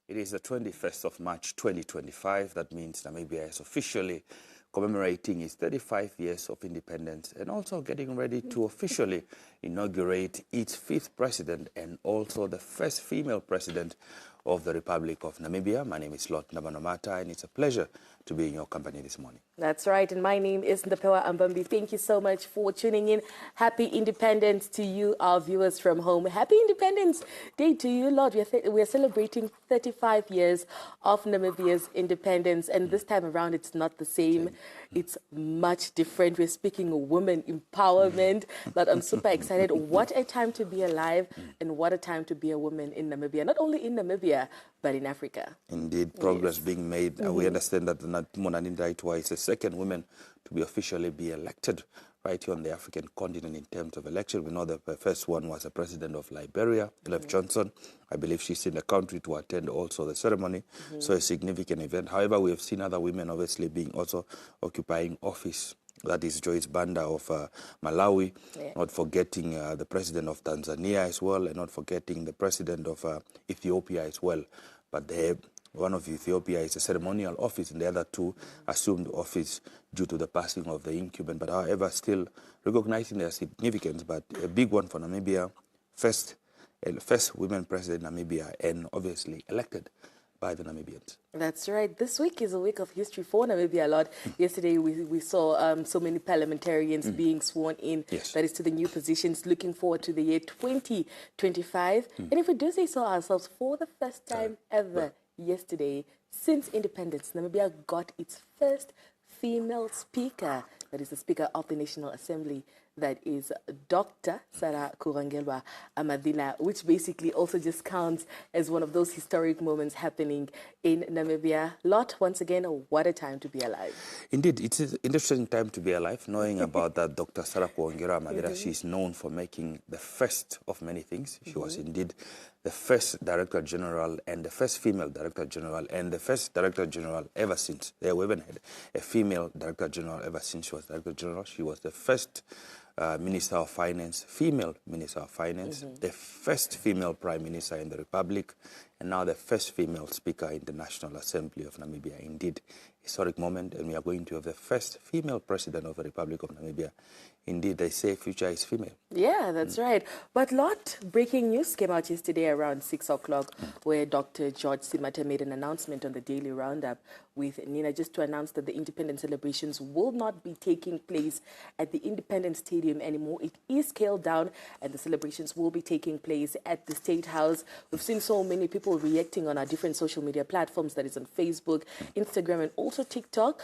It is the 21st of March 2025. That means Namibia is officially commemorating its 35 years of independence and also getting ready to officially inaugurate its 5th president and also the first female president of the Republic of Namibia. My name is Lord Nabanomata, and it's a pleasure to be in your company this morning. That's right, and my name is Ndapewa Ambambi. Thank you so much for tuning in. Happy Independence to you, our viewers from home. Happy Independence Day to you, Lord. We are celebrating 35 years of Namibia's independence, and this time around it's not the same. It's much different. We're speaking women empowerment, but I'm super excited. What a time to be alive, and what a time to be a woman in Namibia. Not only in Namibia, but in Africa. Indeed, progress being made. We understand that Netumbo Nandi-Ndaitwah is the second woman to be officially elected right here on the African continent in terms of election. We know that the first one was the president of Liberia, Ellen Johnson. I believe she's in the country to attend also the ceremony. So a significant event. However, we have seen other women obviously being also occupying office. That is Joyce Banda of Malawi, not forgetting the president of Tanzania as well, and not forgetting the president of Ethiopia as well. But one of Ethiopia is a ceremonial office, and the other two assumed office due to the passing of the incumbent. But however, still recognizing their significance, but a big one for Namibia, first women president in Namibia, and obviously elected by the Namibians. That's right. This week is a week of history for Namibia a lot. Yesterday we saw so many parliamentarians being sworn in. Yes. That is to the new positions, looking forward to the year 2025. And if we do say so ourselves, for the first time ever yesterday, since independence, Namibia got its first female speaker. That is the Speaker of the National Assembly. That is Dr. Sarah Kurangelwa Amadila, which basically also just counts as one of those historic moments happening in Namibia. Lot, once again, what a time to be alive. Indeed, it's an interesting time to be alive, knowing about that Dr. Sarah Kurangelwa Amadila. She's known for making the first of many things. She was indeed the first Director General and the first female Director General and the first Director General ever since. They haven't had a female Director General ever since she was Director General. She was the first Minister of Finance, female Minister of Finance, the first female Prime Minister in the Republic, and now the first female Speaker in the National Assembly of Namibia. Indeed, historic moment, and we are going to have the first female President of the Republic of Namibia. Indeed, they say future is female. Yeah, that's right. But lot breaking news came out yesterday around 6 o'clock where Dr. George Simata made an announcement on the Daily Roundup with Nina just to announce that the independence celebrations will not be taking place at the Independence Stadium anymore. It is scaled down and the celebrations will be taking place at the State House. We've seen so many people reacting on our different social media platforms, that is on Facebook, Instagram, and also TikTok.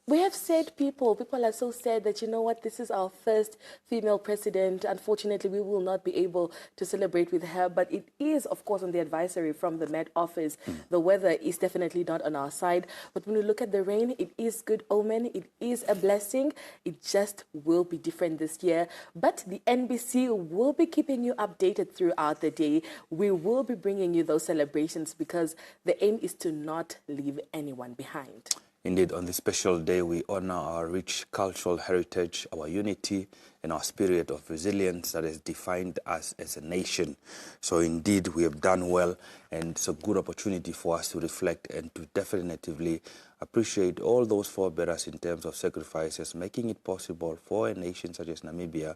We have said people are so sad that, you know what, this is our first female president. Unfortunately, we will not be able to celebrate with her, but it is, of course, on the advisory from the Met Office. The weather is definitely not on our side, but when we look at the rain, it is good omen. It is a blessing. It just will be different this year, but the NBC will be keeping you updated throughout the day. We will be bringing you those celebrations because the aim is to not leave anyone behind. Indeed, on this special day, we honor our rich cultural heritage, our unity, and our spirit of resilience that has defined us as a nation. So indeed, we have done well, and it's a good opportunity for us to reflect and to definitively appreciate all those forebearers in terms of sacrifices, making it possible for a nation such as Namibia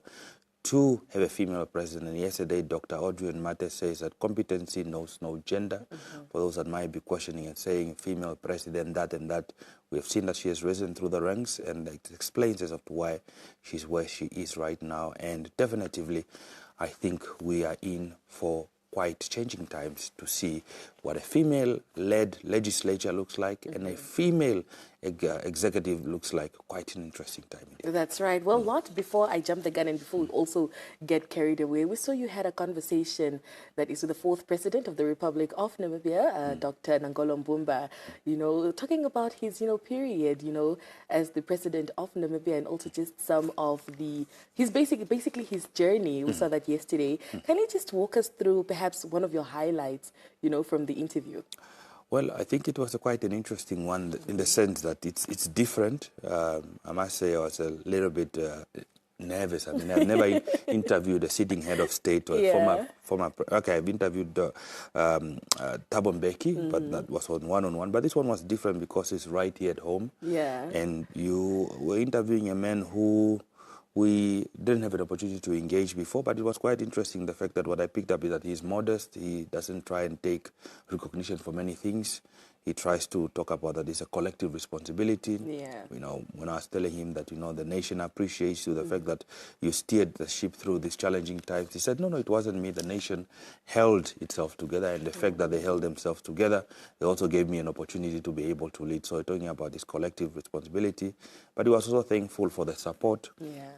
to have a female president. And yesterday, Dr. Audrey Mate says that competency knows no gender. For those that might be questioning and saying female president, that and that, we have seen that she has risen through the ranks, and it explains as to why she's where she is right now. And definitively, I think we are in for quite changing times to see what a female-led legislature looks like and a female executive looks like. Quite an interesting time. That's right. Well, Lot, before I jump the gun and before we also get carried away, we saw you had a conversation that is with the 4th President of the Republic of Namibia, Dr. Nangolo Mbumba, talking about his, period, as the President of Namibia, and also just some of his basically his journey. We saw that yesterday. Can you just walk us through perhaps one of your highlights, from the interview? Well, I think it was quite an interesting one in the sense that it's different. I must say I was a little bit nervous. I mean, I've never interviewed a sitting head of state or a former. Okay, I've interviewed Thabo Mbeki, but that was on one-on-one. But this one was different because it's right here at home. Yeah. And you were interviewing a man who we didn't have an opportunity to engage before, but it was quite interesting, the fact that what I picked up is that he's modest. He doesn't try and take recognition for many things. He tries to talk about that it's a collective responsibility. Yeah. You know, when I was telling him that, you know, the nation appreciates you, the fact that you steered the ship through these challenging times, he said, no, it wasn't me. The nation held itself together, and the fact that they held themselves together, they also gave me an opportunity to be able to lead. So talking about this collective responsibility, but he was also thankful for the support.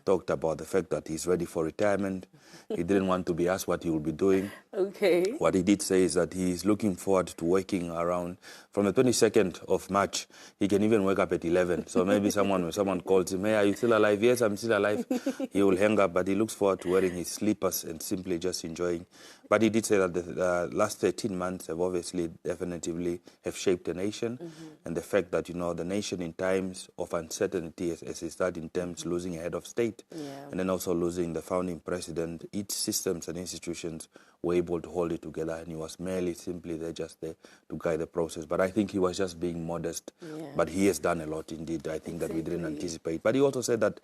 Talked about the fact that he's ready for retirement. He didn't want to be asked what he will be doing. Okay. What he did say is that he's looking forward to working around from the 22nd of March. He can even wake up at 11. So maybe when someone calls him, hey, are you still alive? Yes, I'm still alive. He will hang up, but he looks forward to wearing his slippers and simply just enjoying. But he did say that the last 13 months have obviously definitively have shaped the nation. And the fact that, you know, the nation in times of uncertainty, as he started in terms losing a head of state, and then also losing the founding president, each systems and institutions were able to hold it together, and he was merely simply there, just there to guide the process. But I think he was just being modest. But he has done a lot indeed, I think, that we didn't anticipate. But he also said that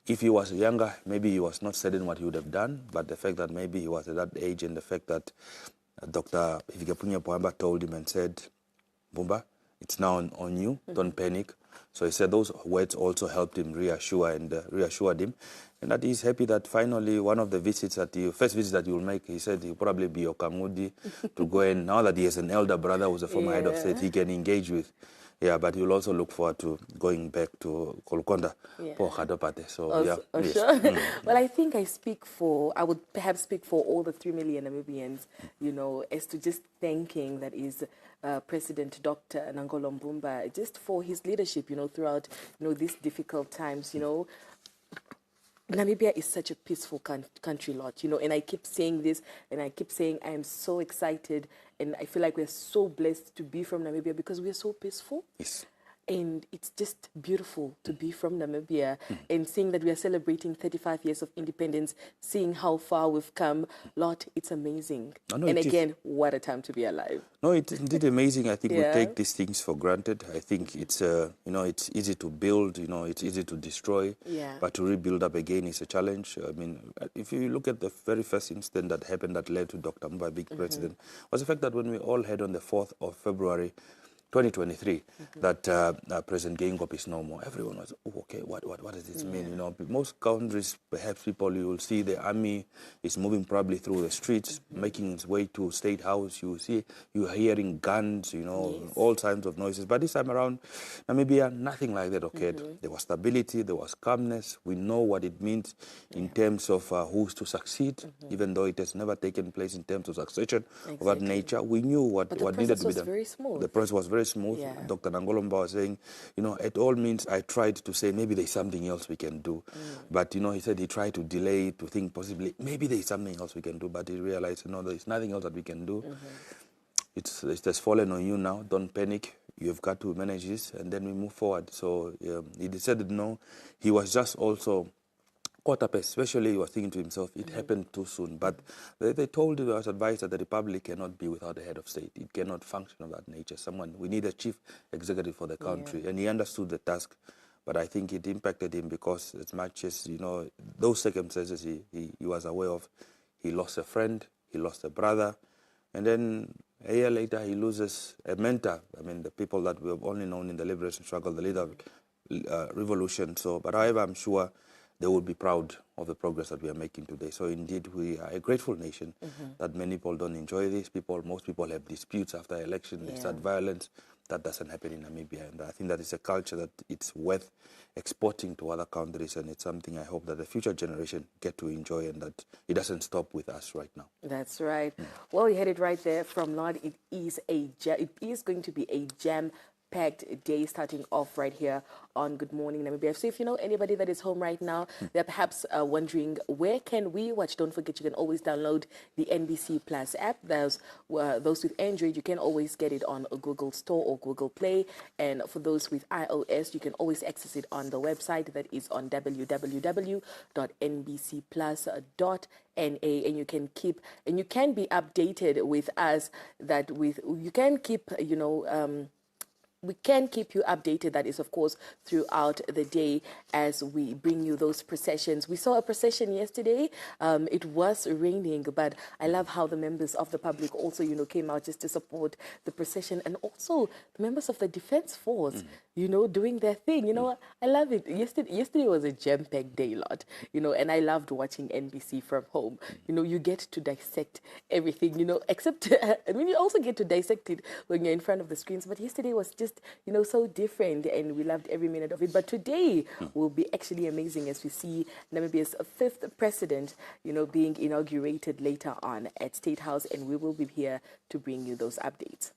if he was younger, maybe he was not certain what he would have done, but the fact that maybe he was at that age, and the fact that Dr. Hifikepunye Pohamba told him and said, Bumba, it's now on you, don't panic. So he said those words also helped him reassured him, and that he's happy that finally one of the first visits that he will make, he said he'll probably be Okamudi to go in. Now that he has an elder brother who's a former head of state, he can engage with. Yeah, but he'll also look forward to going back to Kolkonda for Khadopate. So, yes. Sure. Well, I think I would perhaps speak for all the 3 million Namibians, you know, as to just thanking, that is, President Dr. Nangolo Mbumba, just for his leadership, you know, throughout, you know, these difficult times, you know. Namibia is such a peaceful country, lot, you know, and I keep saying this, and I keep saying I am so excited, and I feel like we're so blessed to be from Namibia because we're so peaceful. Yes. And it's just beautiful to be from Namibia, and seeing that we are celebrating 35 years of independence, seeing how far we've come, lot, it's amazing. And again, what a time to be alive. No, it's indeed amazing. I think we take these things for granted. I think it's, you know, it's easy to build, you know, it's easy to destroy, but to rebuild up again is a challenge. I mean, if you look at the very first incident that happened that led to Dr. Mbumba being president, was the fact that when we all had on the 4th of February, 2023, that President Geingob is no more. Everyone was, oh, okay, what does this mean? You know, most countries, perhaps people, you will see the army is moving probably through the streets, making its way to State House. You see, you are hearing guns, you know, all kinds of noises. But this time around, Namibia, nothing like that occurred. There was stability, there was calmness. We know what it means in terms of who's to succeed, even though it has never taken place in terms of succession of that nature. We knew what needed to be done. Very smooth. The process was very smooth. Dr. Nangolo Mbumba was saying, you know, at all means I tried to say maybe there's something else we can do. But, you know, he said he tried to delay, to think possibly maybe there's something else we can do. But he realized, you know, there's nothing else that we can do. It has fallen on you now. Don't panic. You've got to manage this, and then we move forward. So he decided no. He was just also caught up, especially he was thinking to himself, it happened too soon. But they told him, was advised that the Republic cannot be without a head of state. It cannot function of that nature. We need a chief executive for the country. And he understood the task. But I think it impacted him because as much as, you know, those circumstances he was aware of, he lost a friend, he lost a brother, and then a year later he loses a mentor. I mean, the people that we have only known in the liberation struggle, the leader of revolution. So, but however, I'm sure they will be proud of the progress that we are making today. So indeed, we are a grateful nation that many people don't enjoy this. Most people have disputes after election. They start violence. That doesn't happen in Namibia. And I think that is a culture that it's worth exporting to other countries. And it's something I hope that the future generation get to enjoy, and that it doesn't stop with us right now. That's right. Well, you had it right there from Lord. It is going to be a jam packed day starting off right here on Good Morning Namibia. So if you know anybody that is home right now, they're perhaps wondering, where can we watch? Don't forget, you can always download the NBC Plus app. Those with Android, you can always get it on a Google Store or Google Play. And for those with iOS, you can always access it on the website that is on www.nbcplus.na, and you can be updated with us. We can keep you updated, that is, of course, throughout the day as we bring you those processions. We saw a procession yesterday. It was raining, but I love how the members of the public also, came out just to support the procession, and also the members of the Defense Force, doing their thing. I love it. Yesterday was a jam-packed day, and I loved watching NBC from home. You get to dissect everything, except, I mean, you also get to dissect it when you're in front of the screens, but yesterday was just so different, and we loved every minute of it. But today will be actually amazing as we see Namibia's 5th president, being inaugurated later on at State House, and we will be here to bring you those updates.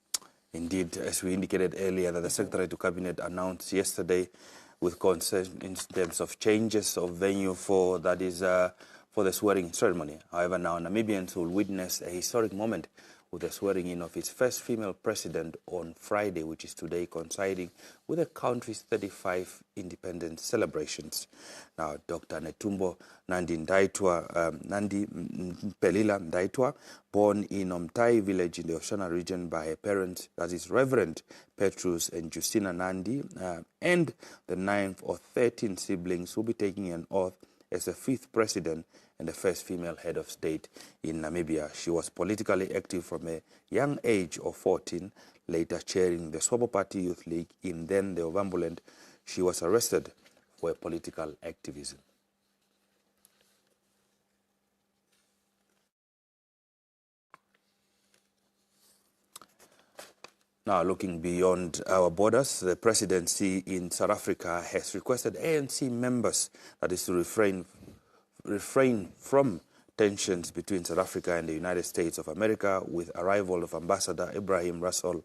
Indeed, as we indicated earlier, that the Secretary to Cabinet announced yesterday with concern in terms of changes of venue for the swearing ceremony. However, now Namibians will witness a historic moment with the swearing in of its first female president on Friday, which is today, coinciding with the country's 35 independence celebrations. Now, Dr. Netumbo Nandi-Ndaitwah, Ndaitwah, born in Omtai village in the Oshana region by her parents, that is Reverend Petrus and Justina Nandi, and the 9th or 13th siblings, will be taking an oath as the 5th president and the first female head of state in Namibia. She was politically active from a young age of 14, later chairing the Swapo Party Youth League in then the Ovambuland. She was arrested for political activism. Now, looking beyond our borders, the presidency in South Africa has requested ANC members, that is, to refrain from tensions between South Africa and the United States of America with arrival of Ambassador Ibrahim Rasool.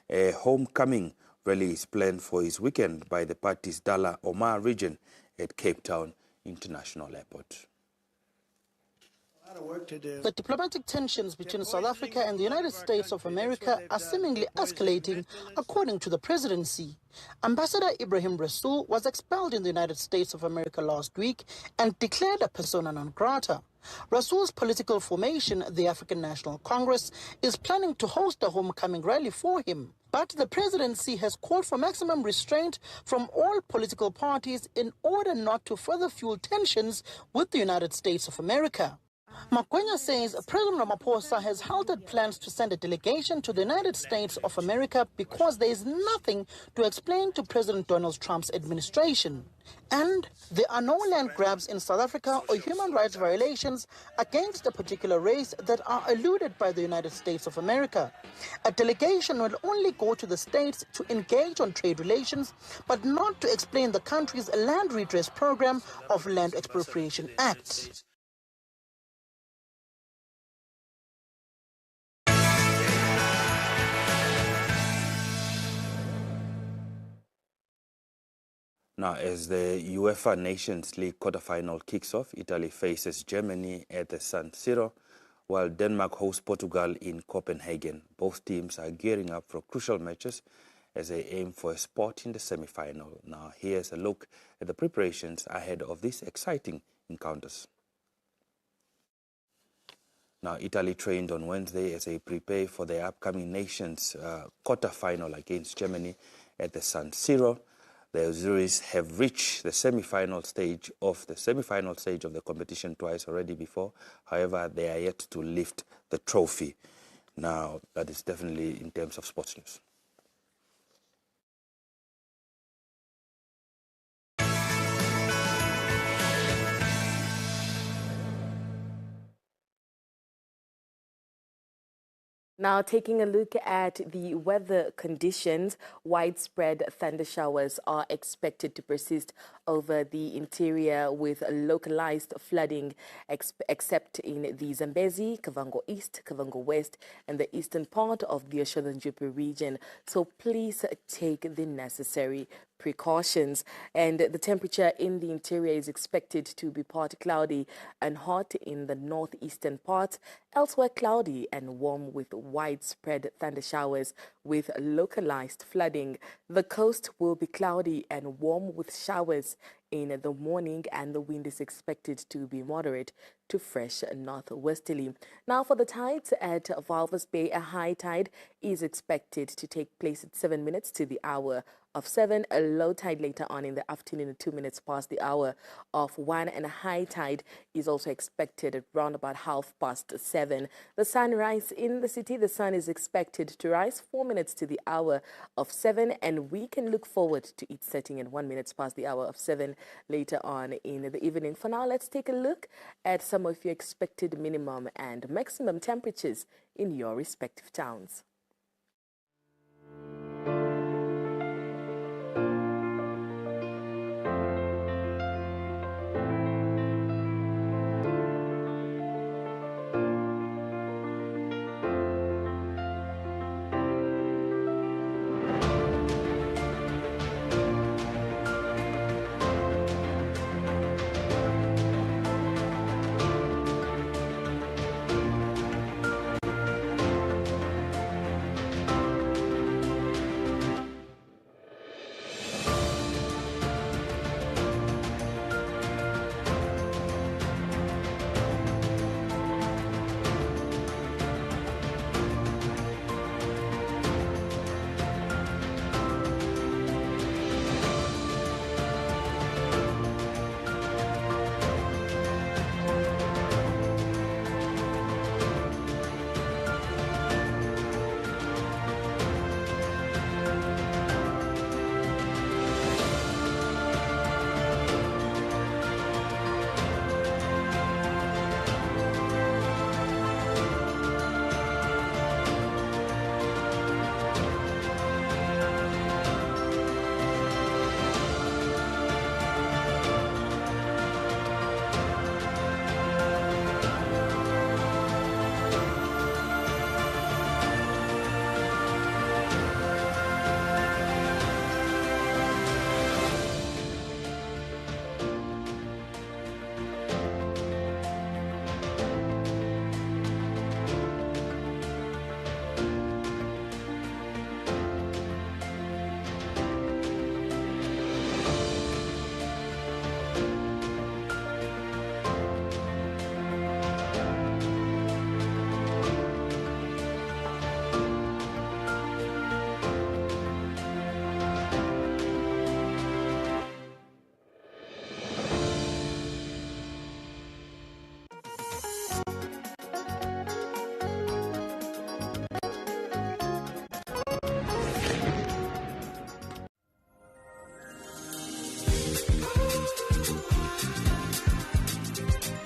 A homecoming rally is planned for his weekend by the party's Dala Omar region at Cape Town International Airport. The diplomatic tensions between South Africa and the United States of America are seemingly escalating, according to the presidency. Ambassador Ibrahim Rasool was expelled in the United States of America last week and declared a persona non grata. Rasool's political formation, the African National Congress, is planning to host a homecoming rally for him. But the presidency has called for maximum restraint from all political parties in order not to further fuel tensions with the United States of America. Makwenya says President Ramaphosa has halted plans to send a delegation to the United States of America because there is nothing to explain to President Donald Trump's administration. And there are no land grabs in South Africa or human rights violations against a particular race that are eluded by the United States of America. A delegation will only go to the states to engage on trade relations, but not to explain the country's land redress program of Land Expropriation Act. Now, as the UEFA Nations League quarterfinal kicks off, Italy faces Germany at the San Siro, while Denmark hosts Portugal in Copenhagen. Both teams are gearing up for crucial matches as they aim for a spot in the semi-final. Now, here's a look at the preparations ahead of these exciting encounters. Now, Italy trained on Wednesday as they prepare for their upcoming Nations quarterfinal against Germany at the San Siro. The Azuris have reached the semi-final stage of the competition twice already before. However, they are yet to lift the trophy. Now, that is definitely in terms of sports news. Now, taking a look at the weather conditions, widespread thunder showers are expected to persist over the interior with localized flooding, except in the Zambezi, Kavango East, Kavango West, and the eastern part of the Oshodanjupu region. So please take the necessary precautions. And the temperature in the interior is expected to be partly cloudy and hot in the northeastern parts, elsewhere cloudy and warm with widespread thunder showers with localized flooding. The coast will be cloudy and warm with showers in the morning, and the wind is expected to be moderate to fresh northwesterly. Now for the tides at Walvis Bay, a high tide is expected to take place at 7 minutes to the hour of 7, a low tide later on in the afternoon at 2 minutes past the hour of 1, and a high tide is also expected at round about 7:30. The sunrise in the city, the sun is expected to rise 4 minutes to the hour of 7, and we can look forward to it setting at 1 minute past the hour of 7 later on in the evening. For now, let's take a look at some of your expected minimum and maximum temperatures in your respective towns.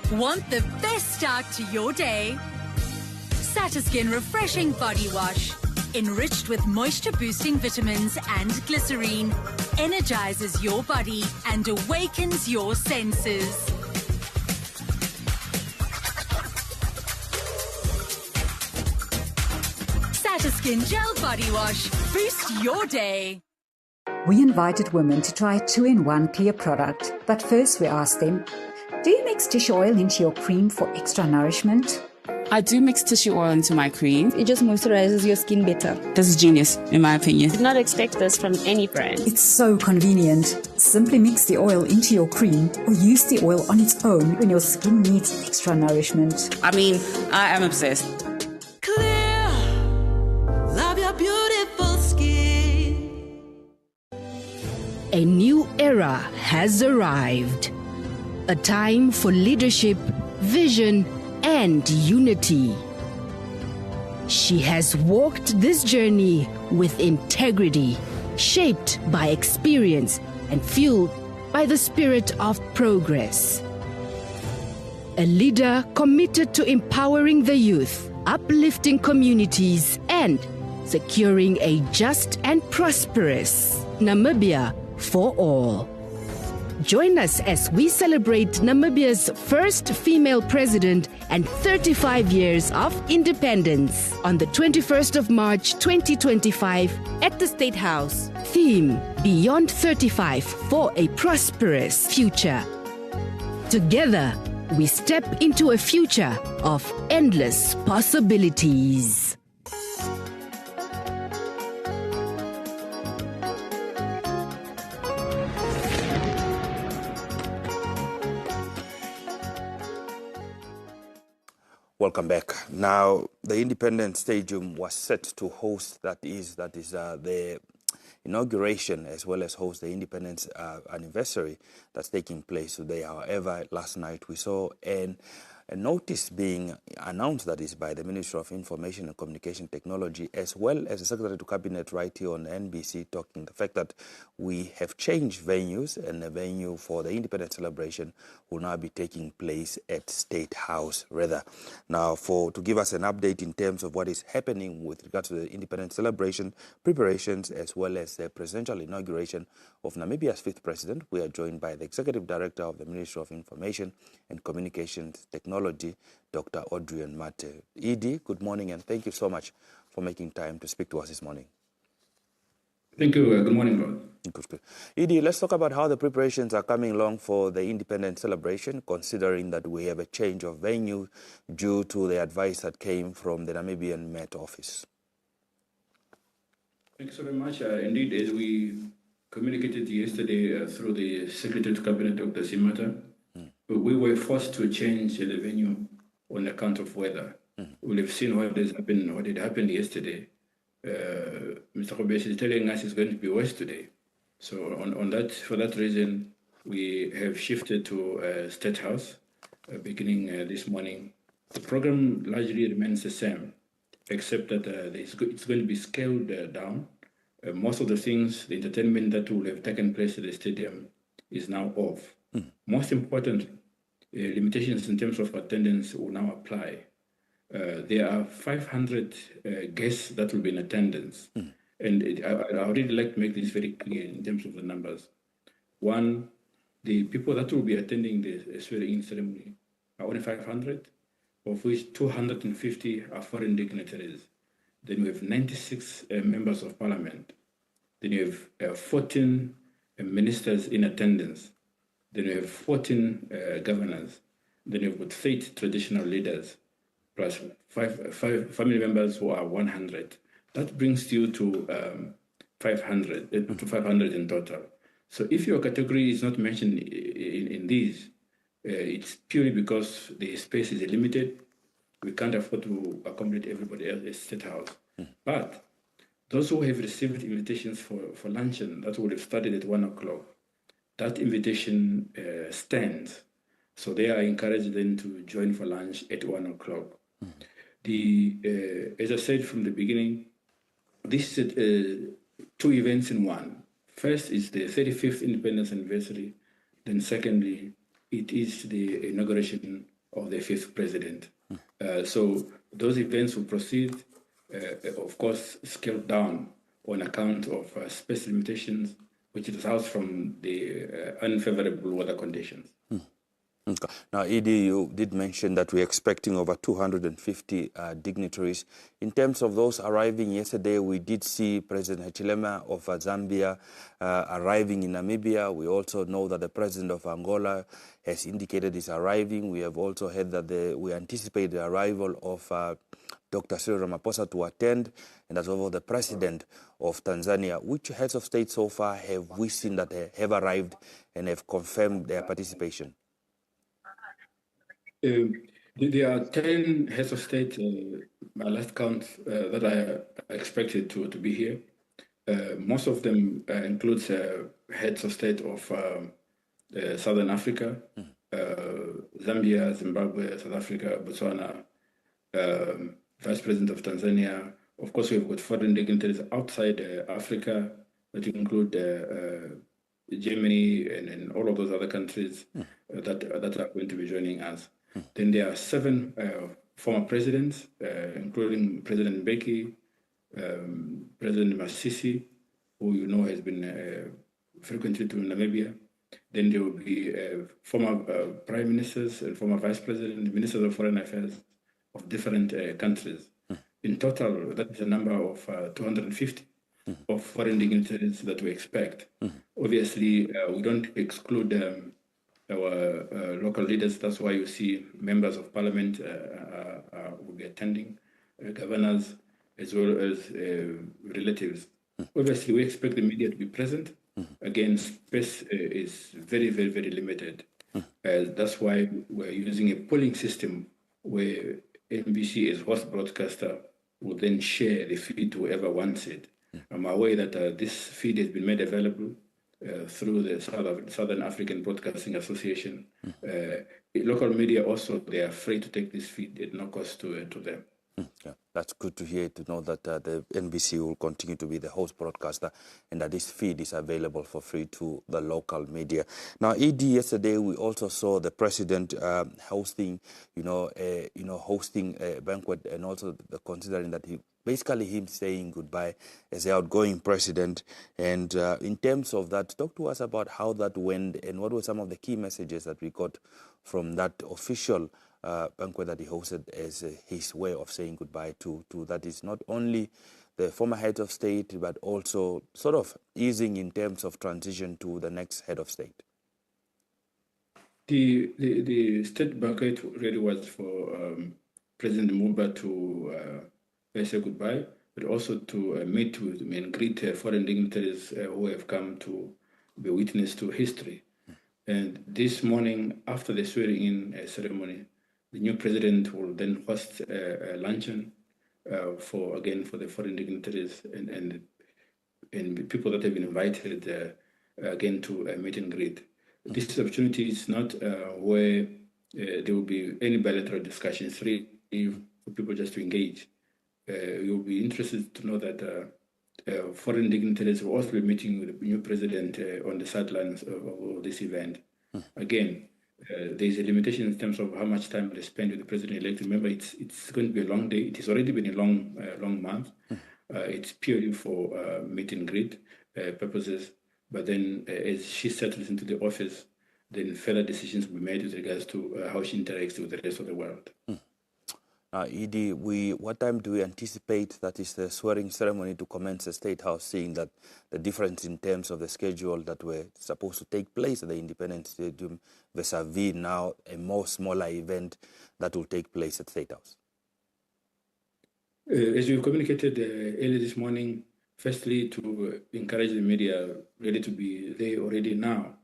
Want the best start to your day? Satiskin Refreshing Body Wash, enriched with moisture-boosting vitamins and glycerine, energizes your body and awakens your senses. Satiskin Gel Body Wash, boost your day. We invited women to try a 2-in-1 clear product, but first we asked them, do you mix tissue oil into your cream for extra nourishment? I do mix tissue oil into my cream. It just moisturizes your skin better. This is genius, in my opinion. Did not expect this from any brand. It's so convenient. Simply mix the oil into your cream or use the oil on its own when your skin needs extra nourishment. I mean, I am obsessed. Clear, love your beautiful skin. A new era has arrived. A time for leadership, vision, and unity. She has walked this journey with integrity, shaped by experience and fueled by the spirit of progress. A leader committed to empowering the youth, uplifting communities, and securing a just and prosperous Namibia for all. Join us as we celebrate Namibia's first female president and 35 years of independence on the 21st of March 2025 at the State House. Theme: Beyond 35 for a prosperous future. Together, we step into a future of endless possibilities. Welcome back. Now, the Independence Stadium was set to host the inauguration as well as host the Independence anniversary that's taking place today. However, last night we saw a notice being announced, that is by the Ministry of Information and Communication Technology, as well as the Secretary to Cabinet right here on NBC, talking the fact that we have changed venues, and the venue for the Independence celebration will now be taking place at State House, rather. Now, to give us an update in terms of what is happening with regard to the Independence celebration preparations, as well as the presidential inauguration of Namibia's 5th president, we are joined by the Executive Director of the Ministry of Information and Communications Technology, Dr. Adrian Mate. Edie, good morning, and thank you so much for making time to speak to us this morning. Thank you. Good morning, Lord. Good. Edie, let's talk about how the preparations are coming along for the independence celebration, considering that we have a change of venue due to the advice that came from the Namibian Met Office. Thanks very much. Indeed, as we communicated yesterday through the Secretary to Cabinet, Dr. Simata, we were forced to change the venue on account of weather. We'll have seen what had happened yesterday. Mr. Kobesh is telling us it's going to be worse today. So for that reason, we have shifted to State House beginning this morning. The program largely remains the same, except that it's going to be scaled down. Most of the things, the entertainment that will have taken place at the stadium is now off. Most importantly, limitations in terms of attendance will now apply. There are 500 guests that will be in attendance. And I would really like to make this very clear in terms of the numbers. One, the people that will be attending the swearing-in ceremony are only 500, of which 250 are foreign dignitaries. Then we have 96 members of parliament. Then you have 14 ministers in attendance. Then you have 14 governors. Then you've got 8 traditional leaders, plus 5 family members who are 100. That brings you to 500 in total. So if your category is not mentioned in these, it's purely because the space is limited. We can't afford to accommodate everybody else at State House. But those who have received invitations for luncheon, that would have started at 1 o'clock, that invitation stands. So they are encouraged then to join for lunch at 1 o'clock. As I said from the beginning, this is 2 events in one. First is the 35th independence anniversary. Then secondly, it is the inauguration of the 5th president. So those events will proceed, of course, scaled down on account of space limitations, which results from the unfavorable weather conditions. Okay. Now, Edie, you did mention that we're expecting over 250 dignitaries. In terms of those arriving yesterday, we did see President Hichilema of Zambia arriving in Namibia. We also know that the president of Angola has indicated he's arriving. We have also heard that we anticipate the arrival of Dr. Cyril Ramaphosa to attend, and as well the president of Tanzania. Which heads of state so far have we seen that have arrived and have confirmed their participation? There are 10 heads of state, my last count, that are expected to be here. Most of them includes heads of state of Southern Africa, Zambia, Zimbabwe, South Africa, Botswana, Vice President of Tanzania. Of course, we've got foreign dignitaries outside Africa that include Germany and all of those other countries that are going to be joining us. Then there are 7 former presidents, including President Mbeki, President Masisi, who you know has been frequently to Namibia. Then there will be former prime ministers and former vice presidents, ministers of foreign affairs of different countries. In total, that is a number of 250 of foreign dignitaries that we expect. Obviously, we don't exclude our local leaders. That's why you see members of parliament will be attending, governors, as well as relatives. Obviously, we expect the media to be present. Again, space is very, very, very limited. That's why we're using a polling system where NBC as host broadcaster will then share the feed to whoever wants it. I'm aware that this feed has been made available through the Southern African Broadcasting Association. Local media also, they are free to take this feed at no cost to them. Yeah, that's good to hear, to know that the NBC will continue to be the host broadcaster and that this feed is available for free to the local media. Now, yesterday we also saw the president hosting a banquet, and also considering that basically him saying goodbye as the outgoing president. And in terms of that, talk to us about how that went and what were some of the key messages that we got from that official banquet that he hosted as his way of saying goodbye to that is not only the former head of state, but also sort of easing in terms of transition to the next head of state. The state banquet really was for President Muba to say goodbye, but also to meet with and greet foreign dignitaries who have come to be witness to history. And this morning, after the swearing-in ceremony, the new president will then host a luncheon for the foreign dignitaries and people that have been invited again to meet and greet. This opportunity is not where there will be any bilateral discussions, really for people just to engage. You'll be interested to know that foreign dignitaries will also be meeting with the new president on the sidelines of this event. Again, there's a limitation in terms of how much time they spend with the president-elect. Remember, it's going to be a long day. It has already been a long month. It's purely for meet and greet purposes. But then as she settles into the office, then further decisions will be made with regards to how she interacts with the rest of the world. Edie, what time do we anticipate that is the swearing ceremony to commence the State House, seeing that the difference in terms of the schedule that were supposed to take place at the Independence Stadium vis-a-vis now a more smaller event that will take place at State House? As we've communicated earlier this morning, firstly, to encourage the media really to be there already now,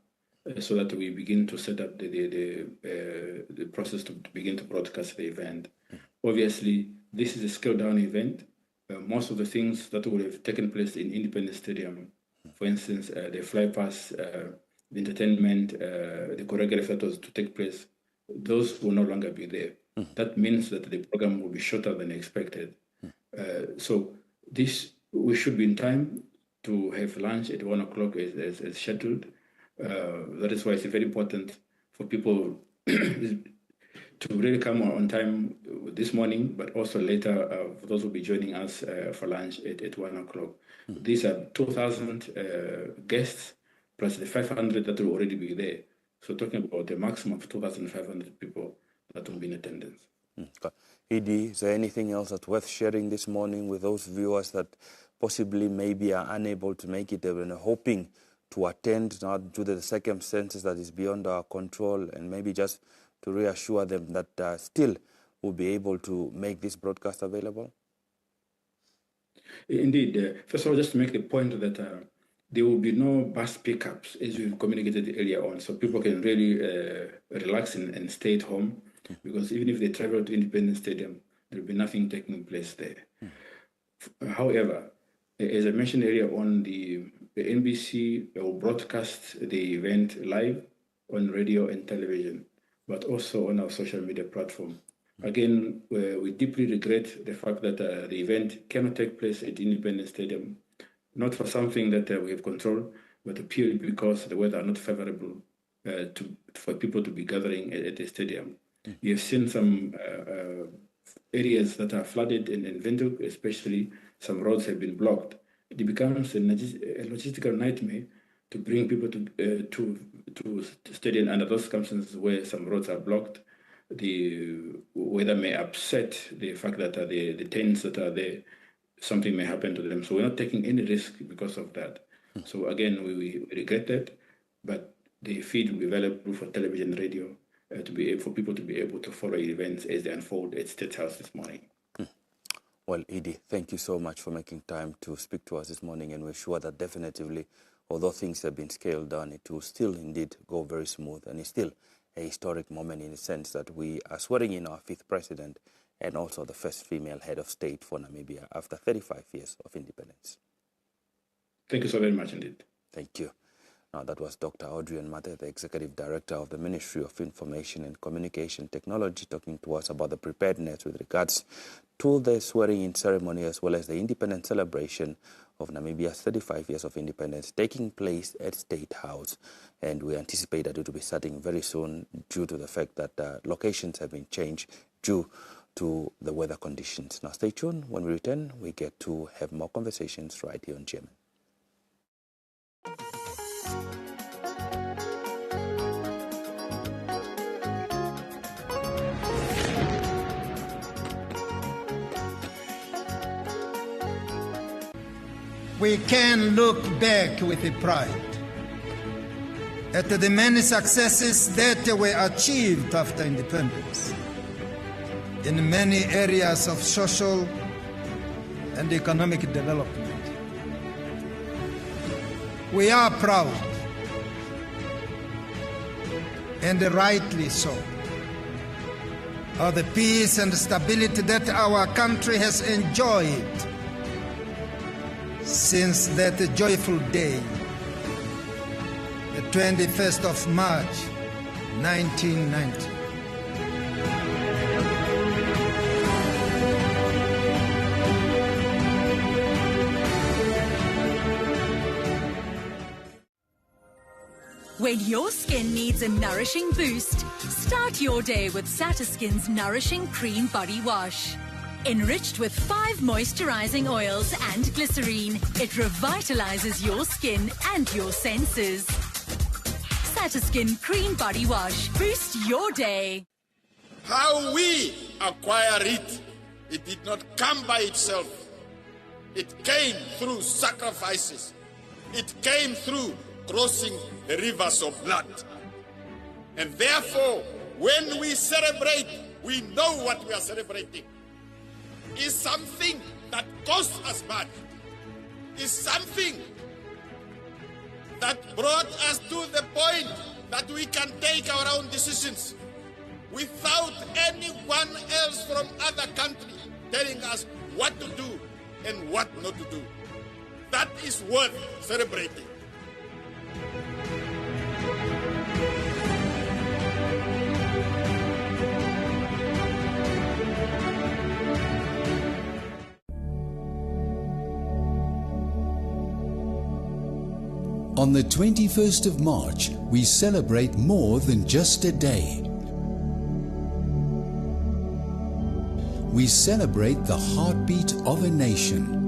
so that we begin to set up the process to begin to broadcast the event. Obviously, this is a scaled-down event. Most of the things that would have taken place in Independence Stadium, for instance, the fly pass, the entertainment, the choreography that was to take place, those will no longer be there. That means that the program will be shorter than expected. So we should be in time to have lunch at 1 o'clock as scheduled. That is why it's very important for people to really come on time this morning, but also later for those who will be joining us for lunch at 1 o'clock. These are 2,000 guests plus the 500 that will already be there. So talking about a maximum of 2,500 people that will be in attendance. Edie, is there anything else that's worth sharing this morning with those viewers that possibly maybe are unable to make it and are hoping to attend, not due to the circumstances that is beyond our control, and maybe just to reassure them that still will be able to make this broadcast available? Indeed. First of all, just to make the point that there will be no bus pickups, as we've communicated earlier on, so people can really relax and stay at home, because even if they travel to Independence Stadium, there will be nothing taking place there. However, as I mentioned earlier on, the NBC will broadcast the event live on radio and television, but also on our social media platform. Again, we deeply regret the fact that the event cannot take place at Independence Stadium, not for something that we have control, but purely because the weather are not favorable for people to be gathering at the stadium. You have seen some areas that are flooded in Windhoek, especially some roads have been blocked. It becomes a logistical nightmare to bring people to stadium under those circumstances where some roads are blocked. The weather may upset the fact that the tents that are there, something may happen to them. So we're not taking any risk because of that. So again, we regret that, but the feed will be available for television and radio for people to be able to follow events as they unfold at State House this morning. Well, Edie, thank you so much for making time to speak to us this morning, and we're sure that definitively, although things have been scaled down, it will still indeed go very smooth, and it's still a historic moment in the sense that we are swearing in our 5th president and also the first female head of state for Namibia after 35 years of independence. Thank you so very much indeed. Thank you. Now, that was Dr. Audrey Mate, the Executive Director of the Ministry of Information and Communication Technology, talking to us about the preparedness with regards to the swearing-in ceremony as well as the independence celebration of Namibia's 35 years of independence taking place at State House. And we anticipate that it will be starting very soon due to the fact that locations have been changed due to the weather conditions. Now, stay tuned. When we return, we get to have more conversations right here on GMN. We can look back with pride at the many successes that were achieved after independence in many areas of social and economic development. We are proud, and rightly so, of the peace and stability that our country has enjoyed since that joyful day, the 21st of March, 1990. When your skin needs a nourishing boost, start your day with Satiskin's Nourishing Cream Body Wash. Enriched with 5 moisturizing oils and glycerine, it revitalizes your skin and your senses. Satiskin Cream Body Wash. Boost your day. How we acquire it, it did not come by itself. It came through sacrifices. It came through crossing the rivers of blood. And therefore, when we celebrate, we know what we are celebrating. Is something that cost us much. Is something that brought us to the point that we can take our own decisions without anyone else from other countries telling us what to do and what not to do. That is worth celebrating. On the 21st of March, we celebrate more than just a day. We celebrate the heartbeat of a nation.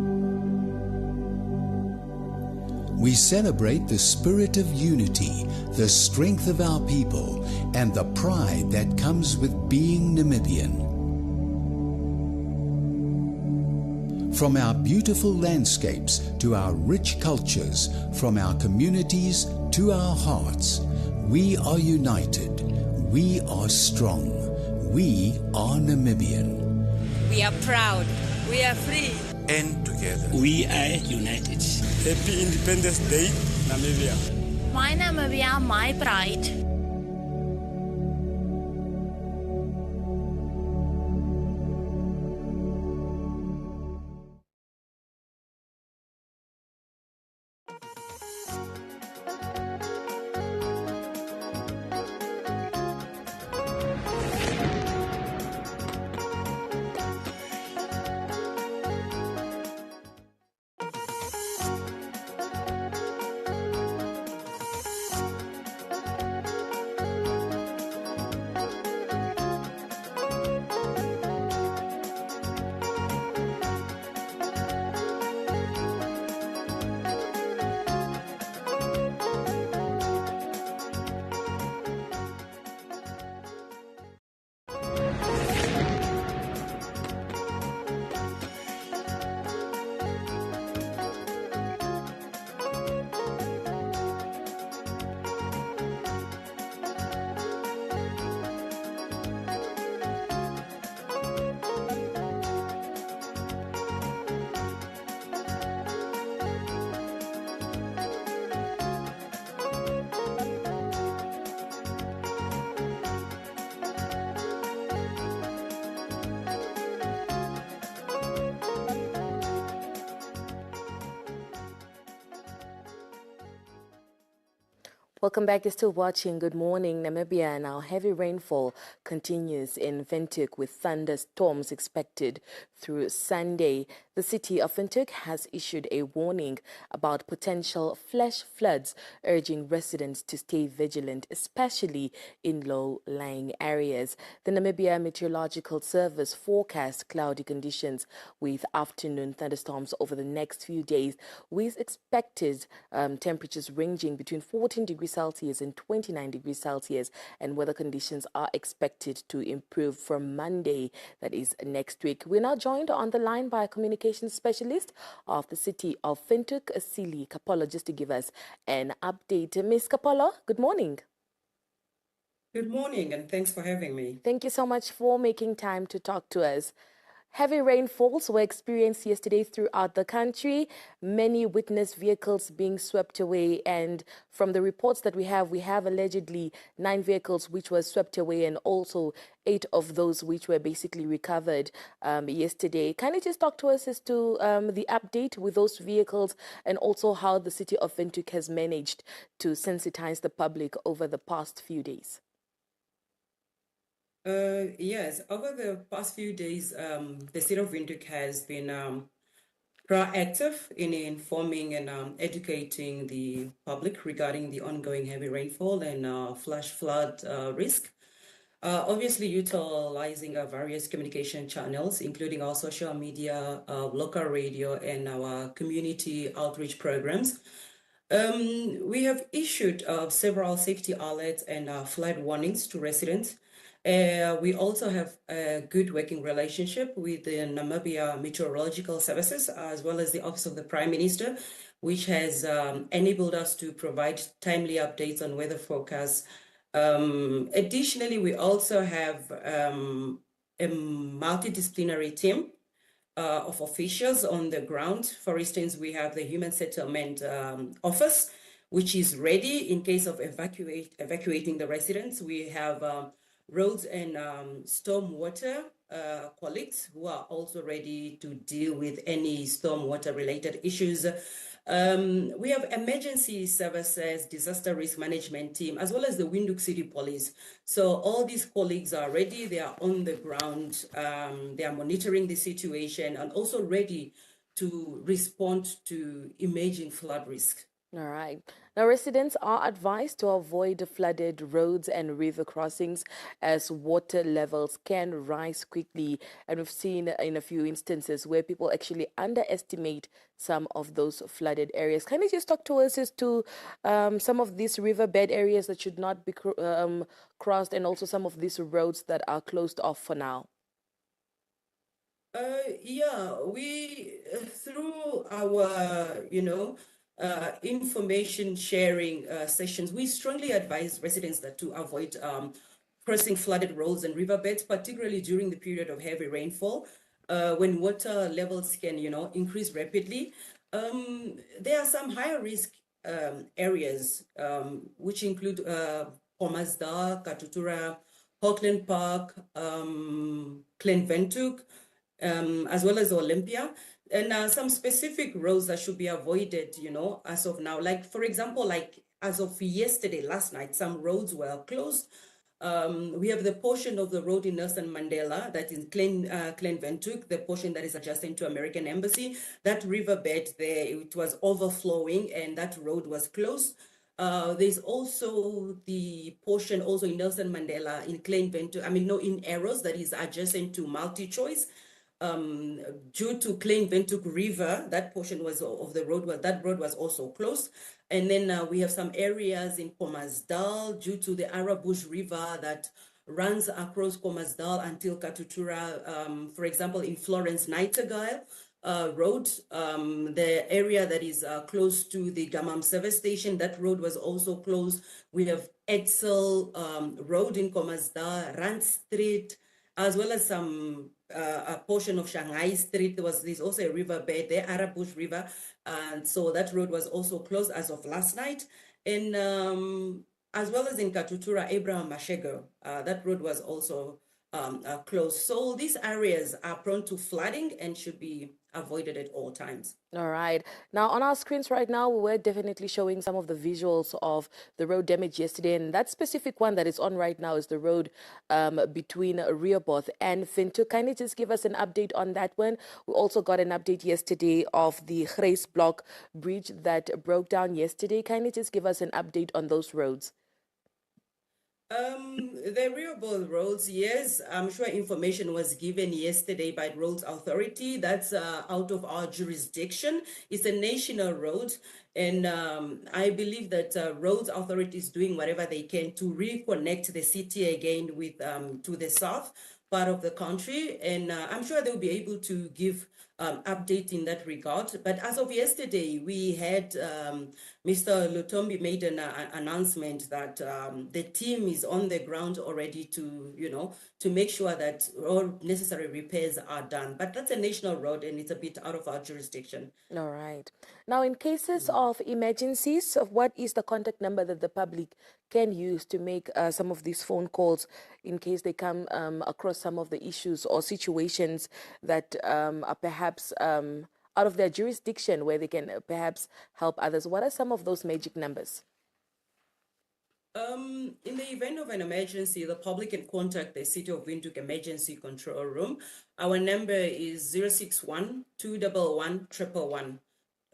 We celebrate the spirit of unity, the strength of our people, and the pride that comes with being Namibian. From our beautiful landscapes to our rich cultures, from our communities to our hearts, we are united, we are strong, we are Namibian. We are proud, we are free, and together. We are united. Happy Independence Day, Namibia. My Namibia, my pride. Welcome back. You're still watching Good Morning Namibia. Now, heavy rainfall continues in Windhoek with thunderstorms expected through Sunday. The city of Windhoek has issued a warning about potential flash floods, urging residents to stay vigilant, especially in low-lying areas. The Namibia Meteorological Service forecast cloudy conditions with afternoon thunderstorms over the next few days, with expected temperatures ranging between 14 degrees Celsius and 29 degrees Celsius, and weather conditions are expected to improve from Monday, that is next week. We're now joined on the line by a communications specialist of the city of Windhoek, Sili Kapolo, just to give us an update. Ms. Kapolo, good morning. Good morning, and thanks for having me. Thank you so much for making time to talk to us. Heavy rainfalls were experienced yesterday throughout the country. Many witnessed vehicles being swept away, and from the reports that we have allegedly 9 vehicles which were swept away, and also 8 of those which were basically recovered yesterday. Can you just talk to us as to the update with those vehicles, and also how the city of Windhoek has managed to sensitize the public over the past few days? Yes, over the past few days, the city of Windhoek has been proactive in informing and educating the public regarding the ongoing heavy rainfall and flash flood risk. Obviously, utilizing our various communication channels, including our social media, local radio, and our community outreach programs. We have issued several safety alerts and flood warnings to residents. We also have a good working relationship with the Namibia Meteorological Services, as well as the Office of the Prime Minister, which has enabled us to provide timely updates on weather forecasts. Additionally, we also have a multidisciplinary team of officials on the ground. For instance, we have the Human Settlement Office, which is ready in case of evacuating the residents. We have roads and stormwater colleagues who are also ready to deal with any stormwater related issues. We have emergency services, disaster risk management team, as well as the Windhoek City Police. So all these colleagues are ready, they are on the ground, they are monitoring the situation and also ready to respond to emerging flood risk. All right. Now, residents are advised to avoid flooded roads and river crossings as water levels can rise quickly. And we've seen in a few instances where people actually underestimate some of those flooded areas. Can you just talk to us as to some of these riverbed areas that should not be crossed, and also some of these roads that are closed off for now? Yeah, we, through our, information sharing sessions, we strongly advise residents that to avoid crossing flooded roads and riverbeds, particularly during the period of heavy rainfall, when water levels can, increase rapidly. There are some higher risk areas, which include Komazda, Katutura, Auckland Park, Klein Windhoek, as well as Olympia. And some specific roads that should be avoided, as of now. Like, for example, like as of yesterday, last night, some roads were closed. We have the portion of the road in Nelson Mandela that is Klein Windhoek, the portion that is adjacent to American Embassy. That riverbed there, it was overflowing and that road was closed. There's also the portion also in Nelson Mandela in Klein Windhoek, in Arrows, that is adjacent to Multi-Choice. Due to Klein Windhoek River, that portion was of the road, that road was also closed. And then we have some areas in Komazda due to the Arabush River that runs across Komazda until Katutura. For example, in Florence Nightingale Road, the area that is close to the Gamam service station, that road was also closed. We have Edsel Road in Komazda, Rand Street, as well as some a portion of Shanghai Street. There's also a riverbed there, Arabush River, and so that road was also closed as of last night. And as well as in Katutura, Abraham Mashego, that road was also closed. So these areas are prone to flooding and should be avoided at all times. All right. Now, on our screens right now, we're definitely showing some of the visuals of the road damage yesterday. And that specific one that is on right now is the road between Rehoboth and Windhoek. Can you just give us an update on that one? We also got an update yesterday of the Grace Block bridge that broke down yesterday. Can you just give us an update on those roads? The Rehoboth roads, yes, I'm sure information was given yesterday by the Roads Authority. That's out of our jurisdiction. It's a national road, and I believe that Roads Authority is doing whatever they can to reconnect the city again with to the south part of the country, and I'm sure they'll be able to give update in that regard. But as of yesterday, we had Mr. Lutombi made an announcement that the team is on the ground already to, to make sure that all necessary repairs are done. But that's a national road and it's a bit out of our jurisdiction. All right. Now, in cases of emergencies, what is the contact number that the public can use to make some of these phone calls in case they come across some of the issues or situations that are perhaps out of their jurisdiction where they can perhaps help others? What are some of those magic numbers? In the event of an emergency, the public can contact the City of Windhoek Emergency Control Room. Our number is 061 211 111.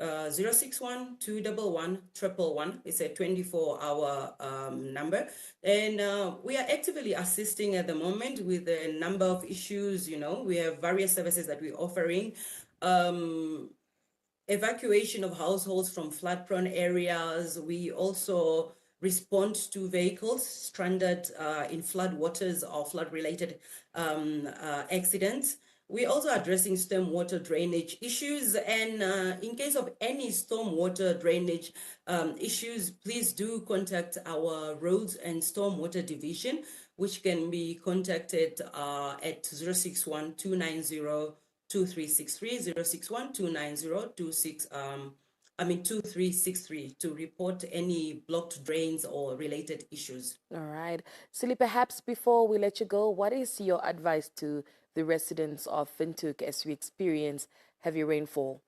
061 211 111. It's a 24-hour number. And we are actively assisting at the moment with a number of issues. We have various services that we're offering. Evacuation of households from flood-prone areas. We also respond to vehicles stranded in flood waters or flood-related accidents. We're also addressing stormwater drainage issues, and in case of any stormwater drainage issues, please do contact our Roads and Stormwater Division, which can be contacted at 061 290 2363, 061 290 2363 to report any blocked drains or related issues. All right. Silly, perhaps before we let you go, what is your advice to the residents of Windhoek as we experience heavy rainfall?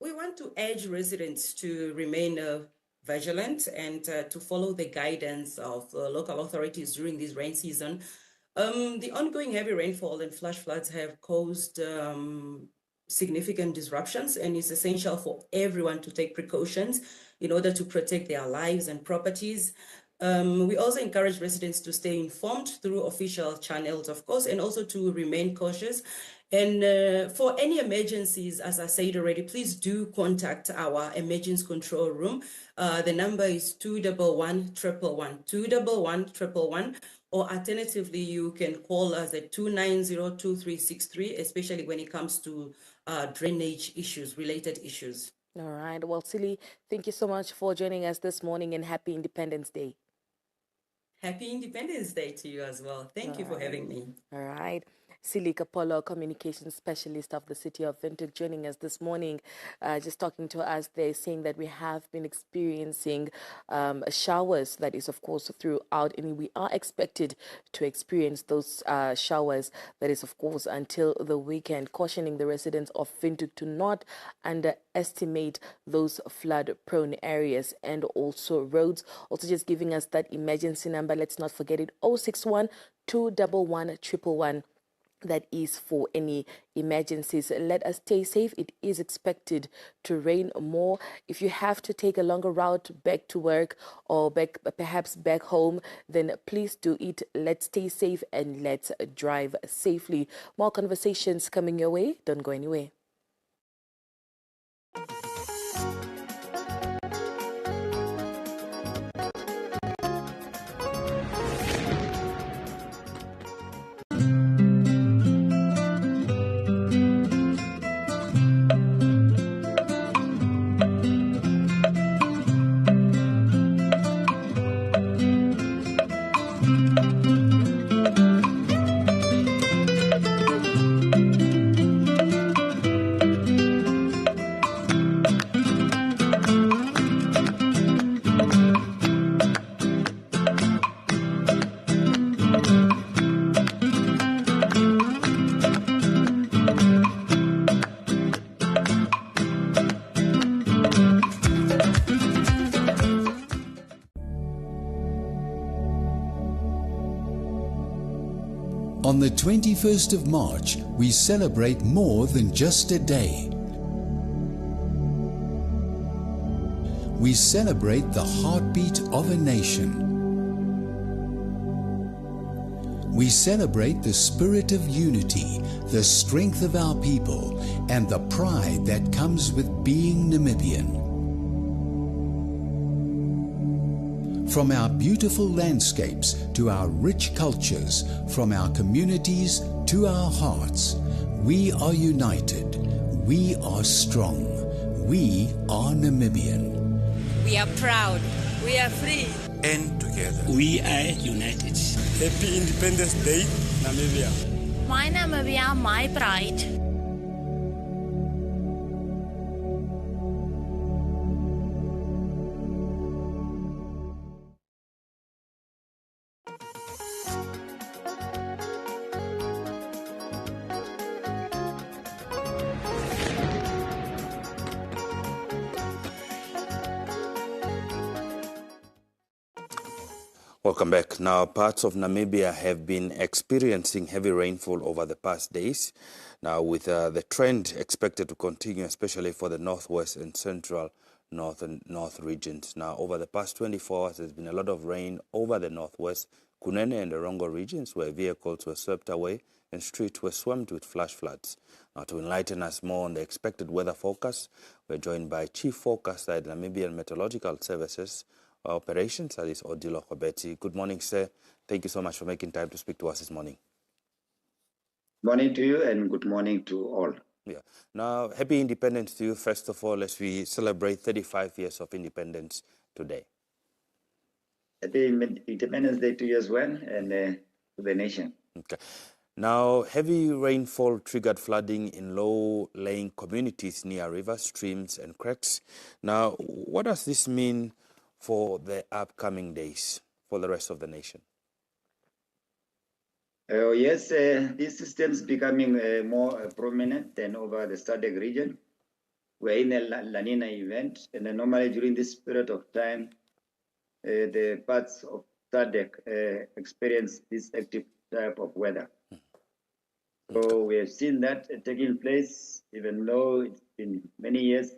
We want to urge residents to remain vigilant and to follow the guidance of local authorities during this rain season. The ongoing heavy rainfall and flash floods have caused significant disruptions, and it's essential for everyone to take precautions in order to protect their lives and properties. We also encourage residents to stay informed through official channels, of course, and also to remain cautious. And for any emergencies, as I said already, please do contact our emergency control room. The number is 211 111, 211 111, or alternatively, you can call us at 290 2363, especially when it comes to drainage issues, related issues. All right. Well, Silly, thank you so much for joining us this morning, and happy Independence Day. Happy Independence Day to you as well. Thank you for having me. All right. Silly Kapolo, communications specialist of the city of Windhoek, joining us this morning, just talking to us. They're saying that we have been experiencing showers, that is, of course, throughout, and we are expected to experience those showers, that is, of course, until the weekend, cautioning the residents of Windhoek to not underestimate those flood-prone areas and also roads. Also, just giving us that emergency number, let's not forget it, 061 211 111. That is for any emergencies. Let us stay safe. It is expected to rain more. If you have to take a longer route back to work or perhaps back home, then please do it. Let's stay safe and let's drive safely. More conversations coming your way. Don't go anywhere. On the 21st of March, we celebrate more than just a day. We celebrate the heartbeat of a nation. We celebrate the spirit of unity, the strength of our people, and the pride that comes with being Namibian. From our beautiful landscapes to our rich cultures, from our communities to our hearts, we are united, we are strong, we are Namibian. We are proud. We are free. And together. We are united. Happy Independence Day, Namibia. My Namibia, my pride. Welcome back. Now, parts of Namibia have been experiencing heavy rainfall over the past days. Now, with the trend expected to continue, especially for the northwest and central north regions. Now, over the past 24 hours, there's been a lot of rain over the northwest, Kunene and the Rongo regions, where vehicles were swept away and streets were swamped with flash floods. Now, to enlighten us more on the expected weather forecast, we're joined by Chief Forecaster at Namibian Meteorological Services Operations, that is Odilo Kobeti. Good morning, sir. Thank you so much for making time to speak to us this morning. Morning to you and good morning to all. Yeah. Now, happy independence to you, first of all, as we celebrate 35 years of independence today. Happy Independence Day to you as well and to the nation. Okay. Now, heavy rainfall triggered flooding in low-lying communities near rivers, streams, and creeks. Now, what does this mean for the upcoming days for the rest of the nation? Yes, this system is becoming more prominent than over the SADC region. We're in a La Nina event, and normally during this period of time, the parts of SADC experience this active type of weather. So we have seen that taking place, even though it's been many years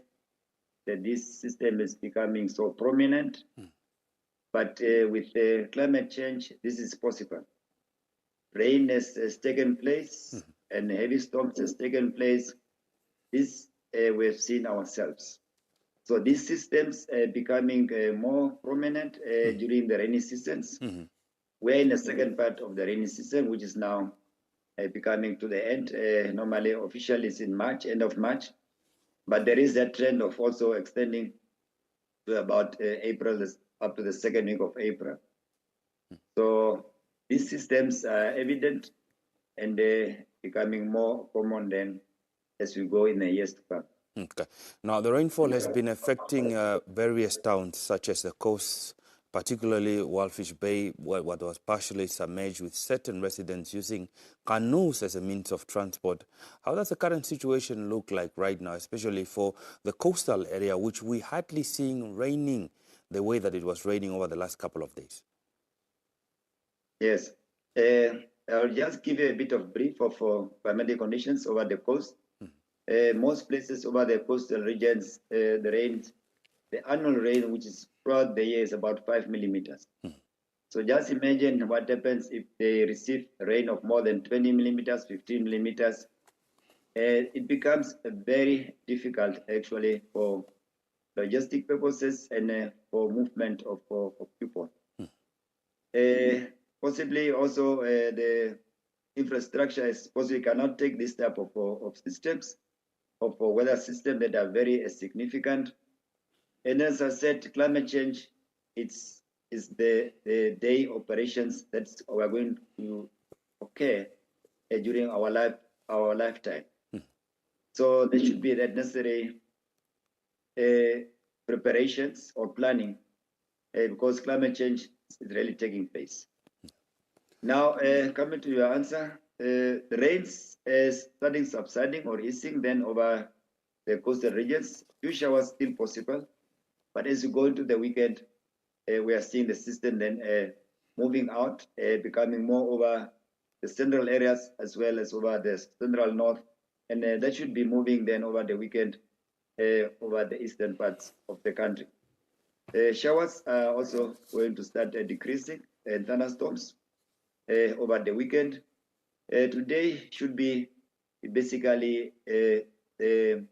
that this system is becoming so prominent. But with climate change, this is possible. Rain has taken place and heavy storms has taken place. This we have seen ourselves. So these systems are becoming more prominent during the rainy seasons. We're in the second part of the rainy season, which is now becoming to the end. Normally, officially, it's in March, end of March. But there is that trend of also extending to about April, up to the second week of April. So these systems are evident and becoming more common than as we go in the years to come. Okay. Now, the rainfall has been affecting various towns, such as the coasts, particularly Walfish Bay, what was partially submerged, with certain residents using canoes as a means of transport. How does the current situation look like right now, especially for the coastal area, which we hardly seeing raining the way that it was raining over the last couple of days? Yes. I'll just give you a bit of brief of climatic conditions over the coast. Most places over the coastal regions, the annual rain, which is throughout the year, is about 5 millimeters. So just imagine what happens if they receive rain of more than 20 millimeters, 15 millimeters. It becomes very difficult, actually, for logistic purposes and for movement of people. Possibly also the infrastructure is possibly cannot take this type of systems, of weather systems that are very significant. And as I said, climate change is the day operations that are going to occur during our lifetime. So there should be that necessary preparations or planning because climate change is really taking place. Now, coming to your answer, the rains starting subsiding or easing then over the coastal regions. Few showers still possible, but as you go into the weekend, we are seeing the system then moving out, becoming more over the central areas as well as over the central north, and that should be moving then over the weekend over the eastern parts of the country. Showers are also going to start decreasing, thunderstorms over the weekend. Today should be basically the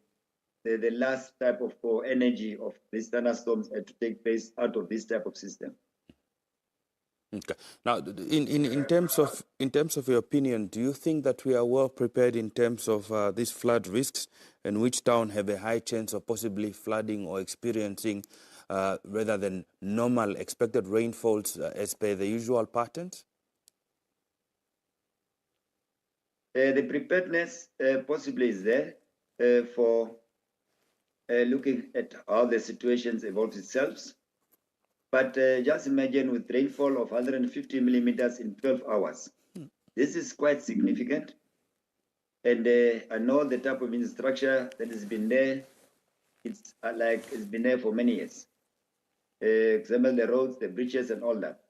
last type of energy of these thunderstorms to take place out of this type of system. Okay. Now, in terms of your opinion, do you think that we are well prepared in terms of these flood risks, and which town have a high chance of possibly flooding or experiencing rather than normal expected rainfalls as per the usual patterns? The preparedness possibly is there for looking at how the situation evolves itself. But just imagine with rainfall of 150 millimeters in 12 hours. This is quite significant. And I know the type of infrastructure that has been there, it's been there for many years. Example, the roads, the bridges, and all that.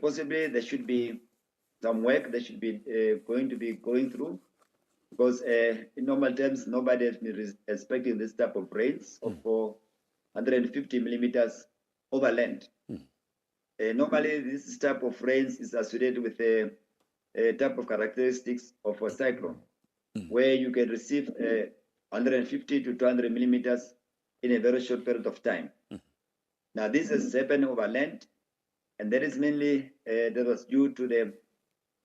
Possibly there should be some work that should be going through, because in normal terms, nobody has been expecting this type of rains of 150 millimeters over land. Normally, this type of rains is associated with a type of characteristics of a cyclone, where you can receive 150 to 200 millimeters in a very short period of time. Now, this has happened over land, and that is mainly that was due to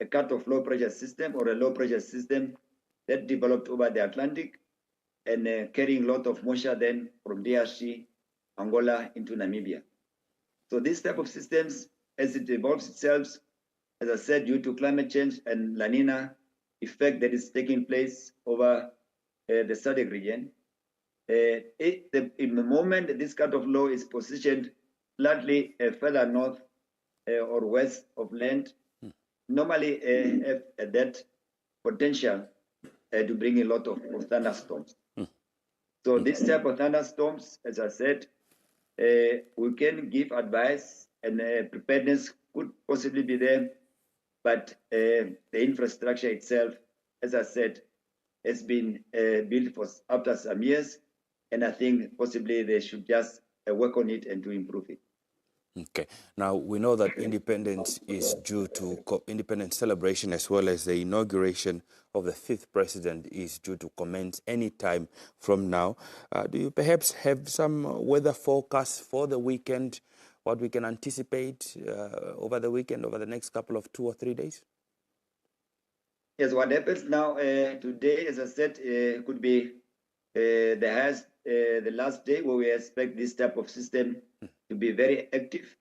a cut-off low pressure system or a low pressure system that developed over the Atlantic and carrying a lot of moisture then from DRC, Angola into Namibia. So this type of systems, as it evolves itself, as I said, due to climate change and La Nina effect that is taking place over the SADC region, in the moment that this cut-off low is positioned slightly further north or west of land, normally have that potential to bring a lot of thunderstorms. So this type of thunderstorms, as I said, we can give advice, and preparedness could possibly be there, but the infrastructure itself, as I said, has been built for after some years, and I think possibly they should just work on it and to improve it. Okay. Now, we know that independence is due to independence celebration, as well as the inauguration of the 5th president is due to commence any time from now. Do you perhaps have some weather forecasts for the weekend, what we can anticipate over the weekend, over the next couple of 2 or 3 days? Yes, what happens now today, as I said, could be the last day where we expect this type of system to be very active.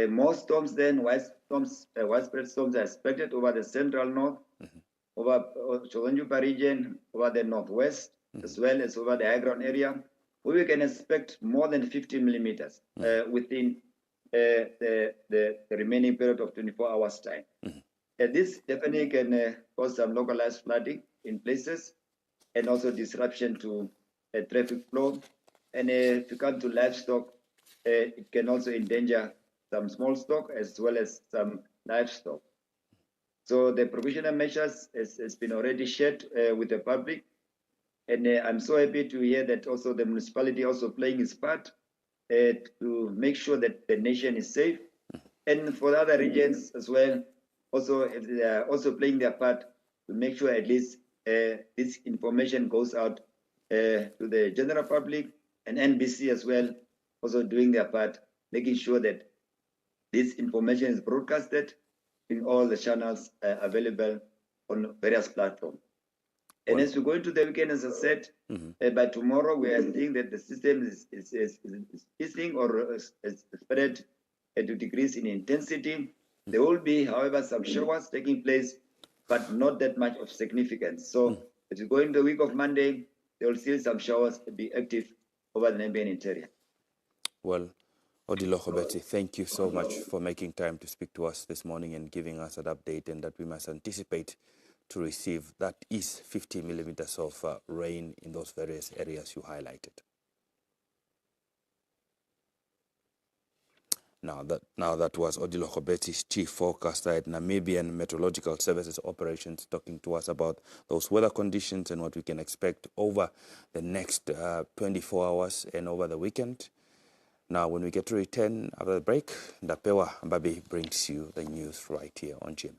More storms then, widespread storms are expected over the central north, over Cholanjupa region, over the northwest, as well as over the high ground area, where we can expect more than 50 millimeters within the remaining period of 24 hours time. This definitely can cause some localized flooding in places, and also disruption to traffic flow. And if you come to livestock, it can also endanger some small stock as well as some livestock. So the provisional measures has been already shared with the public, and I'm so happy to hear that also the municipality also playing its part to make sure that the nation is safe, and for the other regions as well, also they are also playing their part to make sure at least this information goes out to the general public, and NBC as well also doing their part, making sure that this information is broadcasted in all the channels available on various platforms. And as we go into the weekend, as I said, by tomorrow we are seeing that the system is easing or is spread to decrease in intensity. There will be, however, some showers taking place, but not that much of significance. So as we go into the week of Monday, there will still some showers be active over the Namibian interior. Well, Odilo Khobeti, thank you so much for making time to speak to us this morning and giving us an update, and that we must anticipate to receive that is 50 millimeters of rain in those various areas you highlighted. Now that was Odilo Kobeti's chief forecaster at Namibian Meteorological Services Operations, talking to us about those weather conditions and what we can expect over the next 24 hours and over the weekend. Now, when we get to return after the break, Ndapewa Mbabi brings you the news right here on GMN.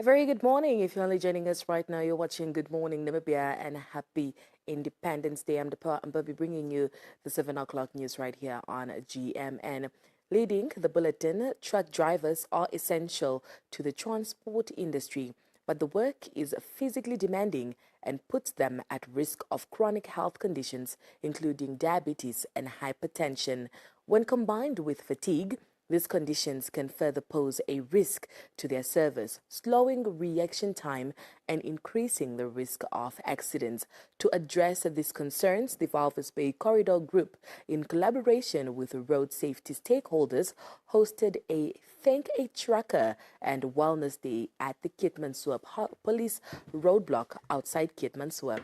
A very good morning. If you're only joining us right now, you're watching Good Morning Namibia, and happy Independence Day. I'm Bobby, bringing you the 7 o'clock news right here on GMN. Leading the bulletin, truck drivers are essential to the transport industry, but the work is physically demanding and puts them at risk of chronic health conditions, including diabetes and hypertension. When combined with fatigue, these conditions can further pose a risk to their service, slowing reaction time and increasing the risk of accidents. To address these concerns, the Walvis Bay Corridor Group, in collaboration with road safety stakeholders, hosted a Thank a Trucker and Wellness Day at the Keetmanshoop Police Roadblock outside Keetmanshoop.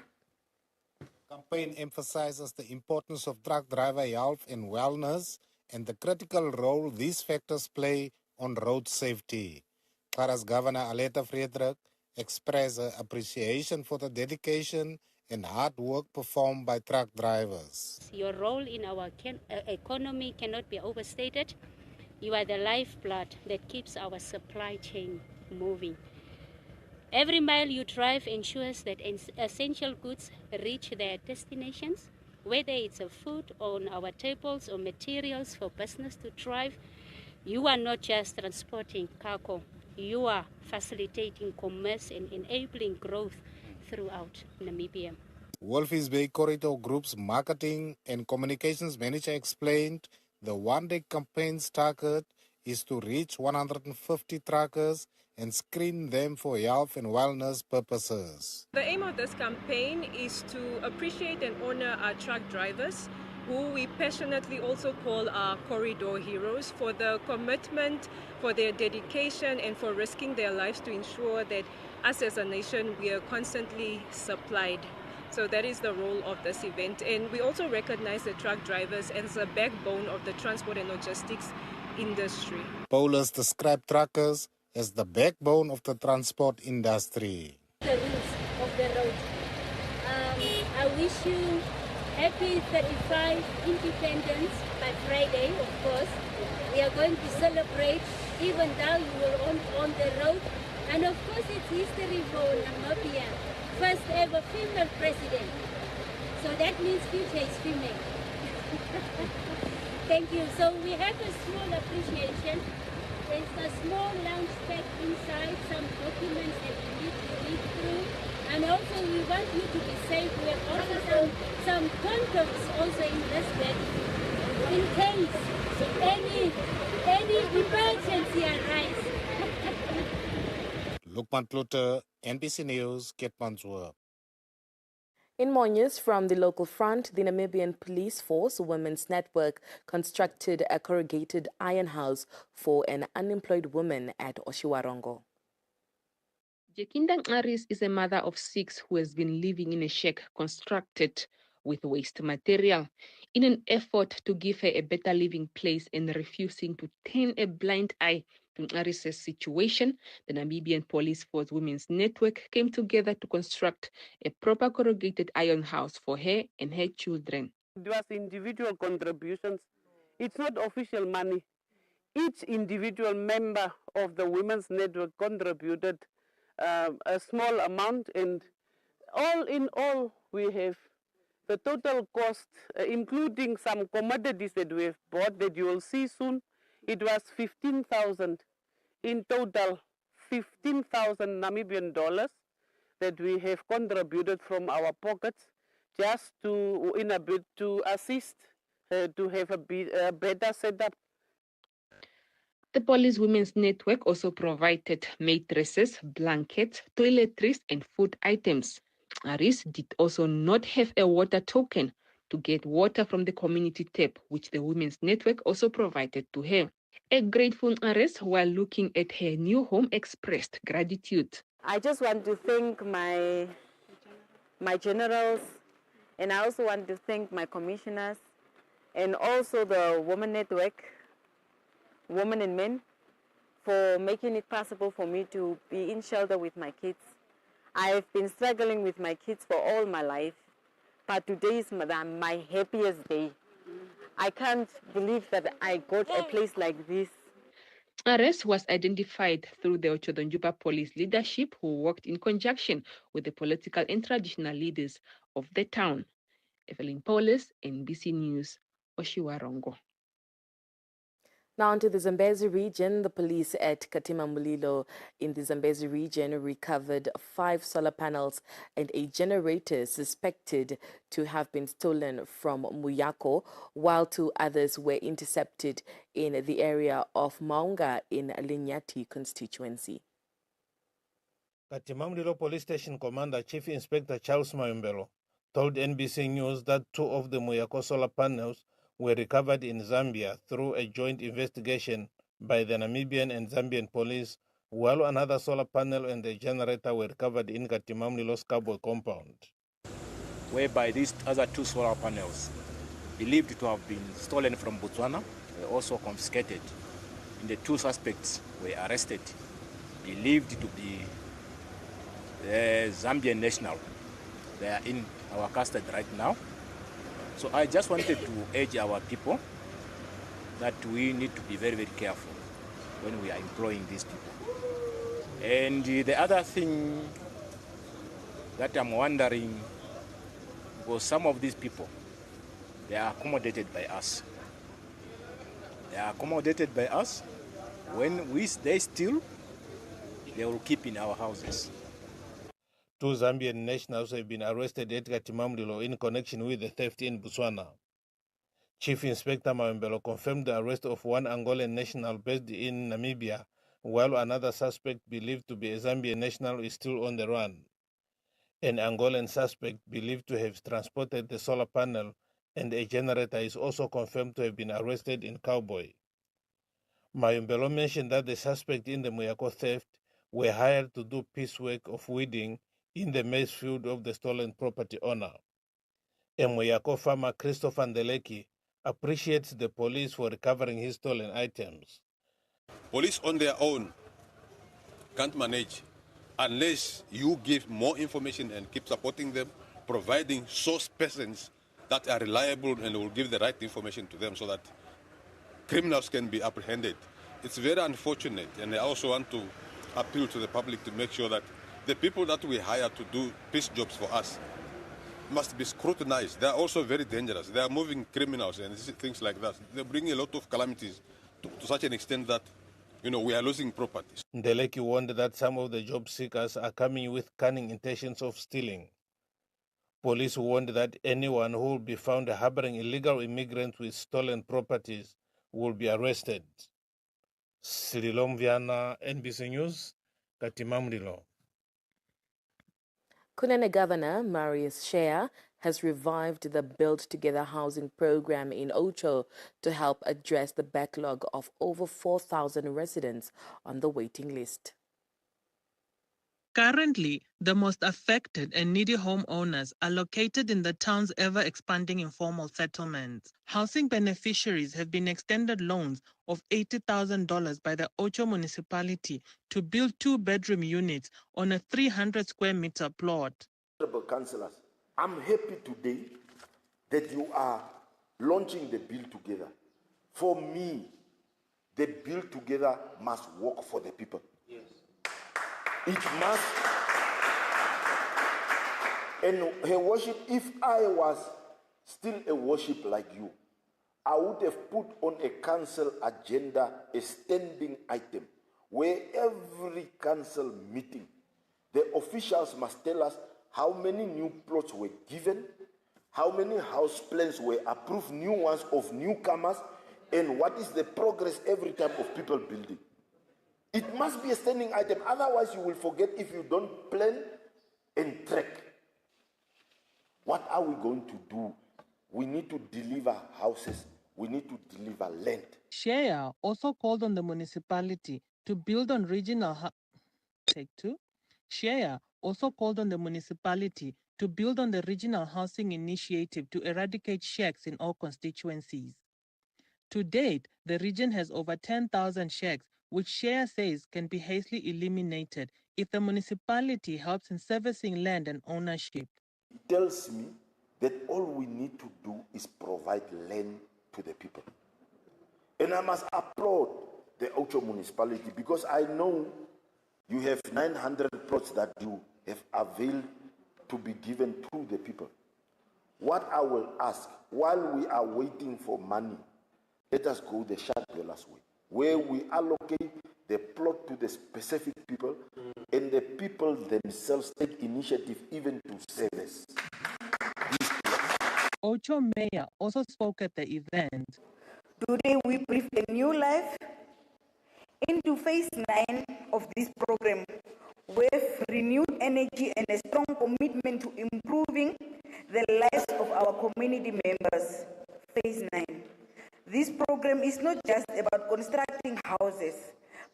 Campaign emphasizes the importance of truck driver health and wellness and the critical role these factors play on road safety. Clara's Governor Aleta Friedrich expressed her appreciation for the dedication and hard work performed by truck drivers. Your role in our economy cannot be overstated. You are the lifeblood that keeps our supply chain moving. Every mile you drive ensures that essential goods reach their destinations, whether it's a food on our tables or materials for business to thrive. You are not just transporting cargo, you are facilitating commerce and enabling growth throughout Namibia. Walvis Bay Corridor Group's marketing and communications manager explained the one-day campaign's target is to reach 150 truckers and screen them for health and wellness purposes. The aim of this campaign is to appreciate and honor our truck drivers, who we passionately also call our corridor heroes, for the commitment, for their dedication, and for risking their lives to ensure that us as a nation, we are constantly supplied. So that is the role of this event. And we also recognize the truck drivers as a backbone of the transport and logistics industry. Pollers describe truckers as the backbone of the transport industry. The rules of the road. I wish you happy 35 Independence by Friday, of course. We are going to celebrate even though you were on the road. And of course it's history for Namibia. First ever female president. So that means future is female. Thank you. So we have a small appreciation. There's a small lounge pack inside, some documents that you need to read through. And also we want you to be safe. We have also some condoms also in this bag in case any emergency arises. Lukman Kluter, NBC News, Keetmanshoop. In more news from the local front, the Namibian Police Force Women's Network constructed a corrugated iron house for an unemployed woman at Oshiwarongo. Jekinda Aris is a mother of 6 who has been living in a shack constructed with waste material. In an effort to give her a better living place and refusing to turn a blind eye to Aris' situation, the Namibian Police Force Women's Network came together to construct a proper corrugated iron house for her and her children. It was individual contributions. It's not official money. Each individual member of the Women's Network contributed a small amount, and all in all, we have the total cost, including some commodities that we have bought that you will see soon. It was 15,000 in total, 15,000 Namibian dollars that we have contributed from our pockets just to assist to have a better setup. The Police Women's Network also provided mattresses, blankets, toiletries, and food items. Aris did also not have a water token to get water from the community tap, which the Women's Network also provided to her. A grateful Aris, while looking at her new home, expressed gratitude. I just want to thank my generals, and I also want to thank my commissioners, and also the Women Network, women and men, for making it possible for me to be in shelter with my kids. I've been struggling with my kids for all my life, but today is my happiest day. I can't believe that I got a place like this. Arrest was identified through the Ochodonjuba police leadership, who worked in conjunction with the political and traditional leaders of the town. Evelyn Paulus, NBC News, Oshiwarongo. Now into the Zambezi region, the police at Katima Mulilo in the Zambezi region recovered 5 solar panels and a generator suspected to have been stolen from Muyako, while 2 others were intercepted in the area of Maunga in Linyati constituency. Katima Mulilo Police Station Commander Chief Inspector Charles Mayumbelo told NBC News that 2 of the Muyako solar panels were recovered in Zambia through a joint investigation by the Namibian and Zambian police, while another solar panel and a generator were recovered in Katima Mulilo's Cowboy compound. Whereby these other 2 solar panels, believed to have been stolen from Botswana, were also confiscated. And the 2 suspects were arrested, believed to be the Zambian national. They are in our custody right now. So I just wanted to urge our people that we need to be very, very careful when we are employing these people. And the other thing that I'm wondering, because some of these people, they are accommodated by us. They are accommodated by us. When they steal, they will keep in our houses. 2 Zambian nationals have been arrested at Katima Mulilo in connection with the theft in Botswana. Chief Inspector Mawembelo confirmed the arrest of 1 Angolan national based in Namibia, while another suspect believed to be a Zambian national is still on the run. An Angolan suspect believed to have transported the solar panel and a generator is also confirmed to have been arrested in Cowboy. Mayumbelo mentioned that the suspect in the Muyako theft were hired to do piecework of weeding in the maize field of the stolen property owner. A Muyako farmer, Christopher Ndeleki, appreciates the police for recovering his stolen items. Police on their own can't manage unless you give more information and keep supporting them, providing source persons that are reliable and will give the right information to them so that criminals can be apprehended. It's very unfortunate, and I also want to appeal to the public to make sure that the people that we hire to do peace jobs for us must be scrutinized. They are also very dangerous. They are moving criminals and things like that. They bring a lot of calamities to such an extent that, we are losing properties. Ndeleki warned that some of the job seekers are coming with cunning intentions of stealing. Police warned that anyone who will be found harboring illegal immigrants with stolen properties will be arrested. Sirilom Viana, NBC News, Katima Mulilo. Kunene Governor Marius Shea has revived the Build Together housing program in Ocho to help address the backlog of over 4,000 residents on the waiting list. Currently, the most affected and needy homeowners are located in the town's ever-expanding informal settlements. Housing beneficiaries have been extended loans of $80,000 by the Ocho municipality to build 2-bedroom units on a 300-square-meter plot. Honorable councillors, I'm happy today that you are launching the Build Together. For me, the Build Together must work for the people. Yes. It must. And her worship, if I was still a worship like you, I would have put on a council agenda a standing item where every council meeting, the officials must tell us how many new plots were given, how many house plans were approved, new ones of newcomers, and what is the progress every time of people building. It must be a standing item, otherwise you will forget if you don't plan and track. What are we going to do? We need to deliver houses. We need to deliver land. Shea also called on the municipality to build on regional Shea also called on the municipality to build on the regional housing initiative to eradicate shacks in all constituencies. To date, the region has over 10,000 shacks, which Shea says can be hastily eliminated if the municipality helps in servicing land and ownership. It tells me that all we need to do is provide land to the people. And I must applaud the Ocho municipality, because I know you have 900 plots that you have availed to be given to the people. What I will ask, while we are waiting for money, let us go the Shadwellers way, where we allocate the plot to the specific people, and the people themselves take initiative even to service. Ocho Mayor also spoke at the event. Today we breathe a new life into phase 9 of this program with renewed energy and a strong commitment to improving the lives of our community members. Phase 9. This program is not just about constructing houses,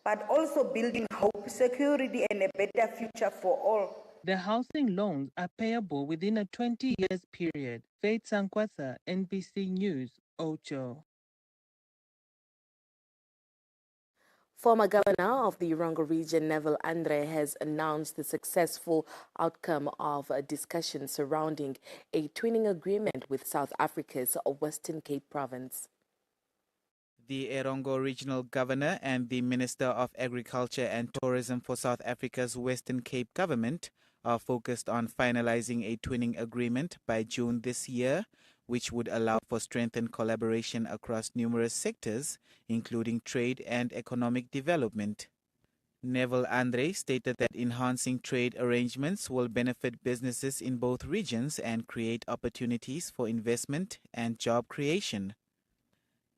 but also building hope, security, and a better future for all. The housing loans are payable within a 20 years period. Faith Sankwasa, NBC News, Ocho. Former Governor of the Irongo region, Neville Andre, has announced the successful outcome of a discussion surrounding a twinning agreement with South Africa's Western Cape province. The Irongo Regional Governor and the Minister of Agriculture and Tourism for South Africa's Western Cape government are focused on finalizing a twinning agreement by June this year, which would allow for strengthened collaboration across numerous sectors, including trade and economic development. Neville Andre stated that enhancing trade arrangements will benefit businesses in both regions and create opportunities for investment and job creation.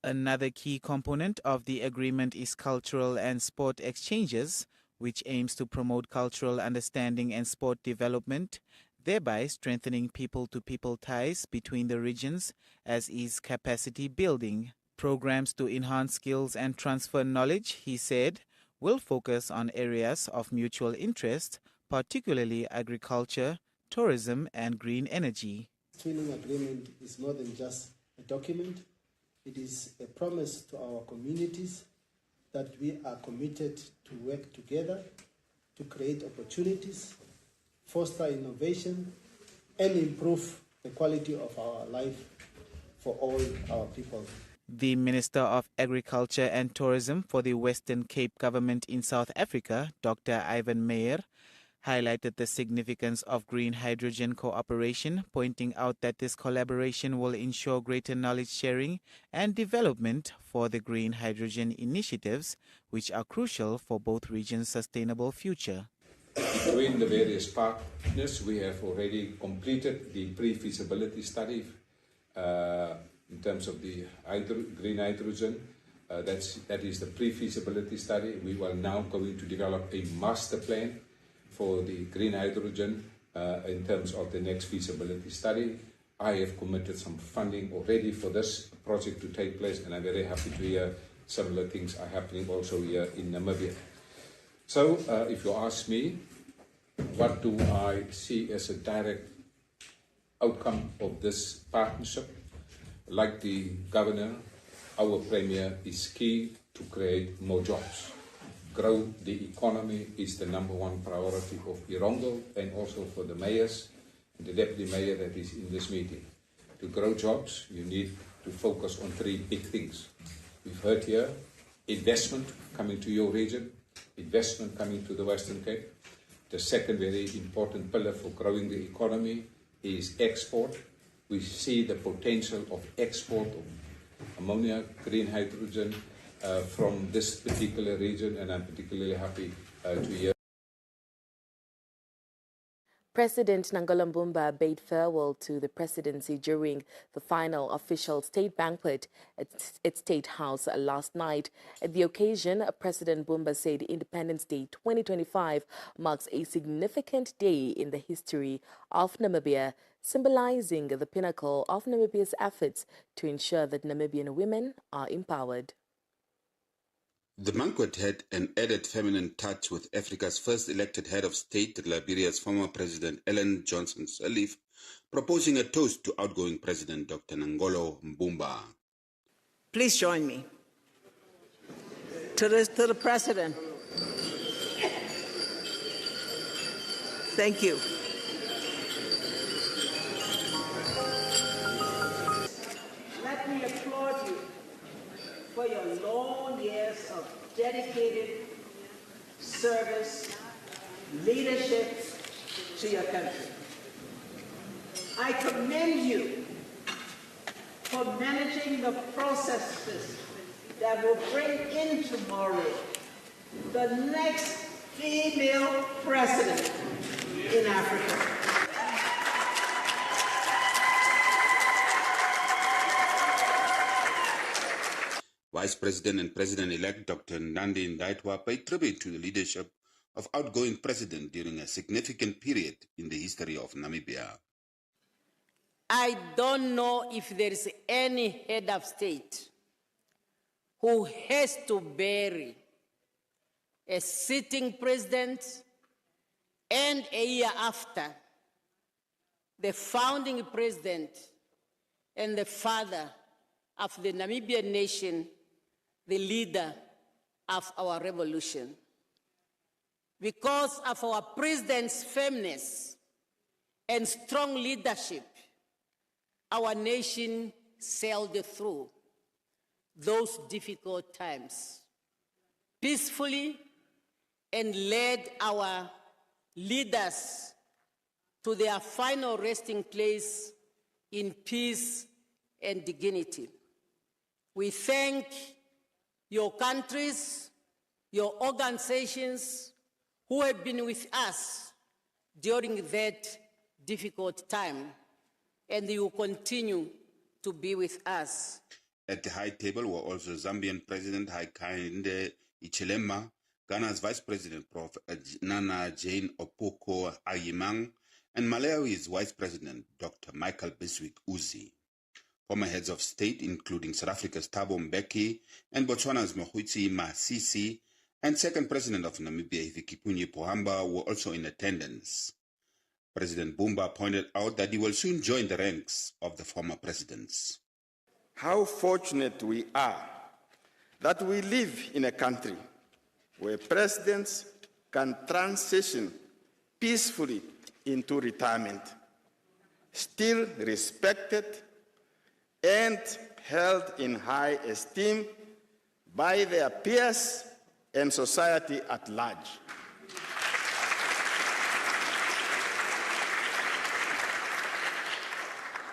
Another key component of the agreement is cultural and sport exchanges, which aims to promote cultural understanding and sport development, thereby strengthening people-to-people ties between the regions, as is capacity building. Programs to enhance skills and transfer knowledge, he said, will focus on areas of mutual interest, particularly agriculture, tourism, and green energy. The twinning agreement is more than just a document. It is a promise to our communities that we are committed to work together to create opportunities, foster innovation, and improve the quality of our life for all our people. The Minister of Agriculture and Tourism for the Western Cape Government in South Africa, Dr. Ivan Meyer, highlighted the significance of green hydrogen cooperation, pointing out that this collaboration will ensure greater knowledge sharing and development for the green hydrogen initiatives, which are crucial for both regions' sustainable future. Between the various partners, we have already completed the pre-feasibility study in terms of the green hydrogen. That is the pre-feasibility study. We are now going to develop a master plan for the green hydrogen in terms of the next feasibility study. I have committed some funding already for this project to take place, and I'm very happy to hear similar things are happening also here in Namibia. So if you ask me, what do I see as a direct outcome of this partnership? Like the governor, our premier is key to create more jobs. Grow the economy is the #1 priority of Irongo and also for the mayors and the deputy mayor that is in this meeting. To grow jobs, you need to focus on 3 big things. We've heard here, investment coming to your region, investment coming to the Western Cape. The second very important pillar for growing the economy is export. We see the potential of export of ammonia, green hydrogen from this particular region, and I'm particularly happy to hear. President Nangola Mbumba bade farewell to the presidency during the final official state banquet at State House last night. At the occasion, President Mbumba said Independence Day 2025 marks a significant day in the history of Namibia, symbolizing the pinnacle of Namibia's efforts to ensure that Namibian women are empowered. The banquet had an added feminine touch with Africa's first elected head of state, Liberia's former president Ellen Johnson Sirleaf, proposing a toast to outgoing President Dr. Nangola Mbumba. Please join me. To the President. Thank you. Let me applaud you for your long years of dedicated service, leadership to your country. I commend you for managing the processes that will bring in tomorrow the next female president in Africa. Vice President and President-elect Dr. Nandi-Ndaitwah paid tribute to the leadership of outgoing president during a significant period in the history of Namibia. I don't know if there is any head of state who has to bury a sitting president and a year after the founding president and the father of the Namibian nation, the leader of our revolution. Because of our president's firmness and strong leadership, our nation sailed through those difficult times peacefully and led our leaders to their final resting place in peace and dignity. We thank your countries, your organizations who have been with us during that difficult time, and you will continue to be with us. At the high table were also Zambian President Hakainde Hichilema, Ghana's Vice President Prof. Nana Jane Opoko Ayimang, and Malawi's Vice President Dr. Michael Biswick Uzi. Former heads of state, including South Africa's Thabo Mbeki and Botswana's Mokgweetsi Masisi, and second President of Namibia, Hifikepunye Pohamba, were also in attendance. President Bumba pointed out that he will soon join the ranks of the former presidents. How fortunate we are that we live in a country where presidents can transition peacefully into retirement, still respected and held in high esteem by their peers and society at large.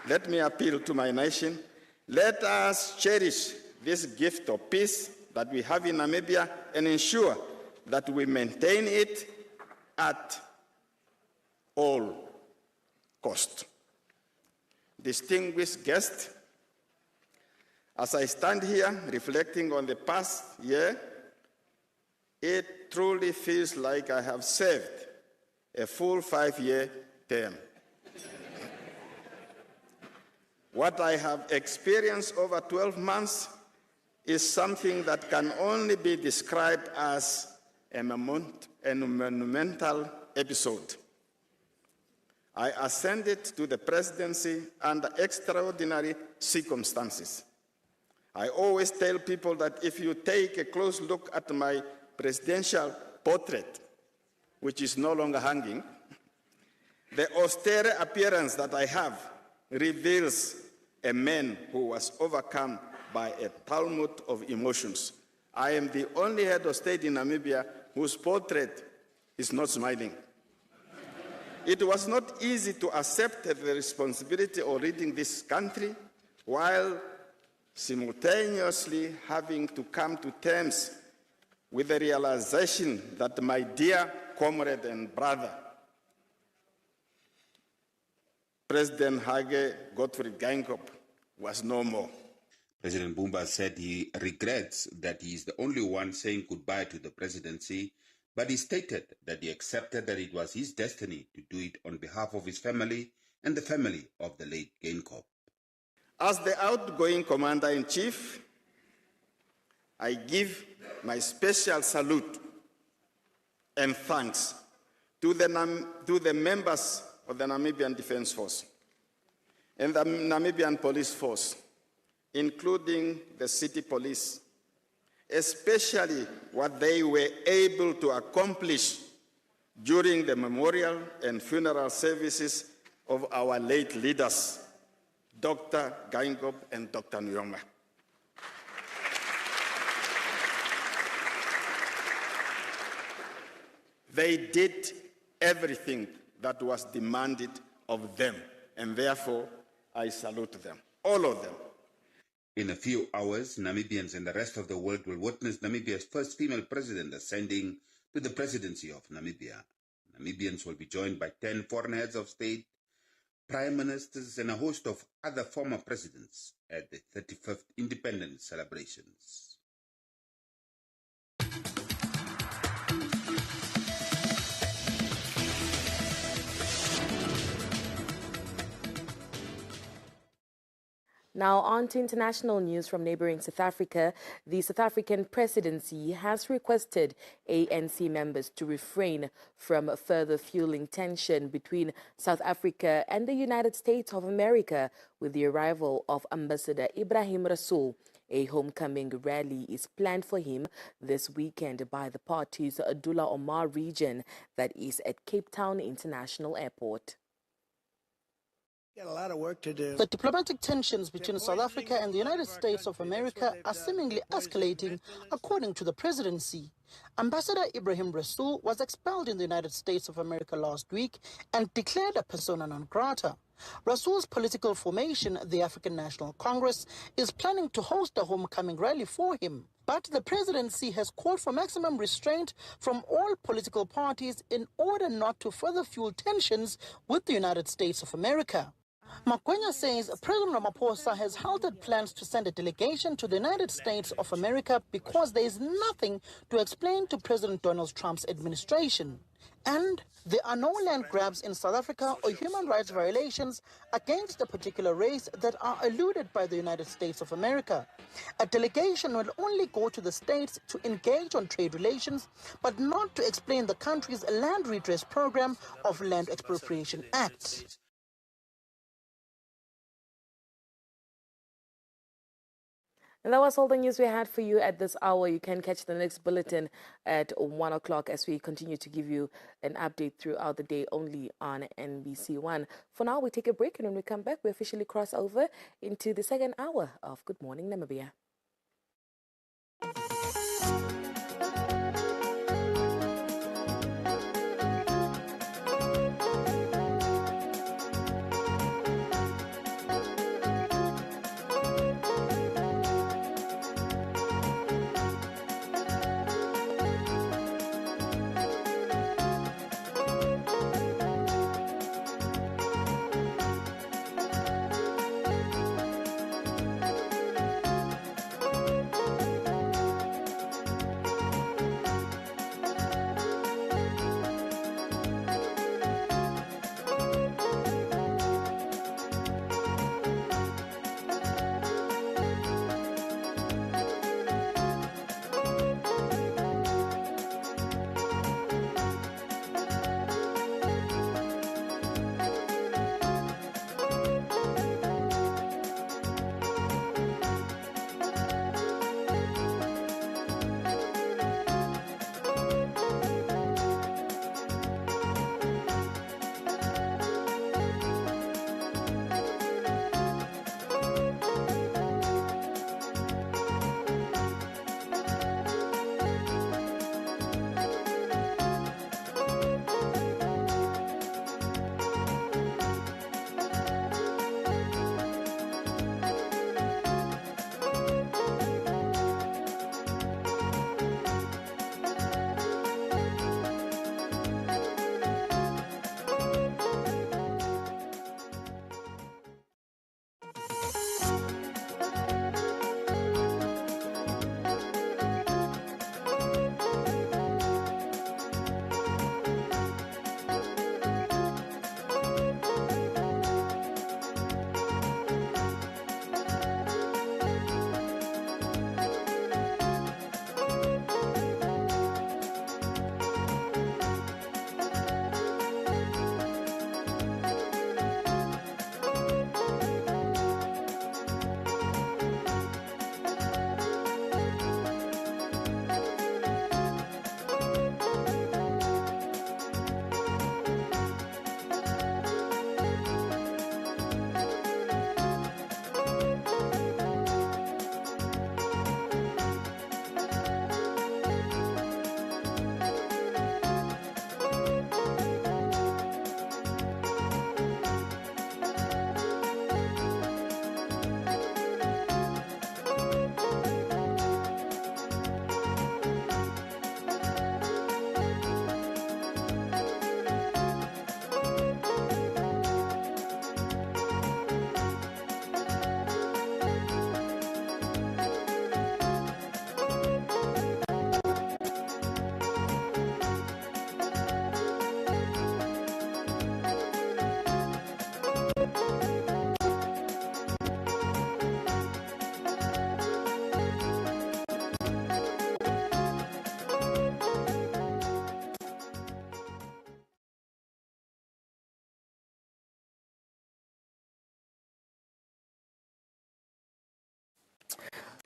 Let me appeal to my nation. Let us cherish this gift of peace that we have in Namibia and ensure that we maintain it at all cost. Distinguished guests, as I stand here reflecting on the past year, it truly feels like I have served a full 5-year term. What I have experienced over 12 months is something that can only be described as a monumental episode. I ascended to the presidency under extraordinary circumstances. I always tell people that if you take a close look at my presidential portrait, which is no longer hanging, the austere appearance that I have reveals a man who was overcome by a tumult of emotions. I am the only head of state in Namibia whose portrait is not smiling. It was not easy to accept the responsibility of leading this country while simultaneously having to come to terms with the realization that my dear comrade and brother, President Hage Gottfried Geingob, was no more. President Bumba said he regrets that he is the only one saying goodbye to the presidency, but he stated that he accepted that it was his destiny to do it on behalf of his family and the family of the late Geingob. As the outgoing commander-in-chief, I give my special salute and thanks to the members of the Namibian Defense Force and the Namibian Police Force, including the city police, especially what they were able to accomplish during the memorial and funeral services of our late leaders, Dr. Geingob and Dr. Nyoma. They did everything that was demanded of them, and therefore I salute them, all of them. In a few hours, Namibians and the rest of the world will witness Namibia's first female president ascending to the presidency of Namibia. Namibians will be joined by 10 foreign heads of state, prime ministers, and a host of other former presidents at the 35th independence celebrations. Now on to international news from neighboring South Africa. The South African presidency has requested ANC members to refrain from further fueling tension between South Africa and the United States of America with the arrival of Ambassador Ibrahim Rasool. A homecoming rally is planned for him this weekend by the party's Dullah Omar region that is at Cape Town International Airport. Got a lot of work to do. The diplomatic tensions between South Africa and the United States of America are seemingly escalating, according to the presidency. Ambassador Ibrahim Rasool was expelled in the United States of America last week and declared a persona non grata. Rasool's political formation, the African National Congress, is planning to host a homecoming rally for him. But the presidency has called for maximum restraint from all political parties in order not to further fuel tensions with the United States of America. Makwenya says President Ramaphosa has halted plans to send a delegation to the United States of America because there is nothing to explain to President Donald Trump's administration. And there are no land grabs in South Africa or human rights violations against a particular race that are eluded by the United States of America. A delegation will only go to the states to engage on trade relations, but not to explain the country's land redress program of Land Expropriation Act. And that was all the news we had for you at this hour. You can catch the next bulletin at 1 o'clock as we continue to give you an update throughout the day only on NBC1. For now, we take a break, and when we come back, we officially cross over into the second hour of Good Morning Namibia.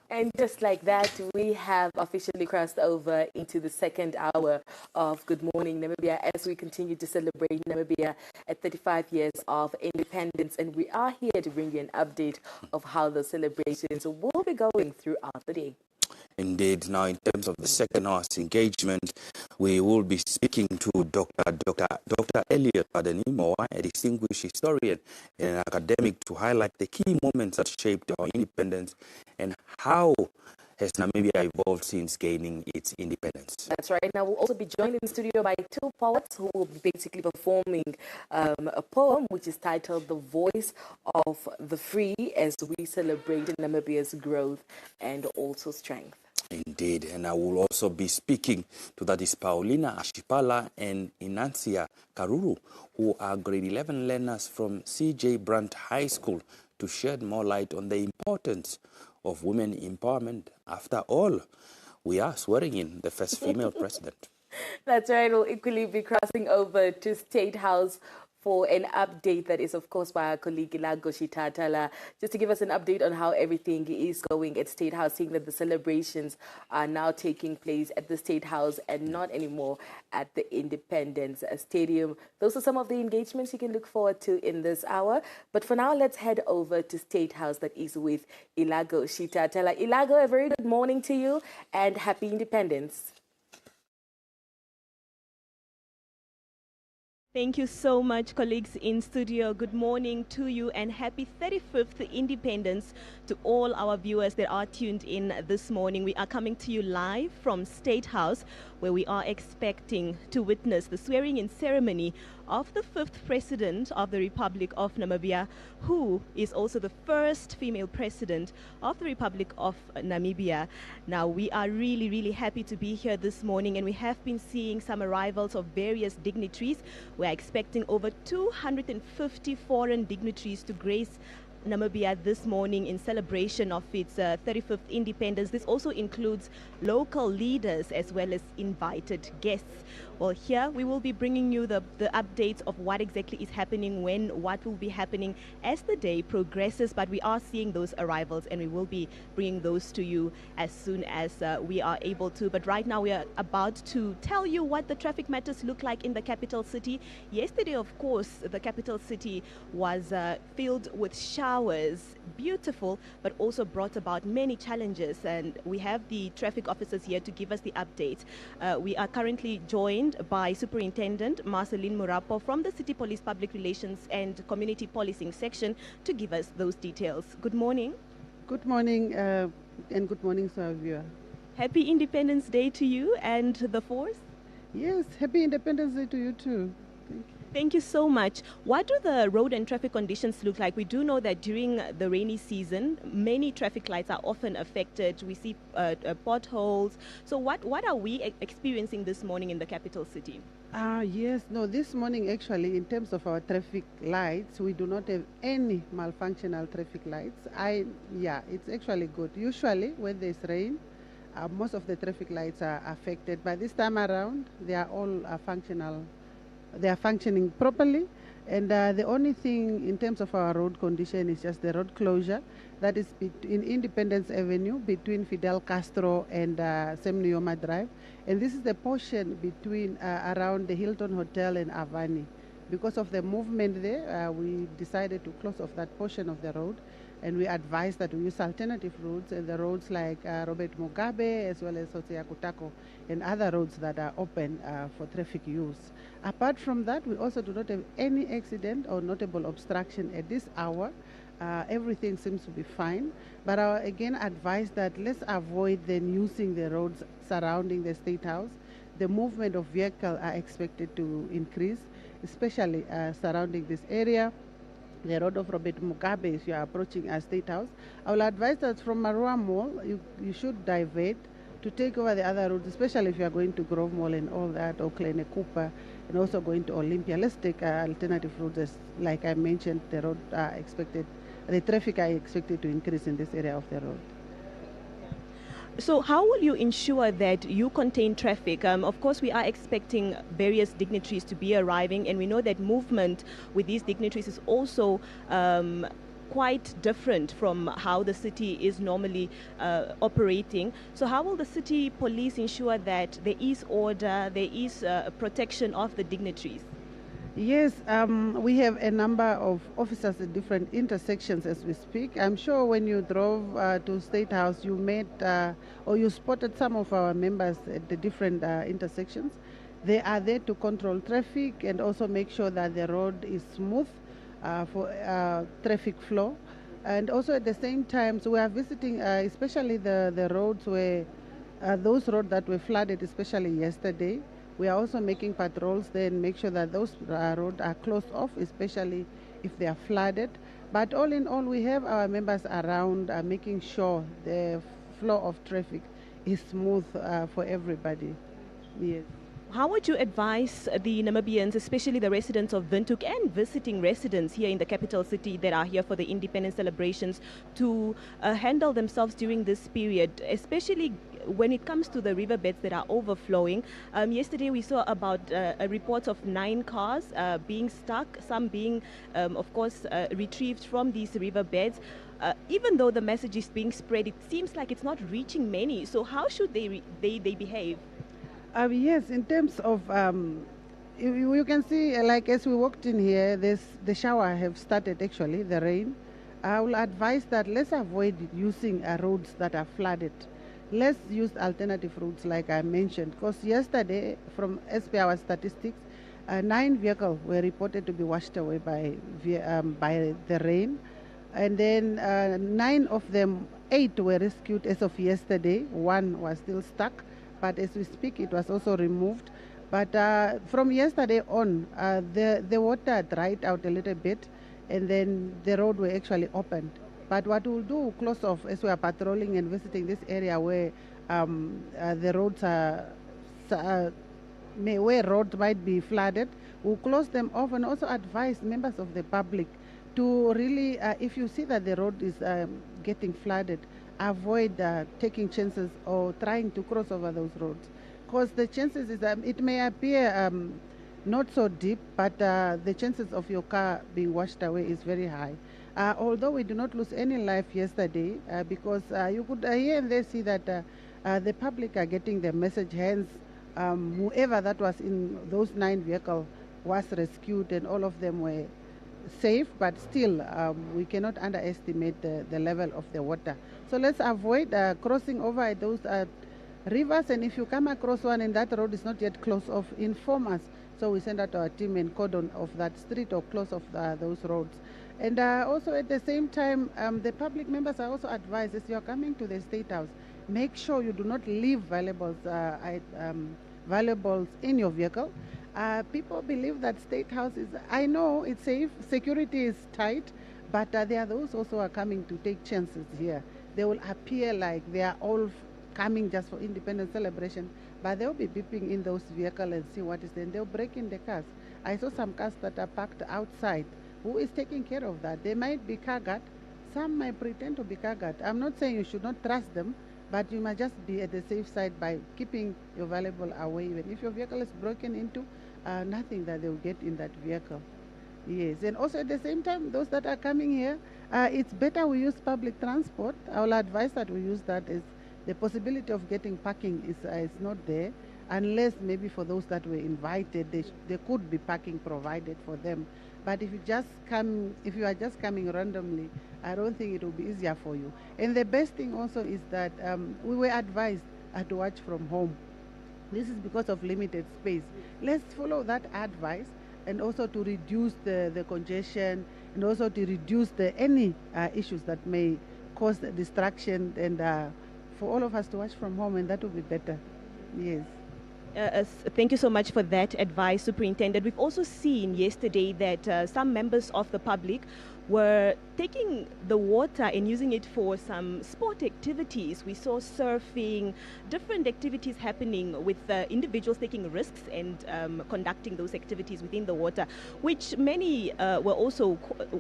And just like that, we have officially crossed over into the second hour of Good Morning Namibia as we continue to celebrate Namibia at 35 years of independence. And we are here to bring you an update of how the celebrations will be going throughout the day. Indeed. Now, in terms of the second hour's engagement, we will be speaking to Dr. Elliot Adenimowa, a distinguished historian and an academic, to highlight the key moments that shaped our independence and how has Namibia evolved since gaining its independence. That's right. Now, we'll also be joined in the studio by two poets who will be basically performing a poem which is titled The Voice of the Free as we celebrate Namibia's growth and also strength. Indeed, and I will also be speaking to that is Paulina Ashipala and Inancia Karuru, who are grade 11 learners from C.J. Brandt High School, to shed more light on the importance of women empowerment. After all, we are swearing in the first female president. That's right. We'll equally be crossing over to State House for an update that is, of course, by our colleague Ilago Shitatala, just to give us an update on how everything is going at State House, seeing that the celebrations are now taking place at the State House and not anymore at the Independence Stadium. Those are some of the engagements you can look forward to in this hour. But for now, let's head over to State House, that is with Ilago Shitatala. Ilago, a very good morning to you and happy independence. Thank you so much, colleagues in studio. Good morning to you and happy 35th Independence to all our viewers that are tuned in this morning. We are coming to you live from State House, where we are expecting to witness the swearing-in ceremony of the 5th President of the Republic of Namibia, who is also the first female President of the Republic of Namibia. Now, we are really, really happy to be here this morning, and we have been seeing some arrivals of various dignitaries. We are expecting over 250 foreign dignitaries to grace Namibia this morning in celebration of its 35th independence. This also includes local leaders as well as invited guests. Well, here we will be bringing you the updates of what exactly is happening, when, what will be happening as the day progresses. But we are seeing those arrivals and we will be bringing those to you as soon as we are able to. But right now we are about to tell you what the traffic matters look like in the capital city. Yesterday, of course, the capital city was filled with showers, beautiful, but also brought about many challenges. And we have the traffic officers here to give us the update. We are currently joined by Superintendent Marceline Murapo from the City Police Public Relations and Community Policing section to give us those details. Good morning. Good morning and good morning to our viewer. Happy Independence Day to you and the force. Yes, happy Independence Day to you too. Thank you so much. What do the road and traffic conditions look like? We do know that during the rainy season, many traffic lights are often affected. We see potholes. So what are we experiencing this morning in the capital city? Yes, no, this morning actually, in terms of our traffic lights, we do not have any malfunctional traffic lights. Yeah, it's actually good. Usually when there's rain, most of the traffic lights are affected. But this time around, they are all functional. They are functioning properly, and the only thing in terms of our road condition is just the road closure that is in Independence Avenue between Fidel Castro and Sam Nujoma Drive, and this is the portion between around the Hilton Hotel and Avani. Because of the movement there, we decided to close off that portion of the road, and we advised that we use alternative routes, and the roads like Robert Mugabe as well as Hosea Kutako and other roads that are open for traffic use. Apart from that, we also do not have any accident or notable obstruction at this hour. Everything seems to be fine, but I again advise that let's avoid then using the roads surrounding the State House. The movement of vehicles are expected to increase, especially surrounding this area. The road of Robert Mugabe, if you are approaching our State House, I will advise that from Marua Mall, you should divert to take over the other roads, especially if you are going to Grove Mall and all that, or Kleine Cooper, and also going to Olympia. Let's take alternative routes. Like I mentioned, the road are expected, the traffic are expected to increase in this area of the road. So how will you ensure that you contain traffic? Of course, we are expecting various dignitaries to be arriving, and we know that movement with these dignitaries is also quite different from how the city is normally operating. So how will the city police ensure that there is order, there is protection of the dignitaries? Yes, we have a number of officers at different intersections as we speak. I'm sure when you drove to State House, you met or you spotted some of our members at the different intersections. They are there to control traffic and also make sure that the road is smooth for traffic flow. And also at the same time, so we are visiting especially the roads where those roads that were flooded, especially yesterday. We are also making patrols there and make sure that those roads are closed off, especially if they are flooded. But all in all, we have our members around making sure the flow of traffic is smooth for everybody. Yes. How would you advise the Namibians, especially the residents of Windhoek and visiting residents here in the capital city that are here for the independence celebrations, to handle themselves during this period, especially when it comes to the riverbeds that are overflowing? Yesterday we saw about a report of 9 cars being stuck, some being, of course, retrieved from these riverbeds. Even though the message is being spread, it seems like it's not reaching many. So how should they behave? Yes, in terms of, you can see, like as we walked in here, the shower have started actually, the rain. I will advise that let's avoid using roads that are flooded. Let's use alternative routes like I mentioned, because yesterday, as per our statistics, 9 vehicles were reported to be washed away by the rain. And then 9 of them, 8 were rescued as of yesterday. 1 was still stuck. But as we speak, it was also removed. But from yesterday on, the water dried out a little bit, and then the road were actually opened. But what we'll do, close off, as we are patrolling and visiting this area where the roads where roads might be flooded, we'll close them off and also advise members of the public to really, if you see that the road is getting flooded, avoid taking chances or trying to cross over those roads, because the chances is that it may appear not so deep, but the chances of your car being washed away is very high. Although we do not lose any life yesterday, because you could here and there see that the public are getting the message, hence whoever that was in those 9 vehicles was rescued and all of them were safe, but still we cannot underestimate the level of the water. So let's avoid crossing over those rivers, and if you come across one and that road is not yet closed off, inform us. So we send out our team and cordon off that street or close off those roads. And also at the same time, the public members are also advised, as you are coming to the State House, make sure you do not leave valuables in your vehicle. People believe that State House is, I know it's safe, security is tight, but there are those also are coming to take chances here. They will appear like they are all coming just for independence celebration, but they'll be beeping in those vehicles and see what is there, and they'll break in the cars. I saw some cars that are parked outside. Who is taking care of that? They might be carguard. Some might pretend to be carguard. I'm not saying you should not trust them, but you must just be at the safe side by keeping your valuable away. Even if your vehicle is broken into, nothing that they will get in that vehicle. Yes, and also at the same time, those that are coming here, it's better we use public transport. I will advise that we use that, as the possibility of getting parking is not there, unless maybe for those that were invited, there could be parking provided for them. But if you are just coming randomly, I don't think it will be easier for you. And the best thing also is that we were advised to watch from home. This is because of limited space. Let's follow that advice, and also to reduce the congestion, and also to reduce any issues that may cause distraction, and for all of us to watch from home, and that will be better. Yes. Thank you so much for that advice, Superintendent. We've also seen yesterday that some members of the public were taking the water and using it for some sport activities. We saw surfing, different activities happening with individuals taking risks and conducting those activities within the water, which many were also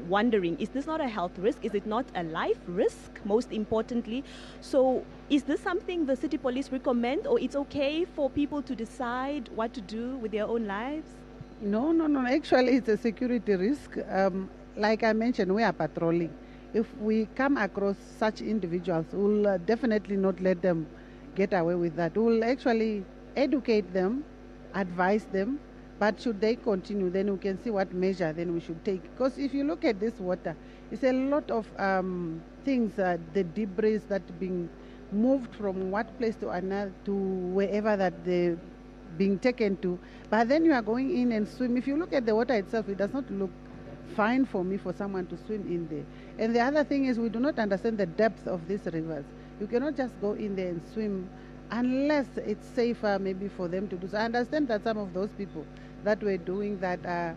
wondering, is this not a health risk? Is it not a life risk, most importantly? So is this something the city police recommend, or it's okay for people to decide what to do with their own lives? No. Actually, it's a security risk. Like I mentioned, we are patrolling. if we come across such individuals, we'll definitely not let them get away with that. We'll actually educate them, advise them, but should they continue, then we can see what measure then we should take. Because if you look at this water, it's a lot of things, the debris that being moved from one place to another, to wherever that they're being taken to. But then you are going in and swim. If you look at the water itself, it does not look fine for me for someone to swim in there. And the other thing is we do not understand the depth of these rivers. You cannot just go in there and swim unless it's safer maybe for them to do so. I understand that some of those people that were doing that are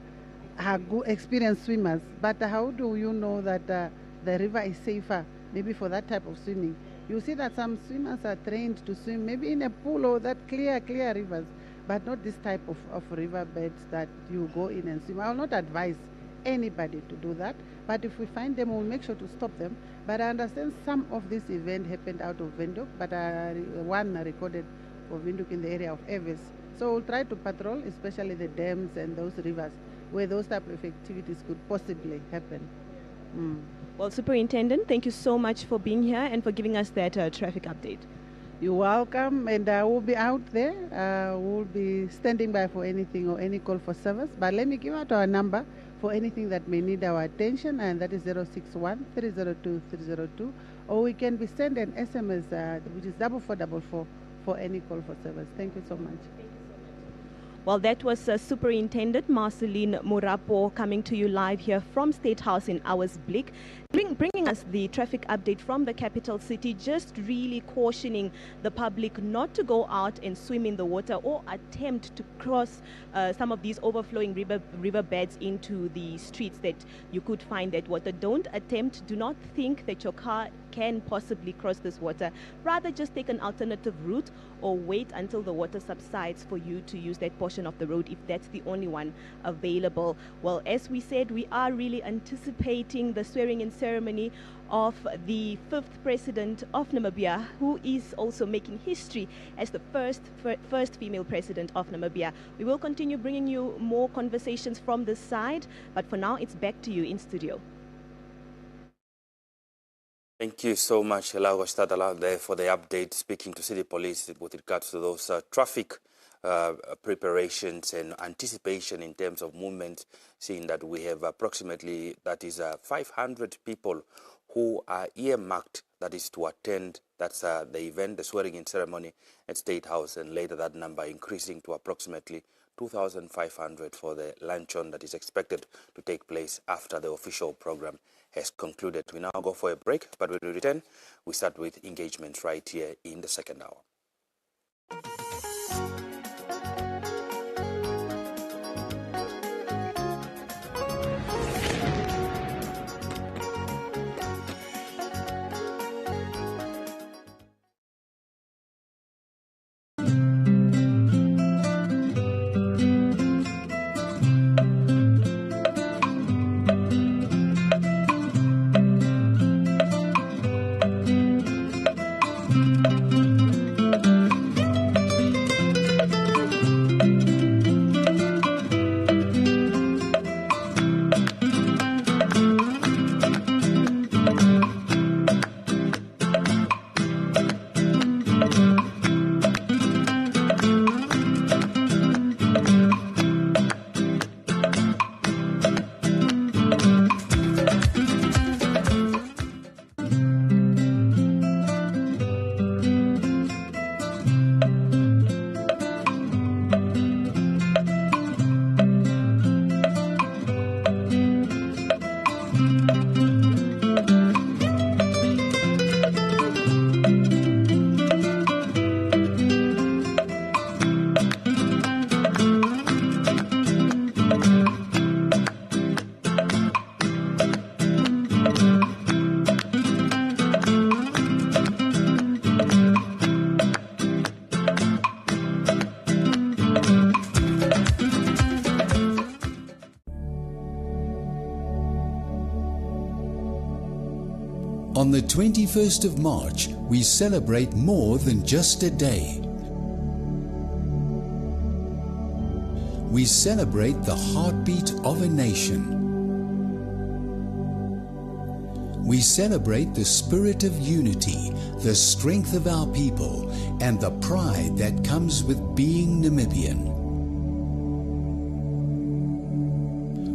good, experienced swimmers, but how do you know that the river is safer maybe for that type of swimming? You see that some swimmers are trained to swim maybe in a pool or that clear rivers, but not this type of river beds that you go in and swim. I will not advise anybody to do that, but if we find them, we'll make sure to stop them. But I understand some of this event happened out of Windhoek, but one recorded for Windhoek in the area of Eves. So we'll try to patrol, especially the dams and those rivers where those type of activities could possibly happen. Well, Superintendent, thank you so much for being here and for giving us that traffic update. You're welcome, and we'll be out there. We'll be standing by for anything or any call for service. But let me give out our number for anything that may need our attention, and that is 061-302-302. Or we can be send an SMS, which is 4444 for any call for service. Thank you so much. Well, that was Superintendent Marceline Murapo coming to you live here from State House in Auersblick, bringing us the traffic update from the capital city, just really cautioning the public not to go out and swim in the water or attempt to cross some of these overflowing river beds into the streets that you could find that water. Don't attempt, do not think that your car can possibly cross this water. Rather, just take an alternative route or wait until the water subsides for you to use that portion of the road if that's the only one available. Well, as we said, we are really anticipating the swearing-in ceremony of the 5th president of Namibia, who is also making history as the first female president of Namibia. We will continue bringing you more conversations from this side, but for now, it's back to you in studio. Thank you so much, Elago Stadala, there for the update, speaking to City Police with regards to those traffic preparations and anticipation in terms of movement, seeing that we have approximately, 500 people who are earmarked, that is to attend, that's the event, the swearing-in ceremony at State House, and later that number increasing to approximately 2,500 for the luncheon that is expected to take place after the official program has concluded. We now go for a break, but when we return, we start with engagement right here in the second hour. On the 21st of March, we celebrate more than just a day. We celebrate the heartbeat of a nation. We celebrate the spirit of unity, the strength of our people, and the pride that comes with being Namibian.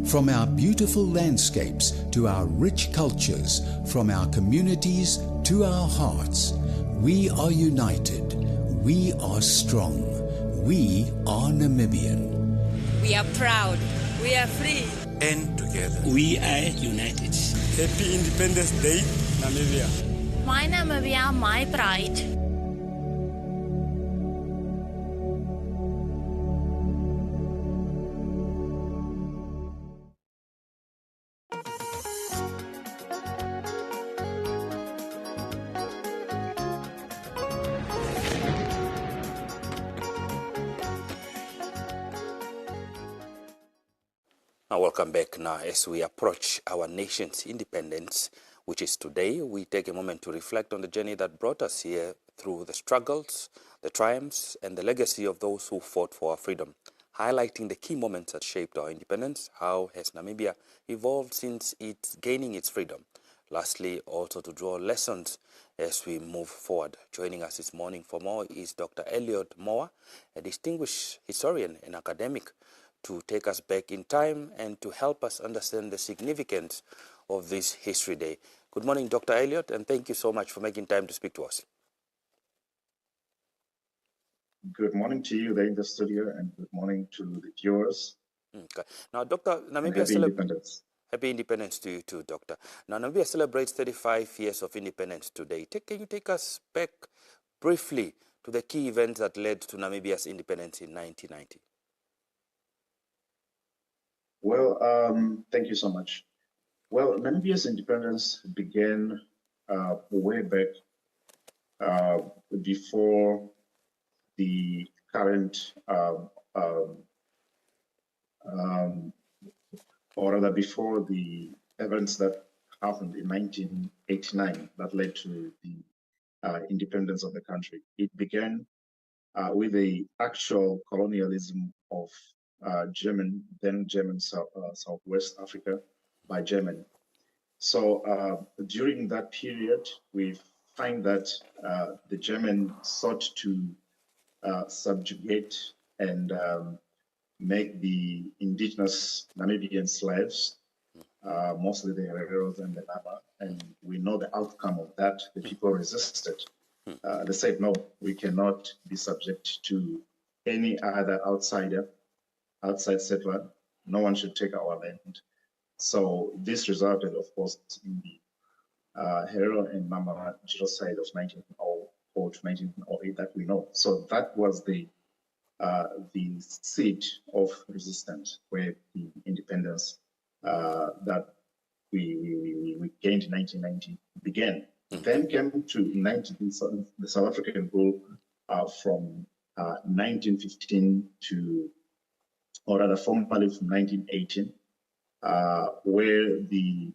From our beautiful landscapes to our rich cultures, from our communities to our hearts, we are united, we are strong, we are Namibian. We are proud, we are free, and together we are united. Happy Independence Day, Namibia. My Namibia, my pride. Welcome back. Now, as we approach our nation's independence, which is today, we take a moment to reflect on the journey that brought us here through the struggles, the triumphs, and the legacy of those who fought for our freedom, highlighting the key moments that shaped our independence. How has Namibia evolved since its gaining its freedom? Lastly, also to draw lessons as we move forward. Joining us this morning for more is Dr. Elliot Moa, a distinguished historian and academic, to take us back in time and to help us understand the significance of this History Day. Good morning, Dr. Elliot, and thank you so much for making time to speak to us. Good morning to you there in the studio, and good morning to the viewers. Okay. Now, Dr. Namibia, happy independence. Happy independence to you too, Doctor. Now, Namibia celebrates 35 years of independence today. Can you take us back briefly to the key events that led to Namibia's independence in 1990? Well, thank you so much. Well, Namibia's independence began way back before the current, or rather before the events that happened in 1989 that led to the independence of the country. It began with the actual colonialism of then German Southwest Africa by Germany. So during that period, we find that the German sought to subjugate and make the indigenous Namibian slaves, mostly the Hereros and the Nama, and we know the outcome of that. The people resisted. They said, no, we cannot be subject to any other outside settler. No one should take our land. So this resulted, of course, in the Herero and Nama genocide of 1904 to 1908 that we know. So that was the seed of resistance, where the independence that we gained in 1990 began. Then came to the South African rule from 1915 to, or rather formally from 1918, where the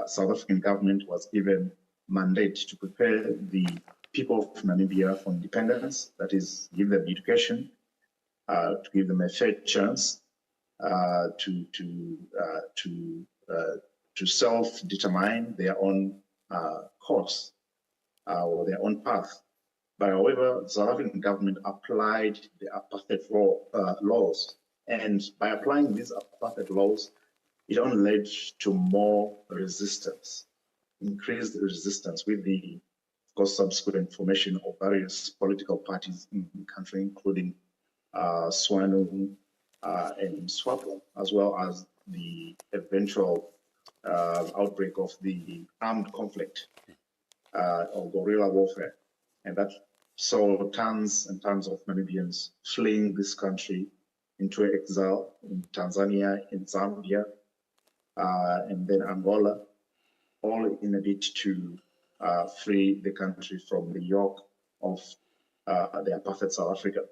South African government was given mandate to prepare the people of Namibia for independence, that is, give them education, to give them a fair chance to self-determine their own course or their own path. But however, the South African government applied the apartheid laws, and by applying these apartheid laws, it only led to more resistance, increased resistance with the, of course, subsequent formation of various political parties in the country, including SWANU and SWAPO, as well as the eventual outbreak of the armed conflict or guerrilla warfare. And that saw tons and tons of Namibians fleeing this country into exile in Tanzania, in Zambia, and then Angola, all in a bid to free the country from the yoke of the apartheid South Africa.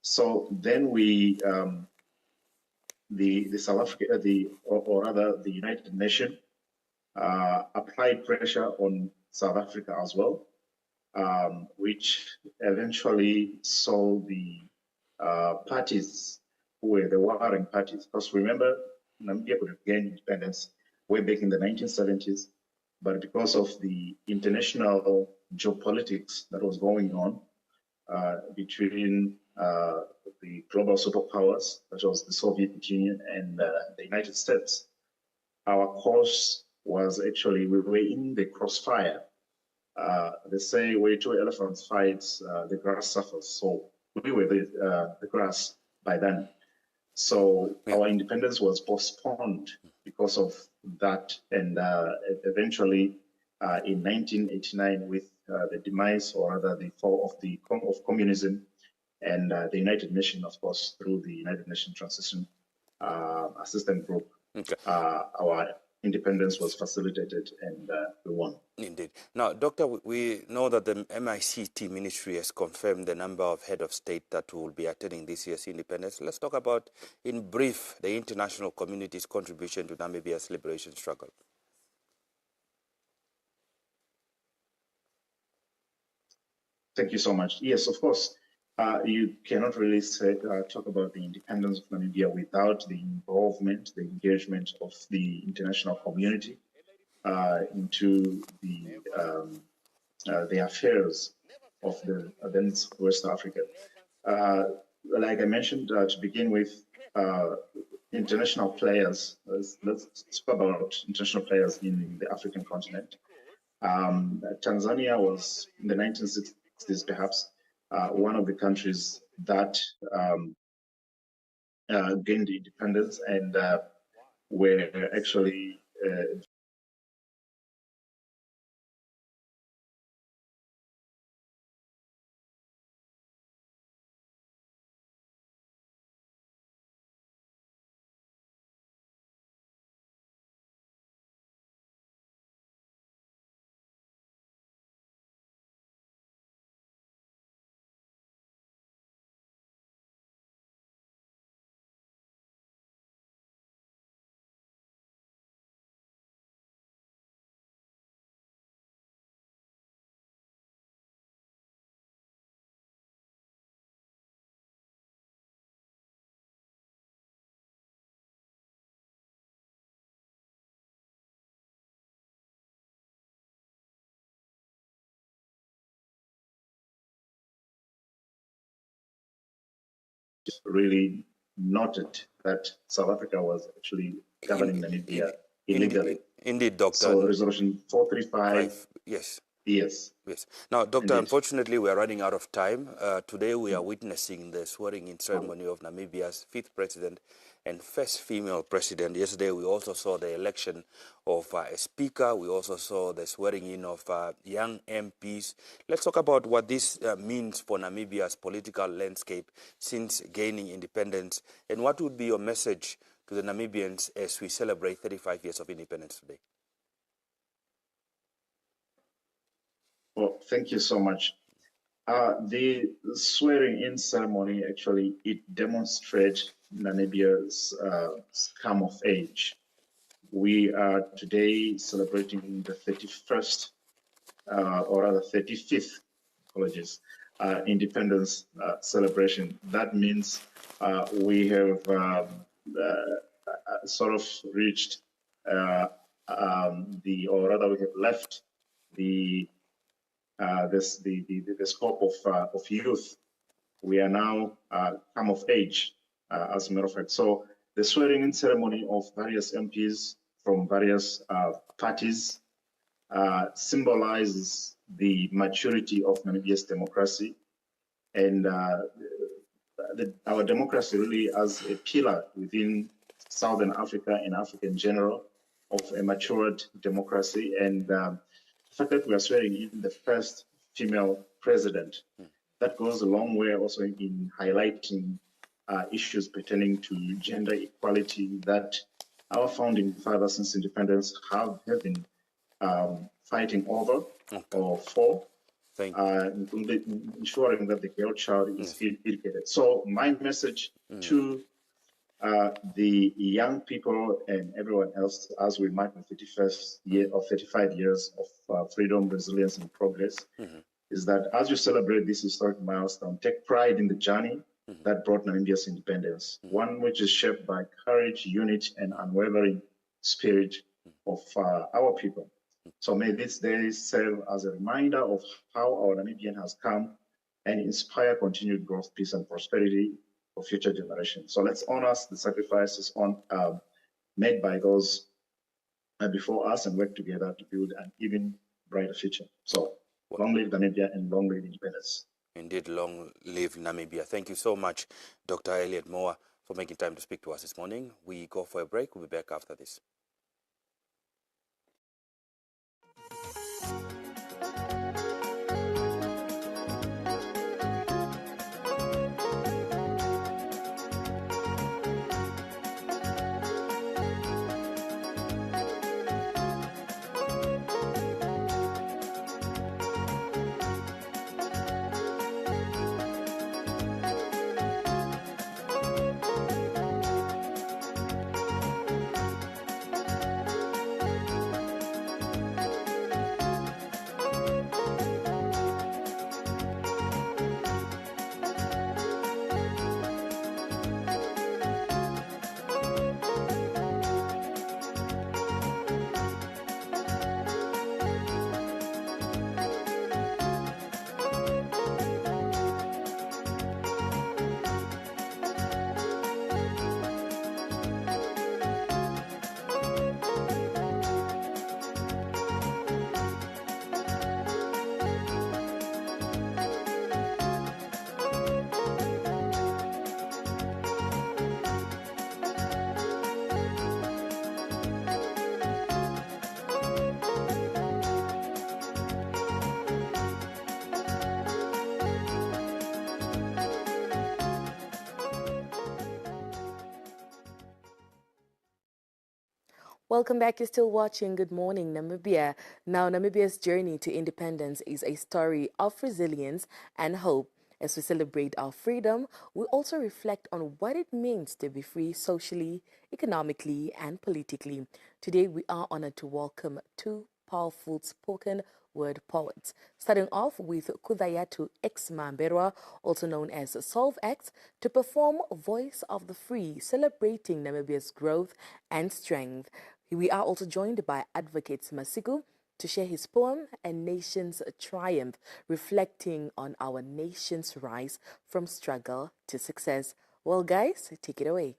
So then we, the South Africa, or rather the United Nations, applied pressure on South Africa as well, which eventually saw the parties who were the warring parties. Because remember, Namibia could have gained independence way back in the 1970s, but because of the international geopolitics that was going on between the global superpowers, such as the Soviet Union and the United States, our course was actually, we were in the crossfire. They say where two elephants fight, the grass suffers. So we were the grass by then. So our independence was postponed because of that. And eventually in 1989, with the demise, or rather the fall of communism, and the United Nations, of course, through the United Nations Transition Assistance Group, our independence was facilitated and we won. Indeed. Now, Doctor, we know that the MICT ministry has confirmed the number of head of state that will be attending this year's independence. Let's talk about, in brief, the international community's contribution to Namibia's liberation struggle. Thank you so much. Yes, of course. You cannot really talk about the independence of Namibia without the involvement, the engagement of the international community into the affairs of the West Africa. Like I mentioned, to begin with, international players. Let's talk about international players in the African continent. Tanzania was, in the 1960s, perhaps, one of the countries that gained independence and were actually really noted that South Africa was actually governing Namibia illegally. Indeed, Doctor. So Resolution 435. Yes. Yes. Yes. Now, Doctor, Indeed. Unfortunately, we are running out of time. Today, we are witnessing the swearing-in ceremony of Namibia's 5th president and first female president. Yesterday, we also saw the election of a speaker. We also saw the swearing-in of young MPs. Let's talk about what this means for Namibia's political landscape since gaining independence, and what would be your message to the Namibians as we celebrate 35 years of independence today? Well, thank you so much. The swearing-in ceremony, actually, it demonstrates Namibia's come of age. We are today celebrating the 31st, or rather 35th, apologies, independence celebration. That means we have sort of reached or rather we have left the scope of youth. We are now come of age, as a matter of fact. So the swearing-in ceremony of various MPs from various parties symbolizes the maturity of Namibia's democracy, and our democracy really as a pillar within Southern Africa and Africa in general of a matured democracy. And the fact that we are swearing in the first female president, that goes a long way also in highlighting issues pertaining to gender equality that our founding fathers since independence have been fighting over or for, ensuring that the girl child is educated. So my message to the young people and everyone else as we mark the 31st year of 35 years of freedom, resilience, and progress is that as you celebrate this historic milestone, take pride in the journey that brought Namibia's independence, one which is shaped by courage, unity, and unwavering spirit of our people. So may this day serve as a reminder of how our Namibian has come and inspire continued growth, peace, and prosperity for future generations. So let's honor the sacrifices made by those before us and work together to build an even brighter future. So long live Namibia and long live independence. Indeed, long live Namibia. Thank you so much, Dr. Elliot Moore, for making time to speak to us this morning. We go for a break. We'll be back after this. Welcome back. You're still watching Good Morning Namibia. Now, Namibia's journey to independence is a story of resilience and hope. As we celebrate our freedom, we also reflect on what it means to be free socially, economically, and politically. Today, we are honored to welcome two powerful spoken word poets. Starting off with Kudayatu X Mamberwa, also known as Solve X, to perform Voice of the Free, celebrating Namibia's growth and strength. We are also joined by Advocate Masiku to share his poem, A Nation's Triumph, reflecting on our nation's rise from struggle to success. Well, guys, take it away.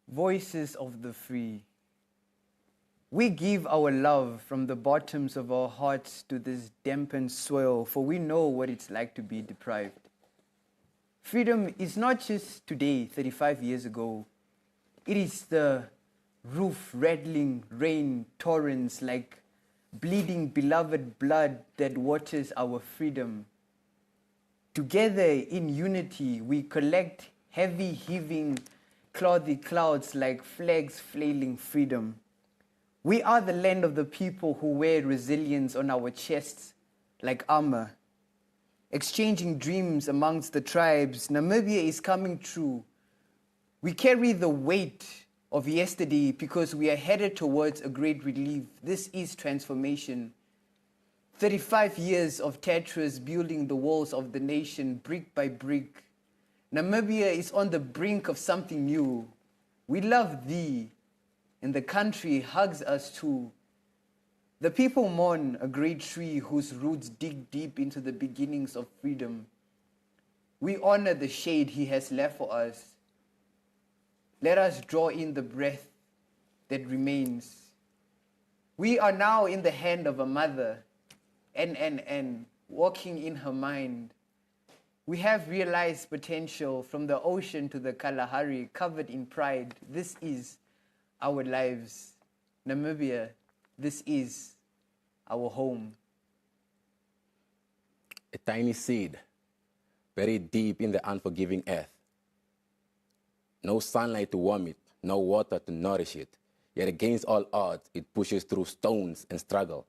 Voices of the free. We give our love from the bottoms of our hearts to this dampened soil, for we know what it's like to be deprived. Freedom is not just today, 35 years ago. It is the roof-rattling rain torrents like bleeding beloved blood that waters our freedom. Together in unity, we collect heavy heaving clothy clouds like flags flailing freedom. We are the land of the people who wear resilience on our chests like armor. Exchanging dreams amongst the tribes, Namibia is coming true. We carry the weight of yesterday because we are headed towards a great relief. This is transformation. 35 years of Tetris building the walls of the nation brick by brick. Namibia is on the brink of something new. We love thee, and the country hugs us too. The people mourn a great tree whose roots dig deep into the beginnings of freedom. We honor the shade he has left for us. Let us draw in the breath that remains. We are now in the hand of a mother, and walking in her mind. We have realized potential from the ocean to the Kalahari, covered in pride. This is our lives. Namibia, this is our home. A tiny seed, buried deep in the unforgiving earth. No sunlight to warm it, no water to nourish it. Yet against all odds, it pushes through stones and struggle.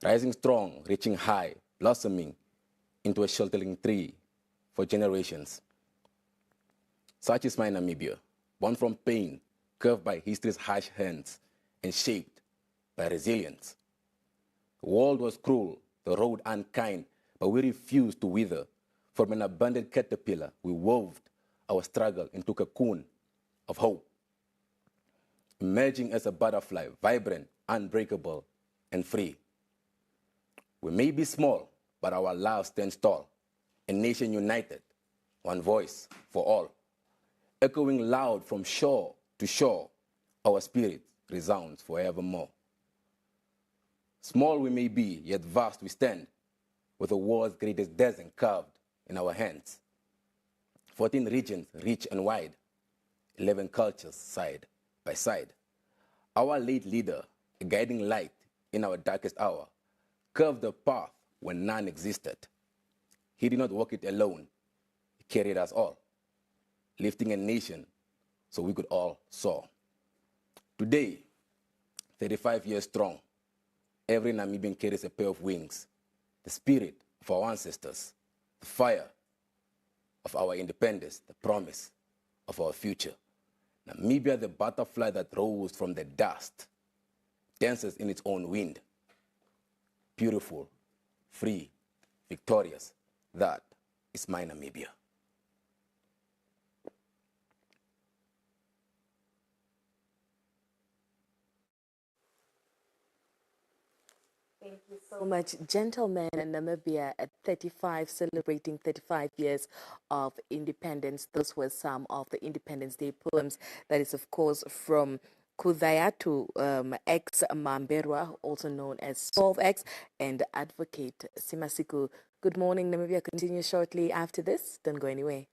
Rising strong, reaching high, blossoming into a sheltering tree for generations. Such is my Namibia, born from pain, curved by history's harsh hands, and shaped by resilience. The world was cruel, the road unkind, but we refused to wither. From an abandoned caterpillar, we wove our struggle into a cocoon of hope. emerging as a butterfly, vibrant, unbreakable, and free. We may be small, but our love stands tall. A nation united, one voice for all. Echoing loud from shore to shore, our spirit resounds forevermore. Small we may be, yet vast we stand, with the world's greatest desert carved in our hands. 14 regions, rich and wide, 11 cultures, side by side. Our late leader, a guiding light in our darkest hour, carved the path when none existed. He did not walk it alone. He carried us all, lifting a nation so we could all soar. Today, 35 years strong, every Namibian carries a pair of wings, the spirit of our ancestors, the fire of our independence, the promise of our future. Namibia, the butterfly that rose from the dust, dances in its own wind. Beautiful, free, victorious. That is my Namibia. Thank you so much, gentlemen. In Namibia at 35, celebrating 35 years of independence. Those were some of the Independence Day poems. That is, of course, from Kudayatu X Mamberwa, also known as Solve X, and Advocate Simasiku. Good morning, Namibia. Continue shortly after this. Don't go anywhere.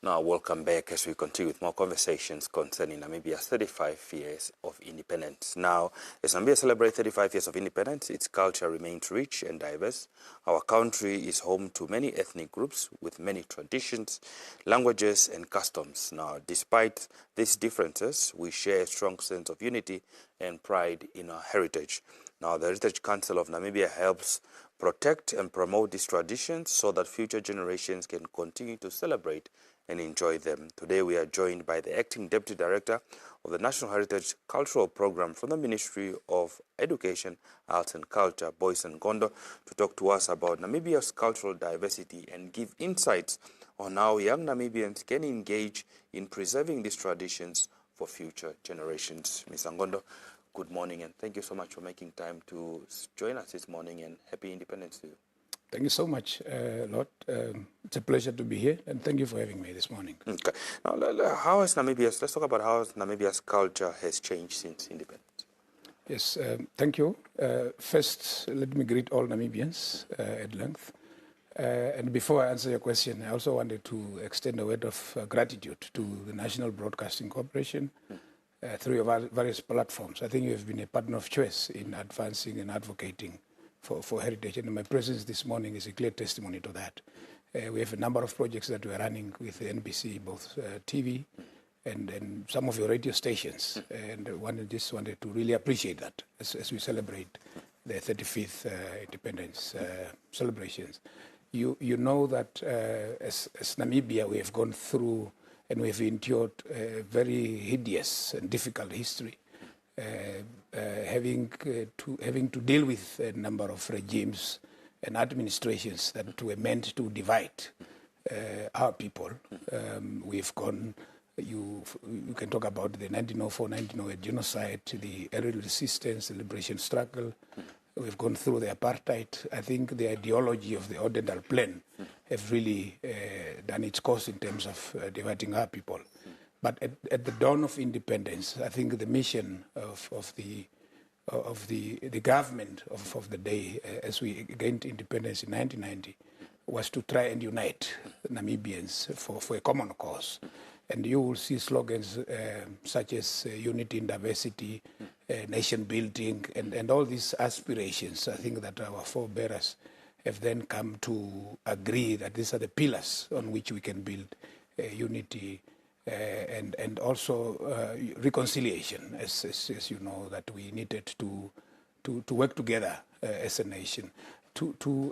Now, welcome back as we continue with more conversations concerning Namibia's 35 years of independence. Now, as Namibia celebrates 35 years of independence, its culture remains rich and diverse. Our country is home to many ethnic groups with many traditions, languages, and customs. Now, despite these differences, we share a strong sense of unity and pride in our heritage. Now, the Heritage Council of Namibia helps protect and promote these traditions so that future generations can continue to celebrate and enjoy them. Today we are joined by the Acting Deputy Director of the National Heritage Cultural Program from the Ministry of Education, Arts and Culture, Boyce Ngondo, to talk to us about Namibia's cultural diversity and give insights on how young Namibians can engage in preserving these traditions for future generations. Ms. Ngondo, good morning, and thank you so much for making time to join us this morning, and happy Independence to you. Thank you so much, Lord. It's a pleasure to be here, and thank you for having me this morning. Okay. Now, how has Namibia's, let's talk about how Namibia's culture has changed since independence. Yes, thank you. First, let me greet all Namibians at length. And before I answer your question, I also wanted to extend a word of gratitude to the National Broadcasting Corporation through your various platforms. I think you have been a partner of choice in advancing and advocating for heritage, and my presence this morning is a clear testimony to that. We have a number of projects that we are running with the NBC, both TV and some of your radio stations, and just wanted to really appreciate that as we celebrate the 35th independence celebrations. You know that as Namibia, we have gone through and we have endured a very hideous and difficult history, having to deal with a number of regimes and administrations that were meant to divide our people. We've gone, you can talk about the 1904-1908 genocide, the aerial resistance, the liberation struggle. We've gone through the apartheid. I think the ideology of the Ordendal plan have really done its course in terms of dividing our people. But at the dawn of independence, I think the mission of the government of the day, as we gained independence in 1990, was to try and unite Namibians for a common cause. And you will see slogans such as unity in diversity, nation building, and all these aspirations. I think that our forebearers have then come to agree that these are the pillars on which we can build unity and also reconciliation, as you know, that we needed to work together as a nation.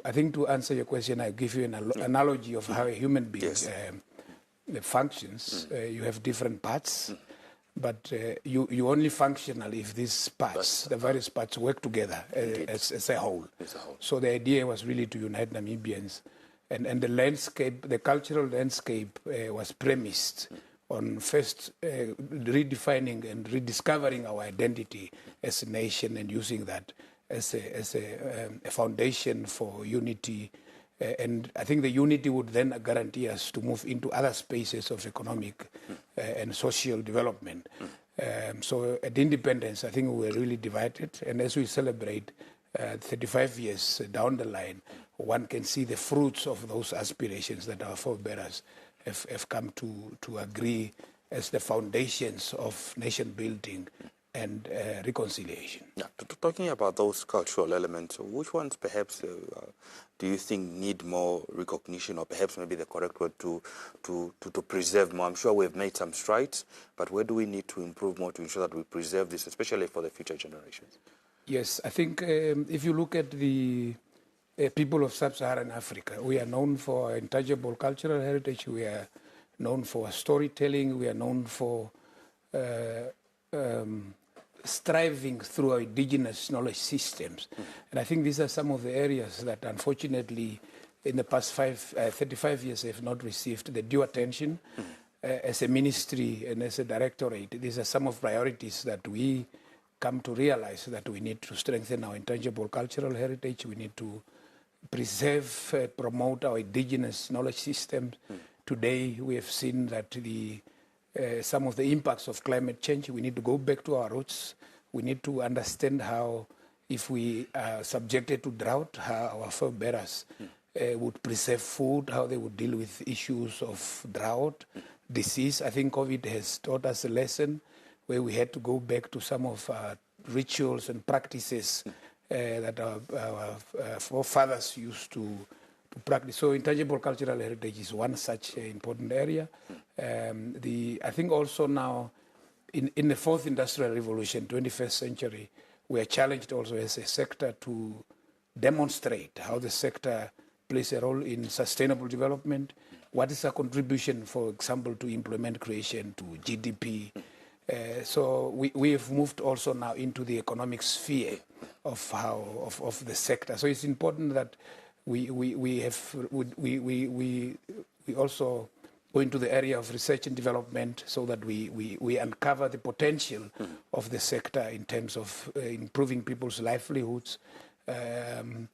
I think to answer your question, I'll give you an analogy of how a human being functions. You have different parts, but you only functional if these parts, the various parts, work together as a whole. So the idea was really to unite Namibians, and the landscape, the cultural landscape, was premised on first redefining and rediscovering our identity as a nation and using that as a foundation for unity. And I think the unity would then guarantee us to move into other spaces of economic and social development. So at independence, I think we were really divided. And as we celebrate 35 years down the line, one can see the fruits of those aspirations that our forebearers have come to agree as the foundations of nation building and reconciliation. Yeah, talking about those cultural elements, which ones perhaps do you think need more recognition, or perhaps maybe the correct word to preserve more? I'm sure we've made some strides, but where do we need to improve more to ensure that we preserve this, especially for the future generations? Yes, I think if you look at the people of sub-Saharan Africa, we are known for our intangible cultural heritage, we are known for storytelling, we are known for striving through our indigenous knowledge systems. And I think these are some of the areas that unfortunately in the past 35 years have not received the due attention. As a ministry and as a directorate, these are some of priorities that we come to realize that we need to strengthen our intangible cultural heritage. We need to preserve, promote our indigenous knowledge systems. Today we have seen that some of the impacts of climate change, we need to go back to our roots. We need to understand how, if we are subjected to drought, how our forebearers would preserve food, how they would deal with issues of drought, disease. I think COVID has taught us a lesson where we had to go back to some of our rituals and practices that our forefathers used to practice. So intangible cultural heritage is one such important area. I think also now in the fourth industrial revolution, 21st century, we are challenged also as a sector to demonstrate how the sector plays a role in sustainable development? What is our contribution, for example, to employment creation, to GDP? So we have moved also now into the economic sphere of the sector. So it's important that we also go into the area of research and development so that we uncover the potential of the sector in terms of improving people's livelihoods and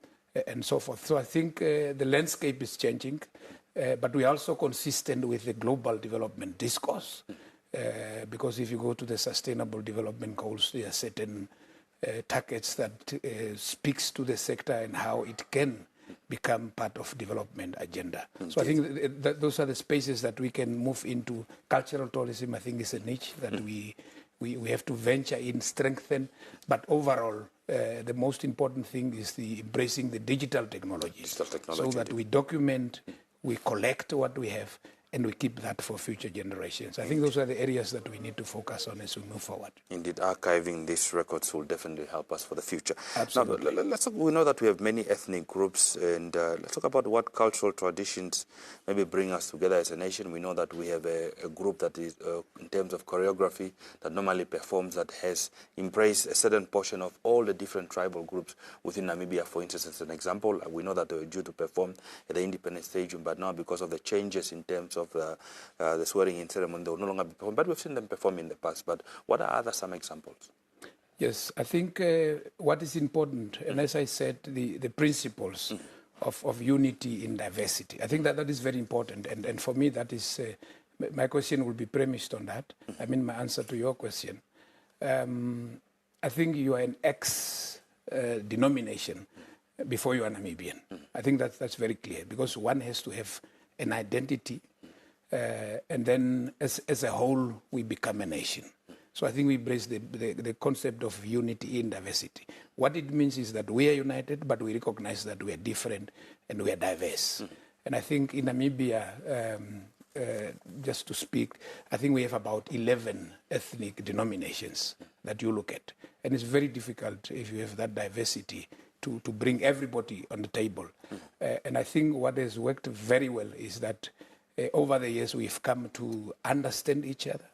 so forth. So I think the landscape is changing, but we are also consistent with the global development discourse. Because if you go to the Sustainable Development Goals, there are certain targets that speaks to the sector and how it can become part of development agenda. So I think those are the spaces that we can move into. Cultural tourism, I think, is a niche that we have to venture in, strengthen. But overall, the most important thing is embracing the digital technologies, so that we document, we collect what we have, and we keep that for future generations. I think those are the areas that we need to focus on as we move forward. Indeed, archiving these records will definitely help us for the future. Absolutely. Now, we know that we have many ethnic groups, and let's talk about what cultural traditions maybe bring us together as a nation. We know that we have a group that is, in terms of choreography, that normally performs, that has embraced a certain portion of all the different tribal groups within Namibia. For instance, as an example, we know that they were due to perform at the Independence Stadium, but now because of the changes in terms of the swearing-in ceremony, they will no longer be performed. But we've seen them perform in the past. But what are some examples? Yes, I think what is important, and as I said, the principles of unity in diversity. I think that is very important. And for me, that is, my question will be premised on that. I mean, my answer to your question. I think you are an ex-denomination before you are Namibian. I think that's very clear, because one has to have an identity, and then as a whole, we become a nation. So I think we embrace the concept of unity in diversity. What it means is that we are united, but we recognize that we are different and we are diverse. And I think in Namibia, just to speak, I think we have about 11 ethnic denominations that you look at. And it's very difficult if you have that diversity to bring everybody on the table. And I think what has worked very well is that over the years we've come to understand each other.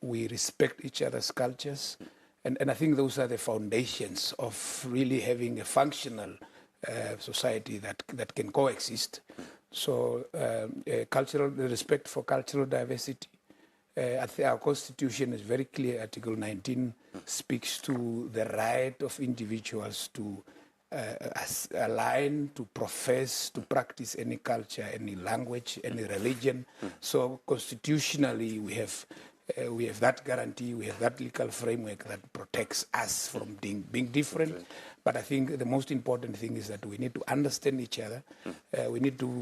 We respect each other's cultures. And I think those are the foundations of really having a functional society that can coexist. So cultural respect for cultural diversity. I think our Constitution is very clear. Article 19 speaks to the right of individuals to align, to profess, to practice any culture, any language, any religion. So constitutionally, we have that guarantee, we have that legal framework that protects us from being different. But I think the most important thing is that we need to understand each other. We need to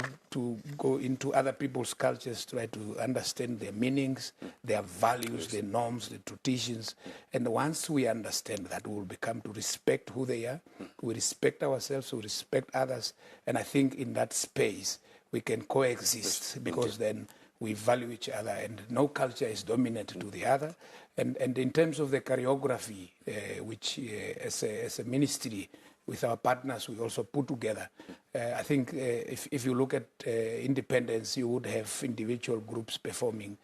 go into other people's cultures, try to understand their meanings, their values, their norms, their traditions. And once we understand that, we will become to respect who they are. We respect ourselves, we respect others. And I think in that space, we can coexist, because then we value each other, and no culture is dominant to the other. And in terms of the choreography, which as a ministry with our partners we also put together, I think if you look at independence, you would have individual groups performing.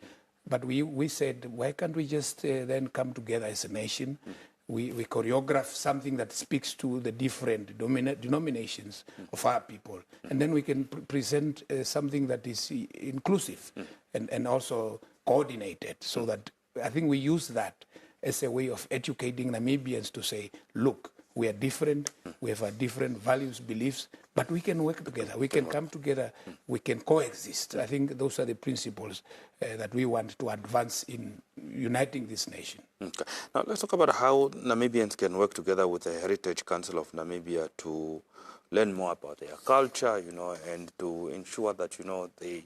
But we said, why can't we just then come together as a nation? We choreograph something that speaks to the different denominations of our people. And then we can present something that is inclusive and also coordinated, so that I think we use that as a way of educating Namibians to say, look, we are different, we have our different values, beliefs, but we can work together, we can come together, we can coexist. I think those are the principles that we want to advance in uniting this nation. Okay. Now let's talk about how Namibians can work together with the Heritage Council of Namibia to learn more about their culture, and to ensure that, they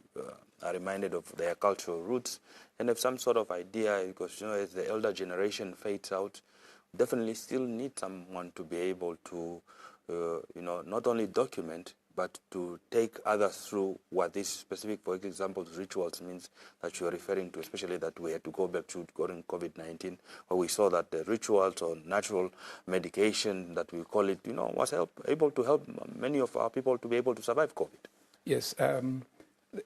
are reminded of their cultural roots and have some sort of idea, because, as the elder generation fades out, definitely still need someone to be able to, not only document, but to take others through what this specific, for example, rituals means that you are referring to, especially that we had to go back to during COVID-19, where we saw that the rituals or natural medication that we call it, was able to help many of our people to be able to survive COVID. Yes,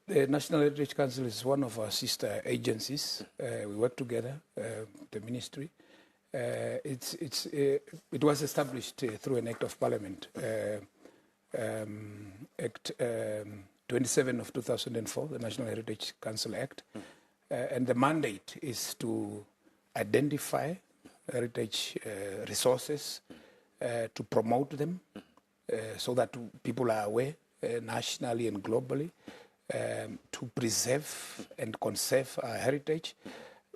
the National Heritage Council is one of our sister agencies. We work together, the ministry. It was established through an act of parliament, Act 27 of 2004, the National Heritage Council Act. And the mandate is to identify heritage resources, to promote them so that people are aware nationally and globally, to preserve and conserve our heritage.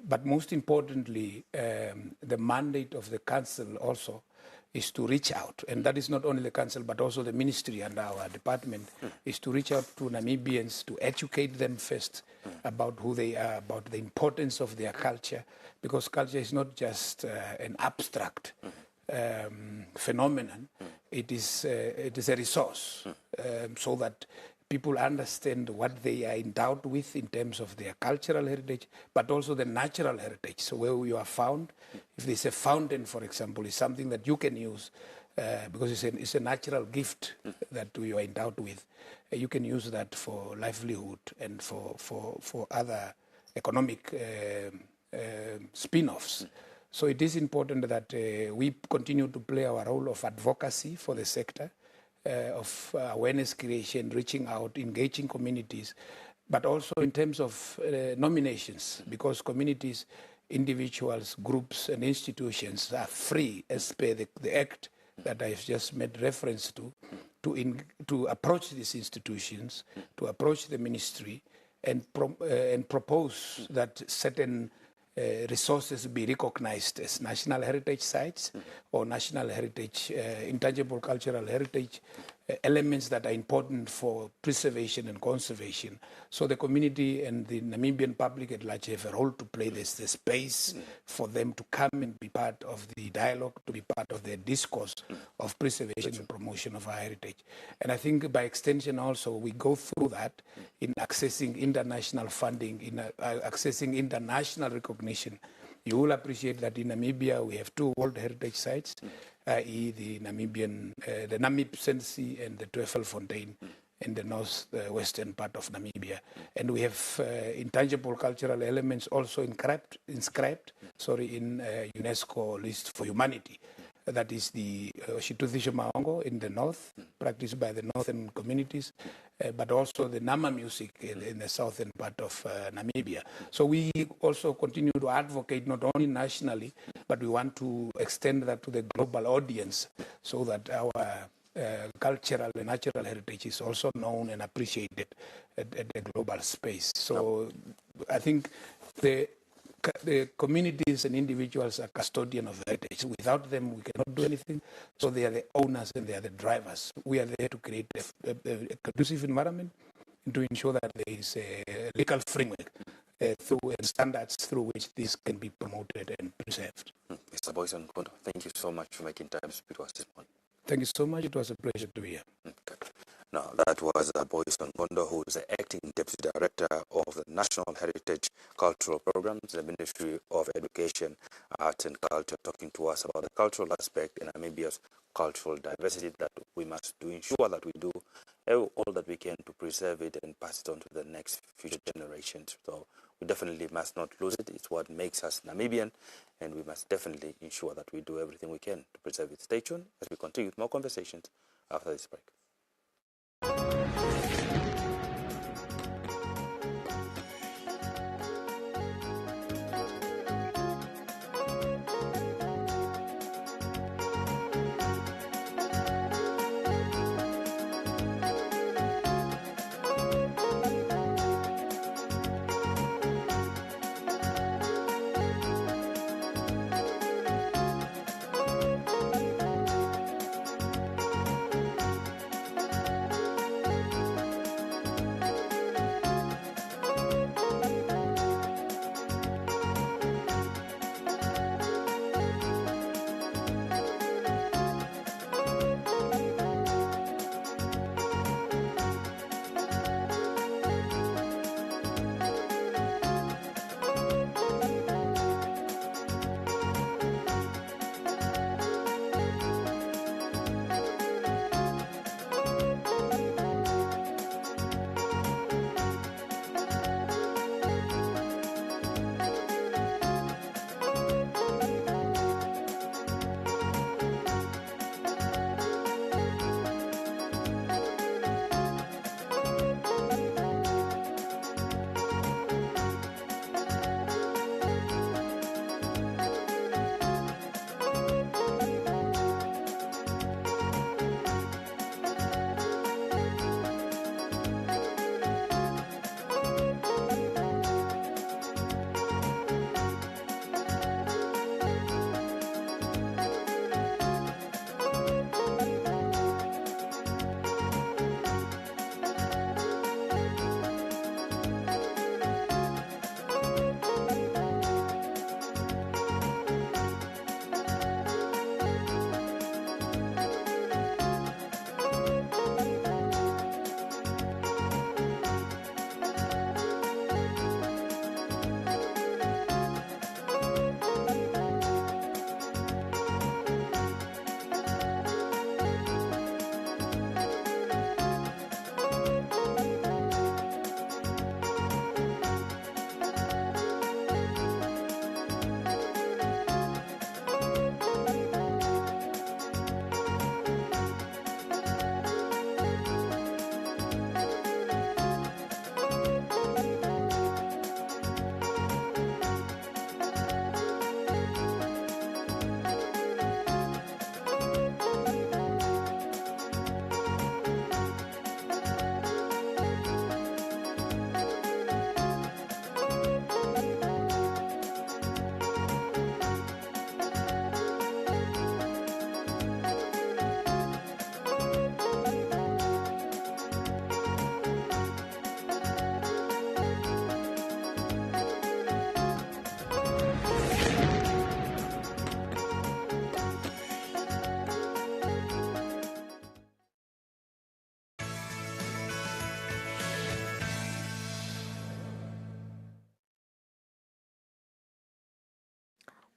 But most importantly, the mandate of the council also is to reach out, and that is not only the council but also the ministry and our department, is to reach out to Namibians, to educate them first about who they are, about the importance of their culture, because culture is not just an abstract phenomenon. It is a resource, so that people understand what they are endowed with in terms of their cultural heritage, but also the natural heritage. So where you are found, if there's a fountain, for example, is something that you can use because it's a natural gift that you are endowed with. You can use that for livelihood and for other economic spin-offs. So it is important that we continue to play our role of advocacy for the sector, of awareness creation, reaching out, engaging communities, but also in terms of nominations, because communities, individuals, groups, and institutions are free, as per the act that I've just made reference to approach these institutions, to approach the ministry, and propose that certain resources be recognized as national heritage sites or national heritage, intangible cultural heritage elements that are important for preservation and conservation. So the community and the Namibian public at large have a role to play. There's the space for them to come and be part of the dialogue, to be part of the discourse of preservation and promotion of our heritage. And I think by extension also we go through that in accessing international funding, in accessing international recognition. You will appreciate that in Namibia we have 2 World Heritage Sites, i.e. the Namib Sensi and the Tweefelfontein in the northwestern part of Namibia. And we have intangible cultural elements also inscribed in UNESCO list for humanity. That is the Shituthi Maongo in the north, practiced by the northern communities, but also the Nama music in the southern part of Namibia. So we also continue to advocate not only nationally, but we want to extend that to the global audience so that our cultural and natural heritage is also known and appreciated at the global space. So I think the communities and individuals are custodian of heritage. Without them, we cannot do anything. So they are the owners and they are the drivers. We are there to create a conducive environment and to ensure that there is a legal framework through and standards through which this can be promoted and preserved. Mr. Boyson Kondo, thank you so much for making time to speak to us this morning. Thank you so much. It was a pleasure to be here. Okay. Now, that was Boyson Kondo, who is the acting deputy director of the National Heritage Cultural Programs, the Ministry of Education, Arts and Culture, talking to us about the cultural aspect in Namibia's cultural diversity that we must do, ensure that we do all that we can to preserve it and pass it on to the next future generations. So we definitely must not lose it. It's what makes us Namibian, and we must definitely ensure that we do everything we can to preserve it. Stay tuned as we continue with more conversations after this break.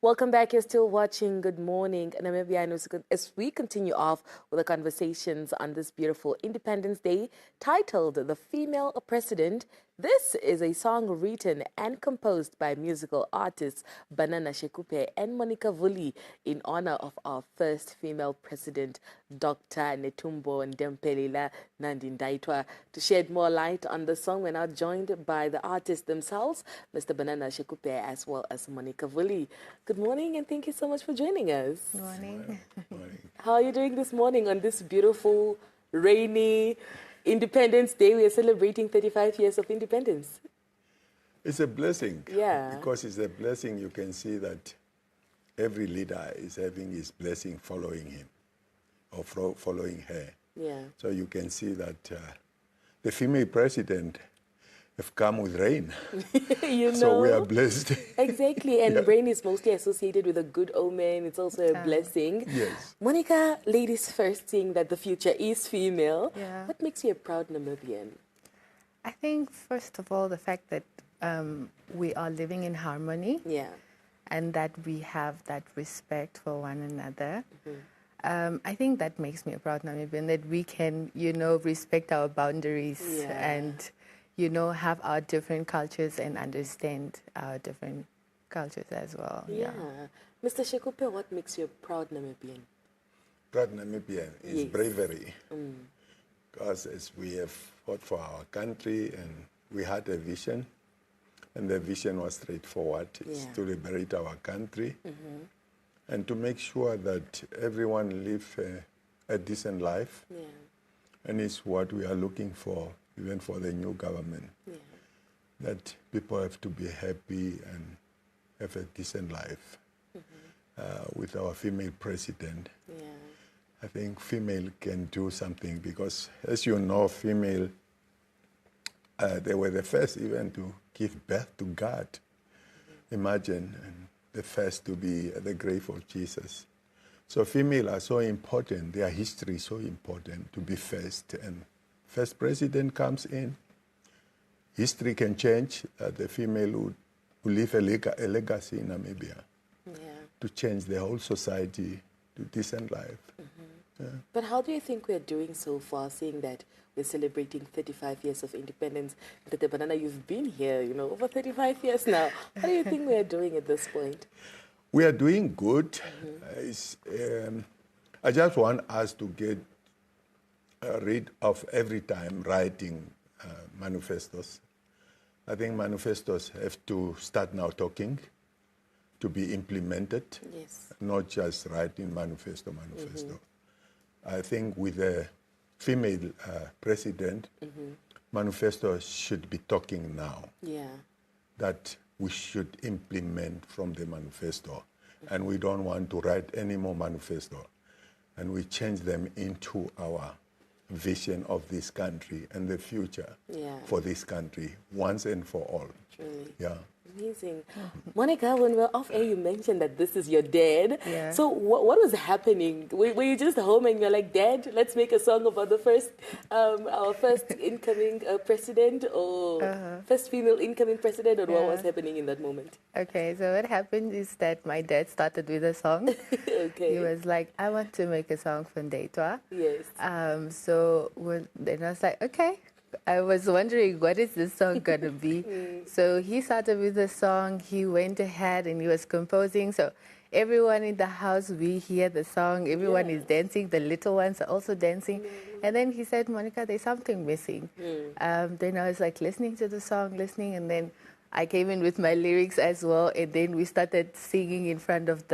Welcome back. You're still watching Good Morning Namibia. And as we continue off with the conversations on this beautiful Independence Day titled The Female President, this is a song written and composed by musical artists Banana Shekupe and Monica Vuli in honor of our first female president, Dr. Netumbo Nandi-Ndaitwah. To shed more light on the song, we're now joined by the artists themselves, Mr. Banana Shekupe as well as Monica Vuli. Good morning and thank you so much for joining us. Good morning. How are you doing this morning on this beautiful, rainy Independence Day? We are celebrating 35 years of independence. It's a blessing. Yeah. Because it's a blessing, you can see that every leader is having his blessing following him or following her. Yeah. So you can see that the female president have come with rain. So we are blessed. Exactly, and rain is mostly associated with a good omen. It's also a blessing. Yes. Monica, ladies first, seeing that the future is female. Yeah. What makes you a proud Namibian? I think, first of all, the fact that we are living in harmony. Yeah. And that we have that respect for one another. Mm-hmm. I think that makes me a proud Namibian, that we can, respect our boundaries and have our different cultures and understand our different cultures as well. Yeah. Mr. Shekupe, what makes you a proud Namibian? Proud Namibian is bravery. Mm. Because as we have fought for our country and we had a vision, and the vision was straightforward. It's to liberate our country and to make sure that everyone live a decent life. Yeah. And it's what we are looking for, even for the new government, that people have to be happy and have a decent life. With our female president, I think female can do something because, as you know, female, they were the first even to give birth to God. Imagine, and the first to be at the grave of Jesus. So female are so important, their history is so important to be first. And first president comes in, history can change. The female will leave a legacy in Namibia to change the whole society to decent life. But how do you think we're doing so far, seeing that we're celebrating 35 years of independence? But Banana, you've been here, over 35 years now. How do you think we're doing at this point? We are doing good. I just want us to get rid of every time writing manifestos. I think manifestos have to start now talking, to be implemented, not just writing manifesto. I think with a female president, manifesto should be talking now. That we should implement from the manifesto. And we don't want to write any more manifesto. And we change them into our vision of this country and the future for this country, once and for all. Truly. Yeah. Amazing. Monica, when we were off air, you mentioned that this is your dad. Yeah. So what was happening? Were you just home and you're like, Dad, let's make a song about the our first incoming president, or first female incoming president, or what was happening in that moment? Okay, so what happened is that my dad started with a song. Okay. He was like, I want to make a song for Ndaitwah. Yes. Then I was like, okay. I was wondering, what is this song going to be? So he started with the song, he went ahead and he was composing. So everyone in the house, we hear the song, everyone is dancing, the little ones are also dancing. And then he said, Monica, there's something missing. Then I was like listening to the song, and then I came in with my lyrics as well. And then we started singing in front of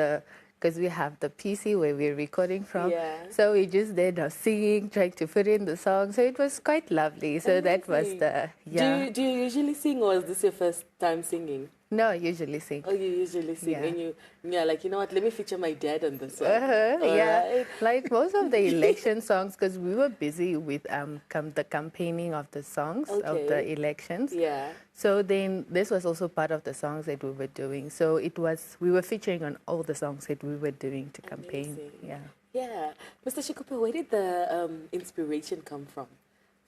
because we have the PC where we're recording from. So we just did our singing, trying to put in the song. So it was quite lovely. So that was the, Do you usually sing, or is this your first time singing? No, I usually sing. Oh, you usually sing. And you're like, you know what, let me feature my dad on this one. Right. Like most of the election songs, because we were busy with the campaigning of the songs of the elections. So then this was also part of the songs that we were doing. So we were featuring on all the songs that we were doing to campaign. Yeah. Mr. Shekupe, where did the inspiration come from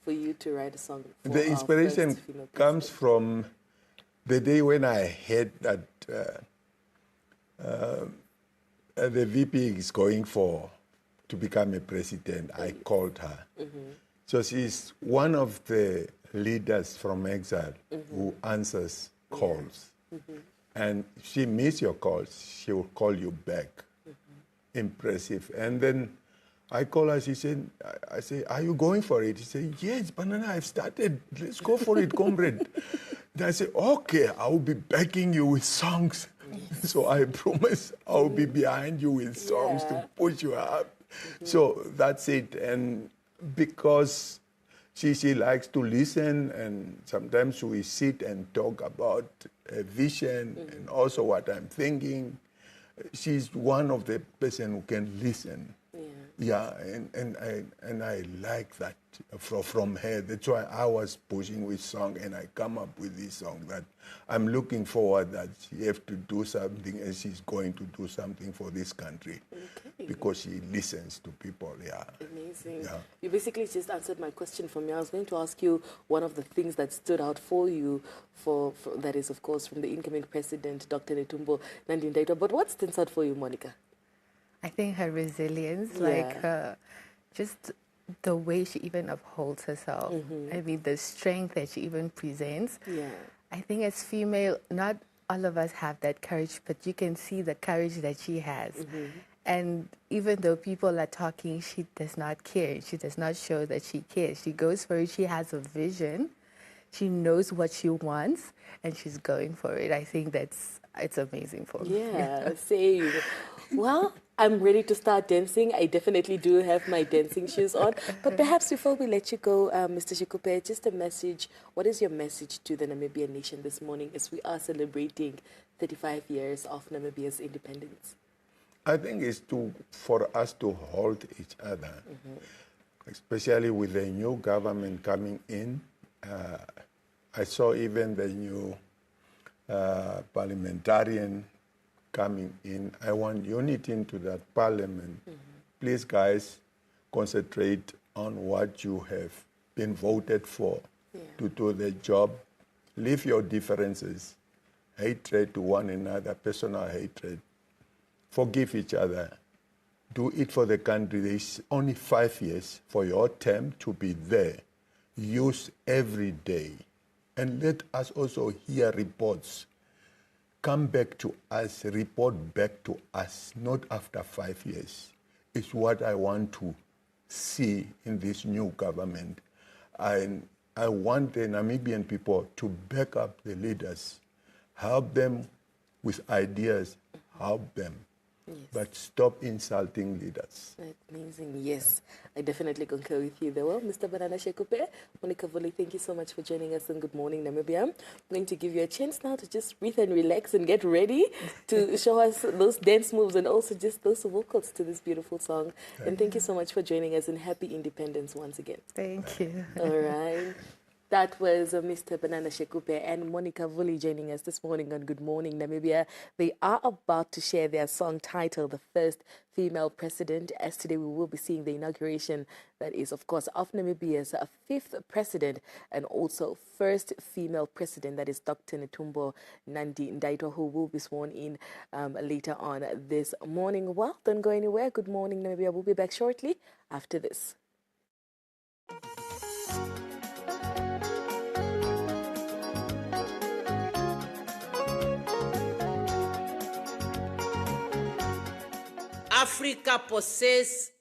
for you to write a song? The inspiration comes from the day when I heard that the VP is going to become a president. I called her. So she's one of the leaders from exile who answers calls. And she misses your calls, she will call you back. Impressive. And then I call her, she said, I say, are you going for it? She said, yes, Banana, I've started. Let's go for it, comrade. And I said, okay, I'll be backing you with songs. So I promise I'll be behind you with songs to push you up. So that's it. And because she likes to listen, and sometimes we sit and talk about a vision and also what I'm thinking. She's one of the person who can listen. Yeah, and I like that from her. That's why I was pushing with song, and I come up with this song that I'm looking forward that she have to do something, and she's going to do something for this country because she listens to people. Yeah, amazing. Yeah. You basically just answered my question for me. I was going to ask you one of the things that stood out for you, for that is of course from the incoming president, Dr. Netumbo Nandi-Ndaitwah. But what stands out for you, Monica? I think her resilience, like just the way she even upholds herself. I mean, the strength that she even presents. I think as female, not all of us have that courage, but you can see the courage that she has. And even though people are talking, she does not care. She does not show that she cares. She goes for it. She has a vision. She knows what she wants, and she's going for it. I think it's amazing for me. Yeah, same. Well, I'm ready to start dancing. I definitely do have my dancing shoes on. But perhaps before we let you go, Mr. Shikupe, just a message. What is your message to the Namibian nation this morning as we are celebrating 35 years of Namibia's independence? I think it's for us to hold each other, especially with the new government coming in. I saw even the new parliamentarian coming in. I want unity into that parliament. Please, guys, concentrate on what you have been voted for to do the job. Leave your differences, hatred to one another, personal hatred. Forgive each other. Do it for the country. There's only 5 years for your term to be there. Use every day. And let us also hear reports. Come back to us, report back to us, not after 5 years. It's what I want to see in this new government. I want the Namibian people to back up the leaders, help them with ideas, help them. But stop insulting leaders. Amazing. Yes, I definitely concur with you there. Well, Mr. Banana Shekupe, Monica Voli, thank you so much for joining us on Good Morning Namibia. I'm going to give you a chance now to just breathe and relax and get ready to show us those dance moves and also just those vocals to this beautiful song. And thank you so much for joining us, and happy independence once again. Thank you. All right. That was Mr. Banana Shekupe and Monica Voli joining us this morning on Good Morning Namibia. They are about to share their song titled The First Female President, as today we will be seeing the inauguration, that is, of course, of Namibia's fifth president and also first female president, that is Dr. Netumbo Nandi-Ndaitwah, who will be sworn in later on this morning. Well, don't go anywhere. Good Morning Namibia. We'll be back shortly after this. Africa possesses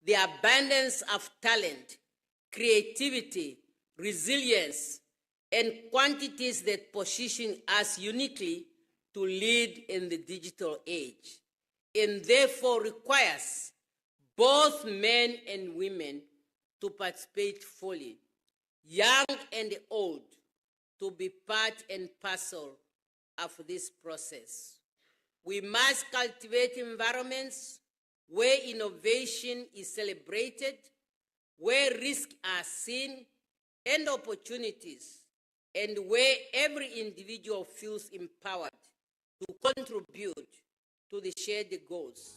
the abundance of talent, creativity, resilience, and quantities that position us uniquely to lead in the digital age, and therefore requires both men and women to participate fully, young and old, to be part and parcel of this process. We must cultivate environments where innovation is celebrated, where risks are seen and opportunities, and where every individual feels empowered to contribute to the shared goals.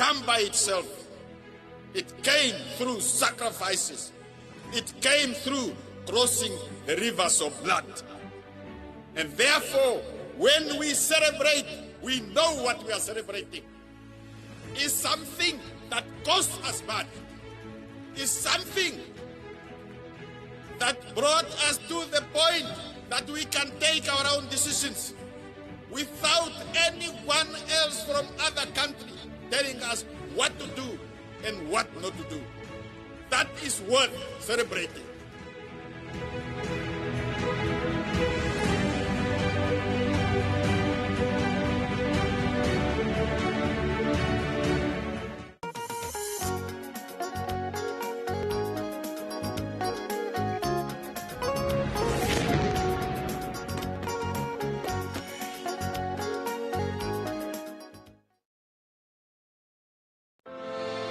come by itself. It came through sacrifices. It came through crossing the rivers of blood. And therefore, when we celebrate, we know what we are celebrating. It's something that cost us money. It's something that brought us to the point that we can take our own decisions without anyone else from other countries telling us what to do and what not to do. That is worth celebrating.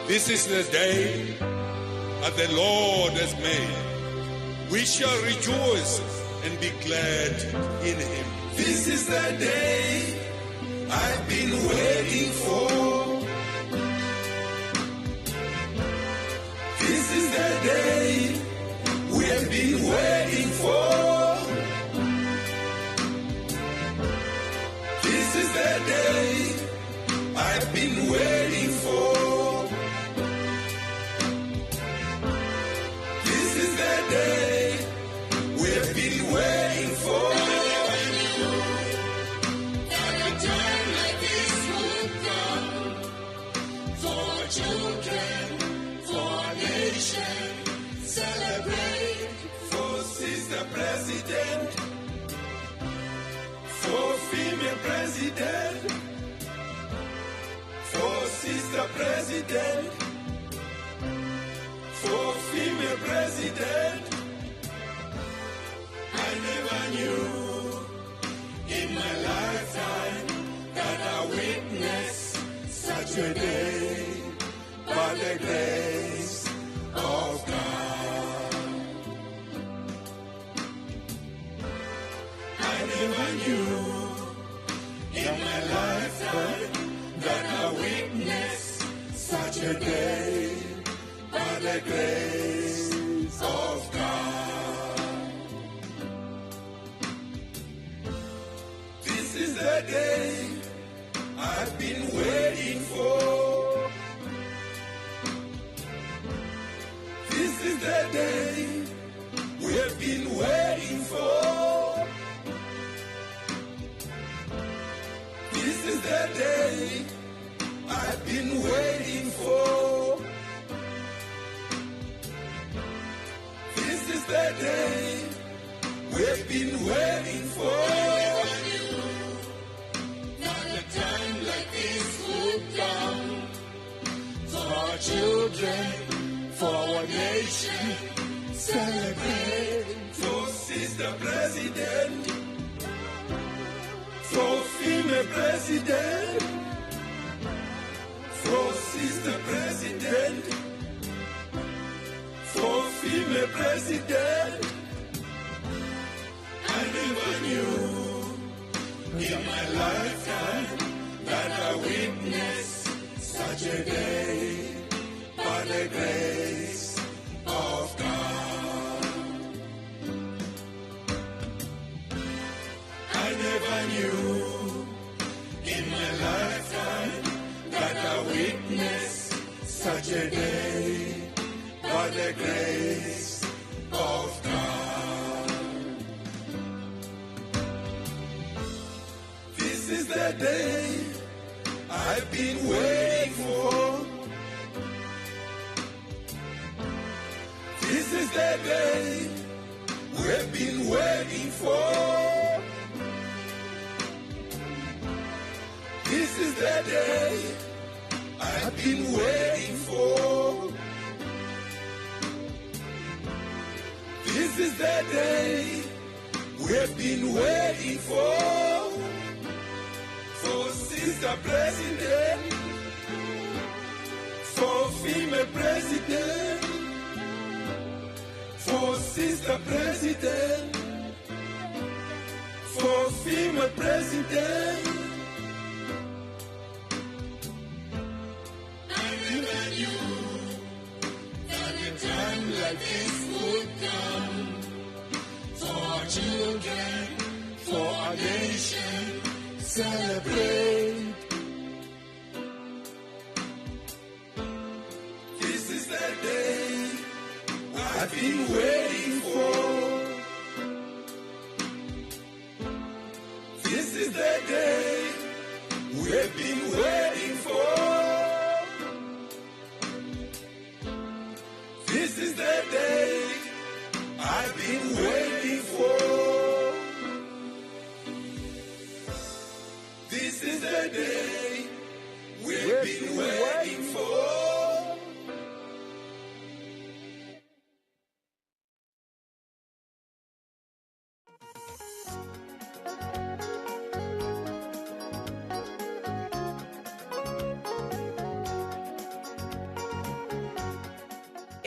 This is the day that the Lord has made. We shall rejoice and be glad in him. This is the day I've been waiting for. This is the day we have been waiting for. This is the day I've been waiting for. Day we've been waiting for. That a time like this would come for children, for nation, celebrate. For sister president, for female president, for sister president, for female president. I never knew in my lifetime that I witness such a day, by the grace of God. I never knew in my lifetime that I witness such a day, by the grace of God. This is the day I've been waiting for. This is the day we've been waiting for. This is the day I've been waiting for. This is the day we've been waiting for. Not a time like this would come for our children, for our nation, celebrate. For sister president, for female president, for sister president, for female president. I never knew in my lifetime that I witnessed such a day, by the grace of God. I never knew in my lifetime that I witnessed such a day, by the grace of God. This is the day I've been waiting for. This is the day we've been waiting for. This is the day I've been waiting for. This is the day we've been waiting for. For sister president, for female president, for sister president, for female president. that this would come for our children, for our nation. Celebrate. This is the day I've been waiting for. This is the day we've been waiting for. This is the day I've been waiting for. This is the day we've been waiting for.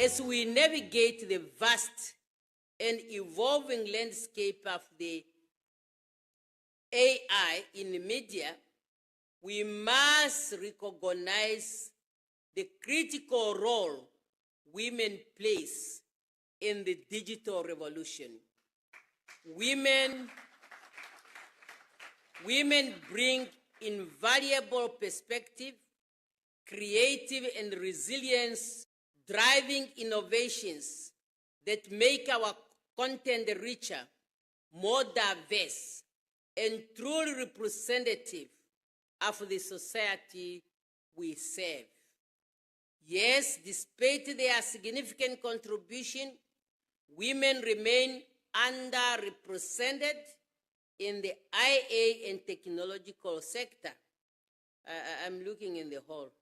As we navigate the vast and evolving landscape of the AI in the media, we must recognize the critical role women plays in the digital revolution. Women bring invaluable perspective, creative and resilience, driving innovations that make our content richer, more diverse, and truly representative of the society we serve. Yes, despite their significant contribution, women remain underrepresented in the IA and technological sector. I'm looking in the hall.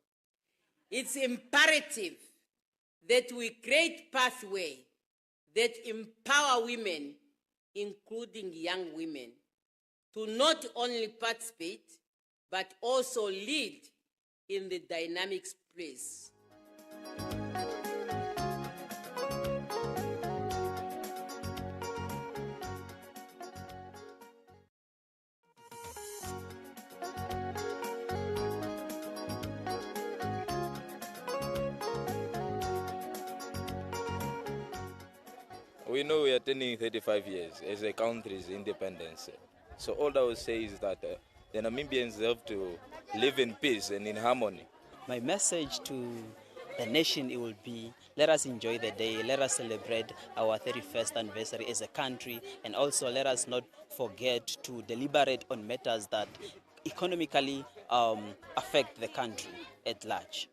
It's imperative that we create pathways that empower women, including young women, to not only participate, but also lead in the dynamic space. We know we are turning 35 years as a country's independence. So all I would say is that the Namibians have to live in peace and in harmony. My message to the nation, it will be, let us enjoy the day, let us celebrate our 31st anniversary as a country, and also let us not forget to deliberate on matters that economically affect the country at large.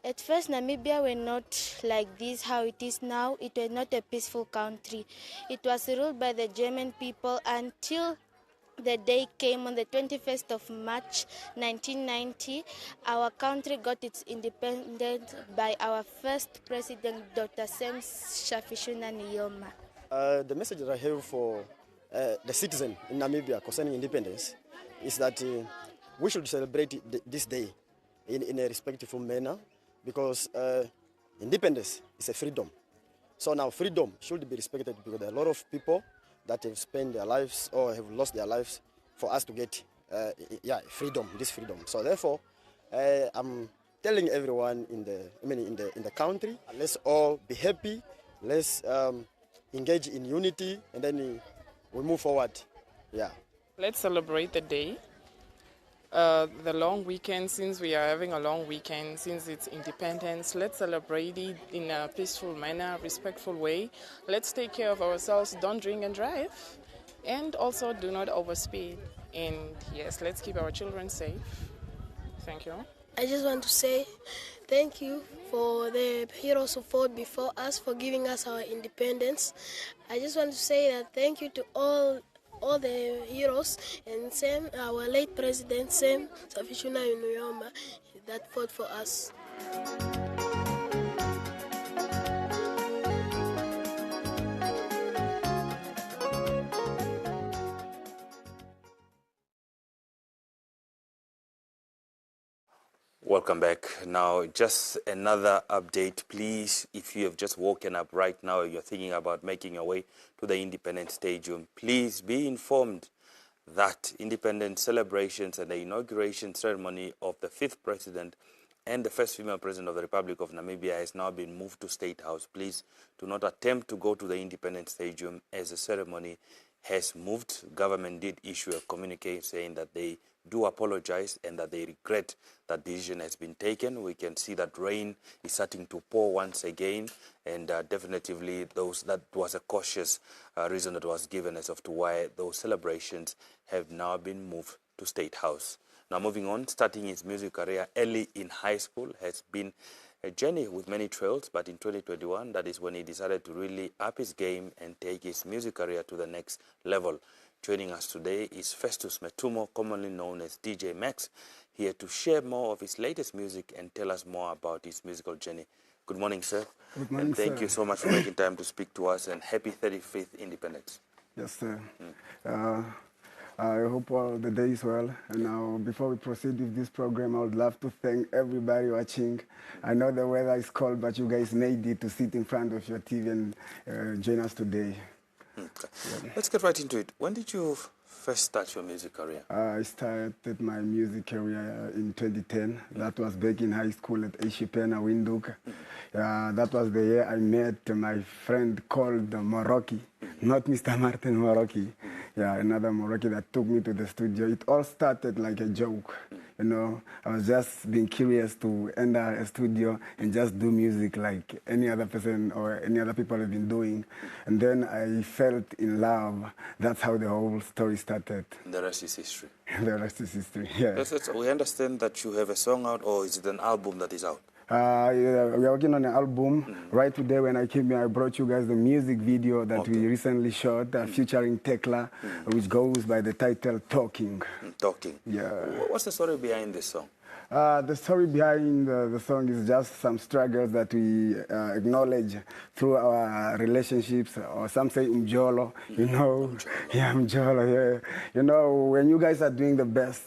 At first, Namibia were not like this, how it is now. It was not a peaceful country. It was ruled by the German people until the day came on the 21st of March, 1990. Our country got its independence by our first president, Dr. Sam Shafishuna Nujoma. The message that I have for the citizen in Namibia concerning independence is that we should celebrate this day in a respectful manner, because independence is a freedom. So now freedom should be respected, because there are a lot of people that have spent their lives or have lost their lives for us to get freedom, this freedom. So therefore, I'm telling everyone in the country, let's all be happy, let's engage in unity, and then we move forward. Yeah. Let's celebrate the day. The long weekend, since we are having a long weekend, since it's independence, let's celebrate it in a peaceful manner, respectful way. Let's take care of ourselves, don't drink and drive, and also do not overspeed. And yes, let's keep our children safe. Thank you. I just want to say thank you for the heroes who fought before us, for giving us our independence. I just want to say that thank you to all the heroes, and Sam, our late president, Sam Shafishuna Nujoma, that fought for us. Welcome back. Now, just another update, please. If you have just woken up right now, you're thinking about making your way to the Independence Stadium, please be informed that Independence celebrations and the inauguration ceremony of the 5th President and the first female president of the Republic of Namibia has now been moved to State House. Please do not attempt to go to the Independence Stadium as the ceremony has moved. Government did issue a communique saying that they do apologize and that they regret that decision has been taken. We can see that rain is starting to pour once again, and definitely that was a cautious reason that was given as to why those celebrations have now been moved to State House. Now moving on, starting his music career early in high school has been a journey with many trails, but in 2021, that is when he decided to really up his game and take his music career to the next level. Joining us today is Festus Metumo, commonly known as DJ Max, here to share more of his latest music and tell us more about his musical journey. Good morning, sir. Good morning, and thank sir. you so much for making time to speak to us, and happy 35th Independence. Yes, sir. I hope all the day is well. And now, before we proceed with this program, I would love to thank everybody watching. I know the weather is cold, but you guys made it to sit in front of your TV and join us today. Okay. Yeah. Let's get right into it. When did you first start your music career? I started my music career in 2010. That was back in high school at Ishipena, Windhoek. That was the year I met my friend called Moroki, not Mr. Martin Moroki. Yeah, another Moroki that took me to the studio. It all started like a joke. You know, I was just being curious to enter a studio and just do music like any other person or any other people have been doing. And then I felt in love. That's how the whole story started. And the rest is history. The rest is history, yeah. We understand that you have a song out, or is it an album that is out? Yeah, we are working on an album. Right today when I came here, I brought you guys the music video that we recently shot featuring Tekla, which goes by the title Talking. Talking. Yeah. What's the story behind this song? The story behind the song is just some struggles that we acknowledge through our relationships, or some say umjolo, you know. Yeah, umjolo, yeah. You know, when you guys are doing the best,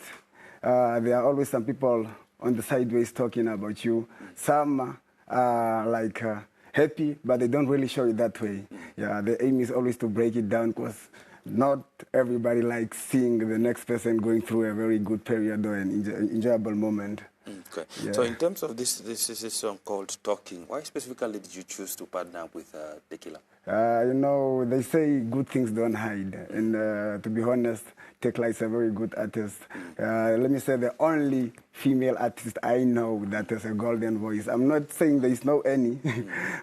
there are always some people on the sideways talking about you. Some are happy, but they don't really show it that way. Yeah, the aim is always to break it down, because not everybody likes seeing the next person going through a very good period or an enjoyable moment. Okay. Yeah. So in terms of this is a song called Talking. Why specifically did you choose to partner up with Tekla? You know, they say good things don't hide. And to be honest, Tekla is a very good artist. Let me say the only female artist I know that has a golden voice. I'm not saying there is no any,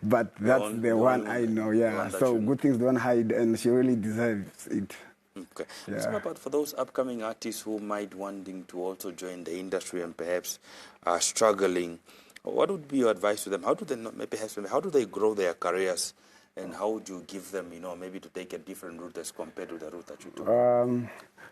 but that's the one I know, yeah. So good things don't hide, and she really deserves it. Okay. Yeah. So about for those upcoming artists who might wanting to also join the industry and perhaps are struggling, what would be your advice to them? How do they how do they grow their careers, and how would you give them, maybe to take a different route as compared to the route that you took?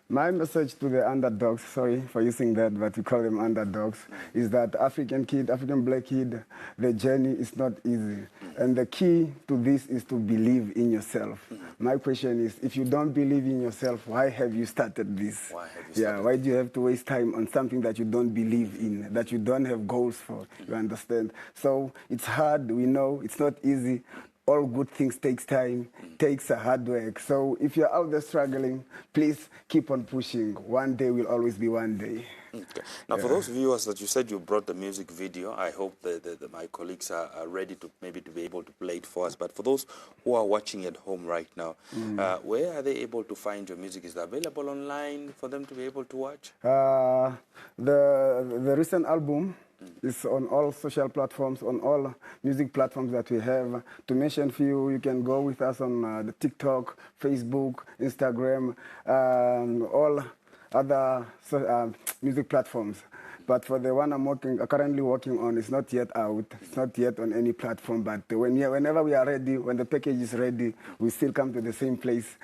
My message to the underdogs, sorry for using that, but we call them underdogs, is that African black kid, the journey is not easy. And the key to this is to believe in yourself. My question is, if you don't believe in yourself, why have you started this? Why do you have to waste time on something that you don't believe in, that you don't have goals for? You understand? So it's hard, we know, it's not easy. All good things takes time, takes a hard work. So if you're out there struggling, please keep on pushing. One day will always be one day. Okay. Now, for those viewers that you said you brought the music video, I hope my colleagues are ready to be able to play it for us. But for those who are watching at home right now, where are they able to find your music? Is it available online for them to be able to watch? The recent album is on all social platforms, on all music platforms that we have. To mention a few, you can go with us on the TikTok, Facebook, Instagram, all other music platforms. But for the one I'm currently working on, it's not yet out. It's not yet on any platform. But whenever we are ready, when the package is ready, we still come to the same place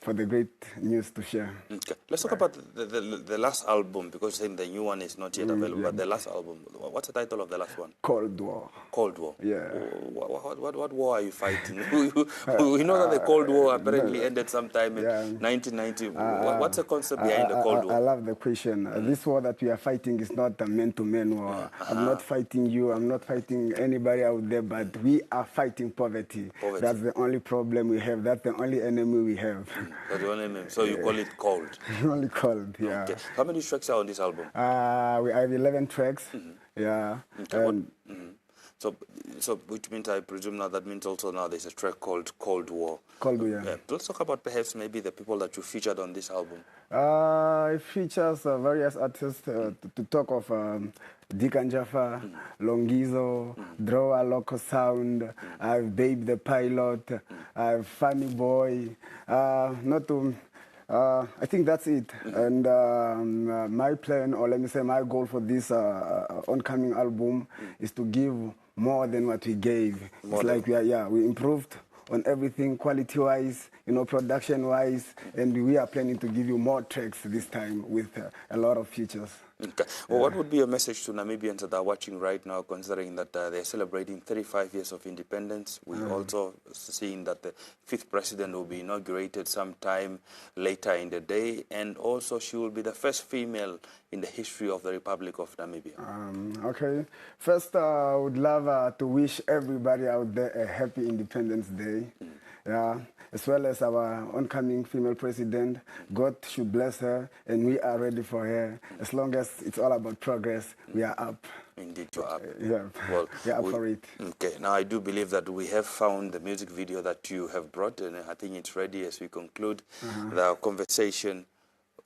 for the great news to share. Okay. Let's talk about the last album, because saying the new one is not yet available, but the last album, what's the title of the last one? Cold War. Cold War. Yeah. What war are you fighting? We know that the Cold War apparently ended sometime in 1990. What's the concept behind the Cold War? I love the question. This war that we are fighting is not a man-to-man war. I'm not fighting you. I'm not fighting anybody out there, but we are fighting poverty. That's the only problem we have. That's the only enemy we have. That's the only name. So you call it Cold? Only Cold, yeah. Okay. How many tracks are on this album? We have 11 tracks, yeah. Okay, so which means I presume now that means also now there's a track called Cold War. Cold War, yeah. Let's talk about perhaps maybe the people that you featured on this album. It features various artists to talk of Deacon Jaffa, Longizo, Draw a Local Sound, I have Babe the Pilot, I have Funny Boy, I think that's it. And my plan, or let me say my goal for this oncoming album is to give more than what we gave. It's like we improved on everything quality-wise, production-wise, and we are planning to give you more tracks this time with a lot of features. Okay. Well, what would be your message to Namibians that are watching right now, considering that they're celebrating 35 years of independence? We're also seeing that the 5th president will be inaugurated sometime later in the day, and also she will be the first female in the history of the Republic of Namibia. Okay. First, I would love to wish everybody out there a happy Independence Day. Yeah, as well as our oncoming female president. God should bless her, and we are ready for her. As long as it's all about progress, we are up. Indeed, you're up. Yeah, well, we are up for it. Okay, now I do believe that we have found the music video that you have brought, and I think it's ready as we conclude the conversation.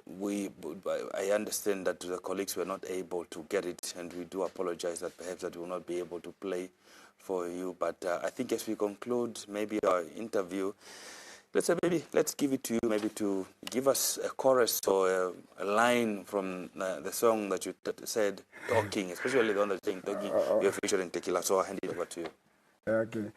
I understand that the colleagues were not able to get it, and we do apologize that perhaps that we will not be able to play for you. But I think as we conclude maybe our interview, let's give it to you, maybe to give us a chorus or a line from the song that you said, Talking, especially the one that's saying Talking. You're featuring Tequila, so I'll hand it over to you. Okay,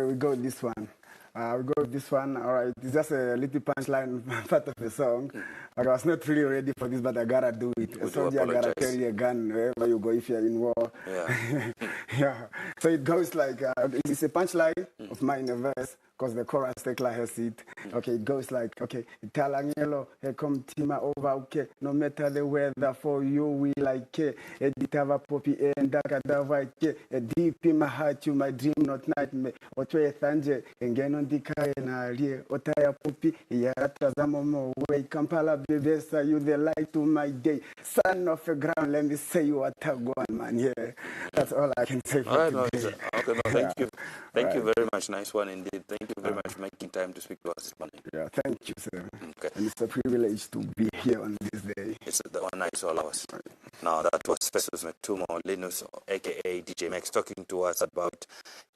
we go with this one. We'll go with this one. All right, it's just a little punchline part of the song. I was not really ready for this, but I gotta do it. A soldier gotta carry a gun wherever you go if you're in war. Yeah. Yeah. So it goes like, it's a punchline of mine in a verse, because the chorus Tekla has it. Okay, it goes like, okay, Talangelo, come tima over, okay, no matter the weather for you, we like it. Editava poppy and Dakadava, a deep in my heart, you my dream, not nightmare. Otwe Thanje, and Genon Dikaena, Otaya poppy, Yaratazamomo, way Kampala Bebesa, you the light to my day. Son of a ground, let me say you are Taguan, man. Yeah, that's all I can say for today. Okay, no, thank you. Thank you very much. Nice one indeed. Thank you very much for making time to speak to us this morning. Yeah, thank you, sir. Okay. And it's a privilege to be here on this day. It's the honor is all ours. Right. Now, that was Festus Netumbo Linus, a.k.a. DJ Max, talking to us about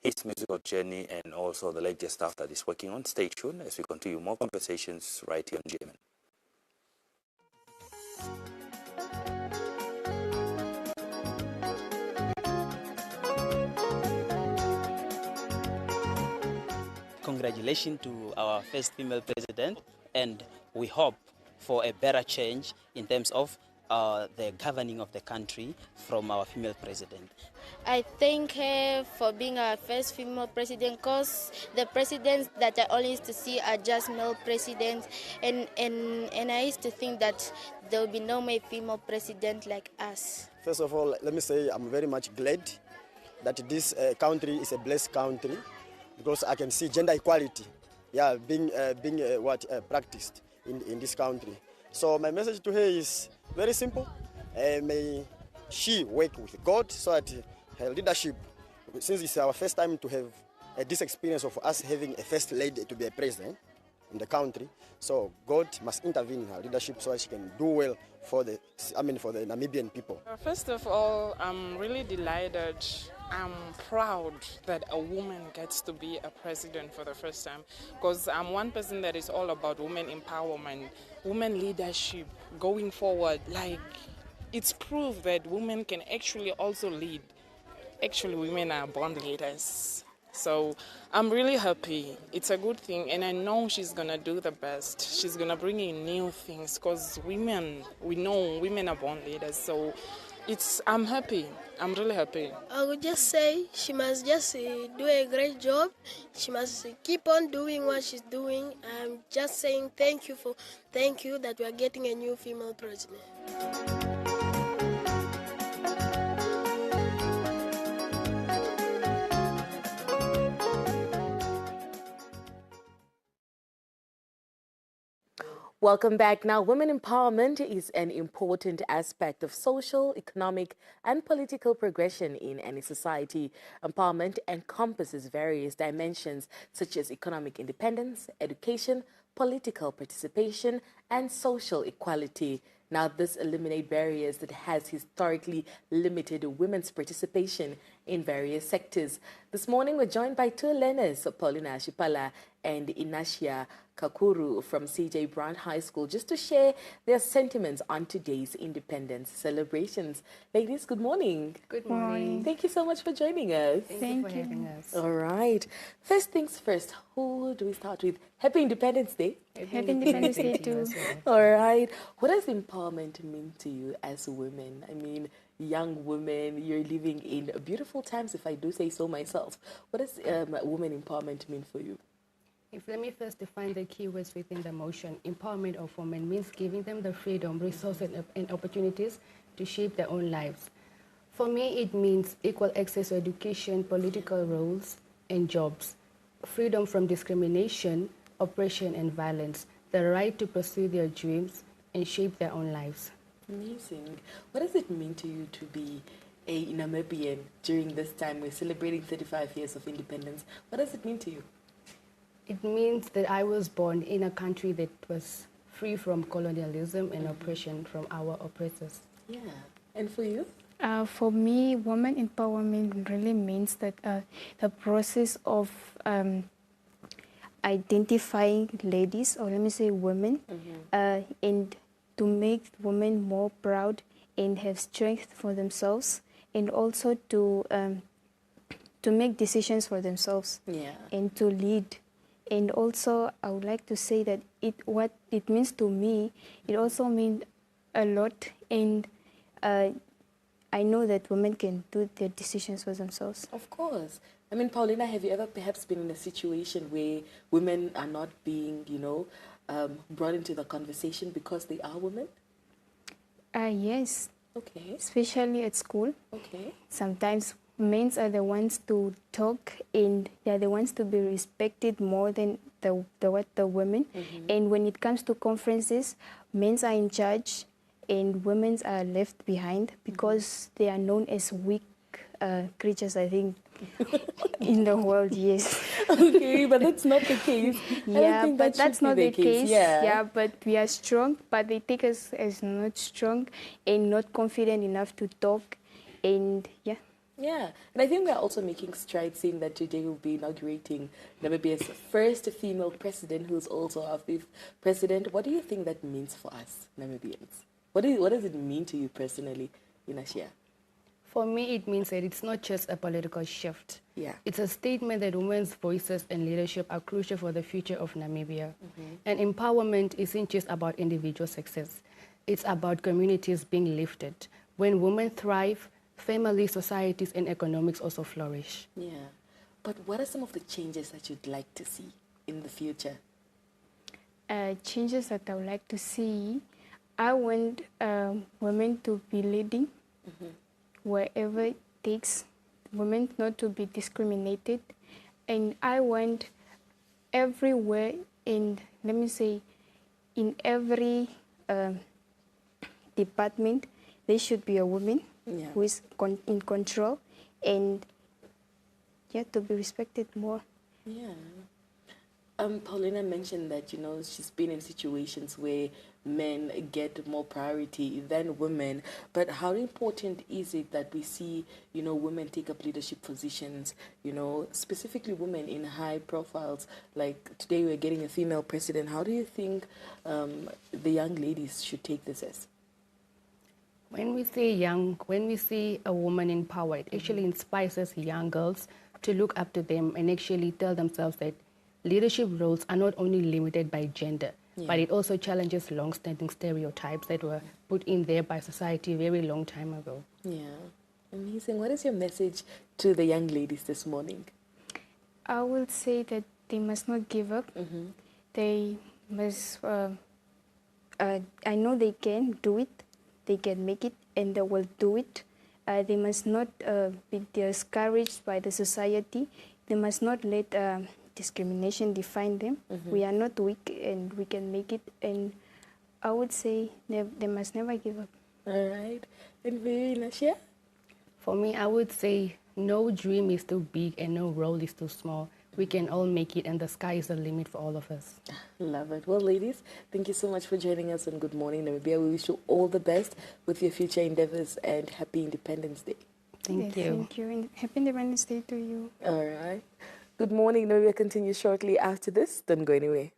his musical journey and also the latest stuff that he's working on. Stay tuned as we continue more conversations right here on GMN. Congratulations to our first female president, and we hope for a better change in terms of the governing of the country from our female president. I thank her for being our first female president, because the presidents that I always used to see are just male presidents, and I used to think that there will be no more female president like us. First of all, let me say I'm very much glad that this country is a blessed country, because I can see gender equality, being practiced in this country. So my message to her is very simple. May she work with God so that her leadership, since it's our first time to have this experience of us having a first lady to be a president in the country, so God must intervene in her leadership so that she can do well for the Namibian people. First of all, I'm really delighted. I'm proud that a woman gets to be a president for the first time, because I'm one person that is all about women empowerment, women leadership, going forward. Like, it's proof that women can actually also lead. Actually, women are born leaders. So I'm really happy. It's a good thing, and I know she's going to do the best. She's going to bring in new things, because women, we know women are born leaders. So I'm happy. I'm really happy. I would just say she must just do a great job. She must keep on doing what she's doing. I'm just saying thank you that we are getting a new female president. Welcome back. Now, women empowerment is an important aspect of social, economic, and political progression in any society. Empowerment encompasses various dimensions such as economic independence, education, political participation, and social equality. Now, this eliminates barriers that has historically limited women's participation in various sectors. This morning, we're joined by two learners, Paulina Ashipala and Inasia Kakuru from C.J. Brown High School, just to share their sentiments on today's independence celebrations. Ladies, good morning. Good morning. Thank you so much for joining us. Thank you for having us. All right. First things first, who do we start with? Happy Independence Day. Happy Independence Day too. All right. What does empowerment mean to you as women? I mean, young women, you're living in beautiful times, if I do say so myself. What does women empowerment mean for you? Let me first define the keywords within the motion. Empowerment of women means giving them the freedom, resources, and opportunities to shape their own lives. For me, it means equal access to education, political roles, and jobs, freedom from discrimination, oppression, and violence, the right to pursue their dreams and shape their own lives. Amazing. What does it mean to you to be a Namibian during this time? We're celebrating 35 years of independence. What does it mean to you? It means that I was born in a country that was free from colonialism and oppression from our oppressors. Yeah. And for you? For me, women empowerment really means that the process of identifying ladies, or let me say women, and to make women more proud and have strength for themselves, and also to make decisions for themselves, and to lead. And also, I would like to say that what it means to me, it also means a lot. And I know that women can do their decisions for themselves. Of course. I mean, Paulina, have you ever perhaps been in a situation where women are not being, brought into the conversation because they are women? Yes. Okay. Especially at school. Okay. Sometimes men are the ones to talk, and they are the ones to be respected more than the women. And when it comes to conferences, men are in charge and women are left behind because they are known as weak creatures, I think, in the world, yes. Okay, but that's not the case. Yeah, but that's not the case. Yeah, but we are strong, but they take us as not strong and not confident enough to talk, and yeah. Yeah, and I think we're also making strides, seeing that today we'll be inaugurating Namibia's first female president, who's also our fifth president. What do you think that means for us, Namibians? What does it mean to you personally, Inasia? For me, it means that it's not just a political shift. Yeah. It's a statement that women's voices and leadership are crucial for the future of Namibia. And empowerment isn't just about individual success. It's about communities being lifted. When women thrive, families, societies, and economics also flourish. Yeah. But what are some of the changes that you'd like to see in the future? Changes that I would like to see, I want women to be leading wherever it takes, women not to be discriminated. And I want everywhere in every department, there should be a woman who is in control, and to be respected more. Yeah. Paulina mentioned that, she's been in situations where men get more priority than women. But how important is it that we see, women take up leadership positions, specifically women in high profiles? Like today we're getting a female president. How do you think the young ladies should take this as? When we see a woman in power, it actually inspires us young girls to look up to them and actually tell themselves that leadership roles are not only limited by gender, but it also challenges long-standing stereotypes that were put in there by society a very long time ago. Yeah, amazing. What is your message to the young ladies this morning? I will say that they must not give up. They must, I know they can do it, they can make it, and they will do it. They must not be discouraged by the society. They must not let discrimination define them. We are not weak, and we can make it. And I would say they must never give up. All right. And for you, Inashia? For me, I would say no dream is too big and no role is too small. We can all make it, and the sky is the limit for all of us. Love it. Well, ladies, thank you so much for joining us on Good Morning Namibia. We wish you all the best with your future endeavors and happy Independence Day. Thank you. Thank you. And happy Independence Day to you. All right. Good Morning Namibia continues shortly after this. Don't go anywhere.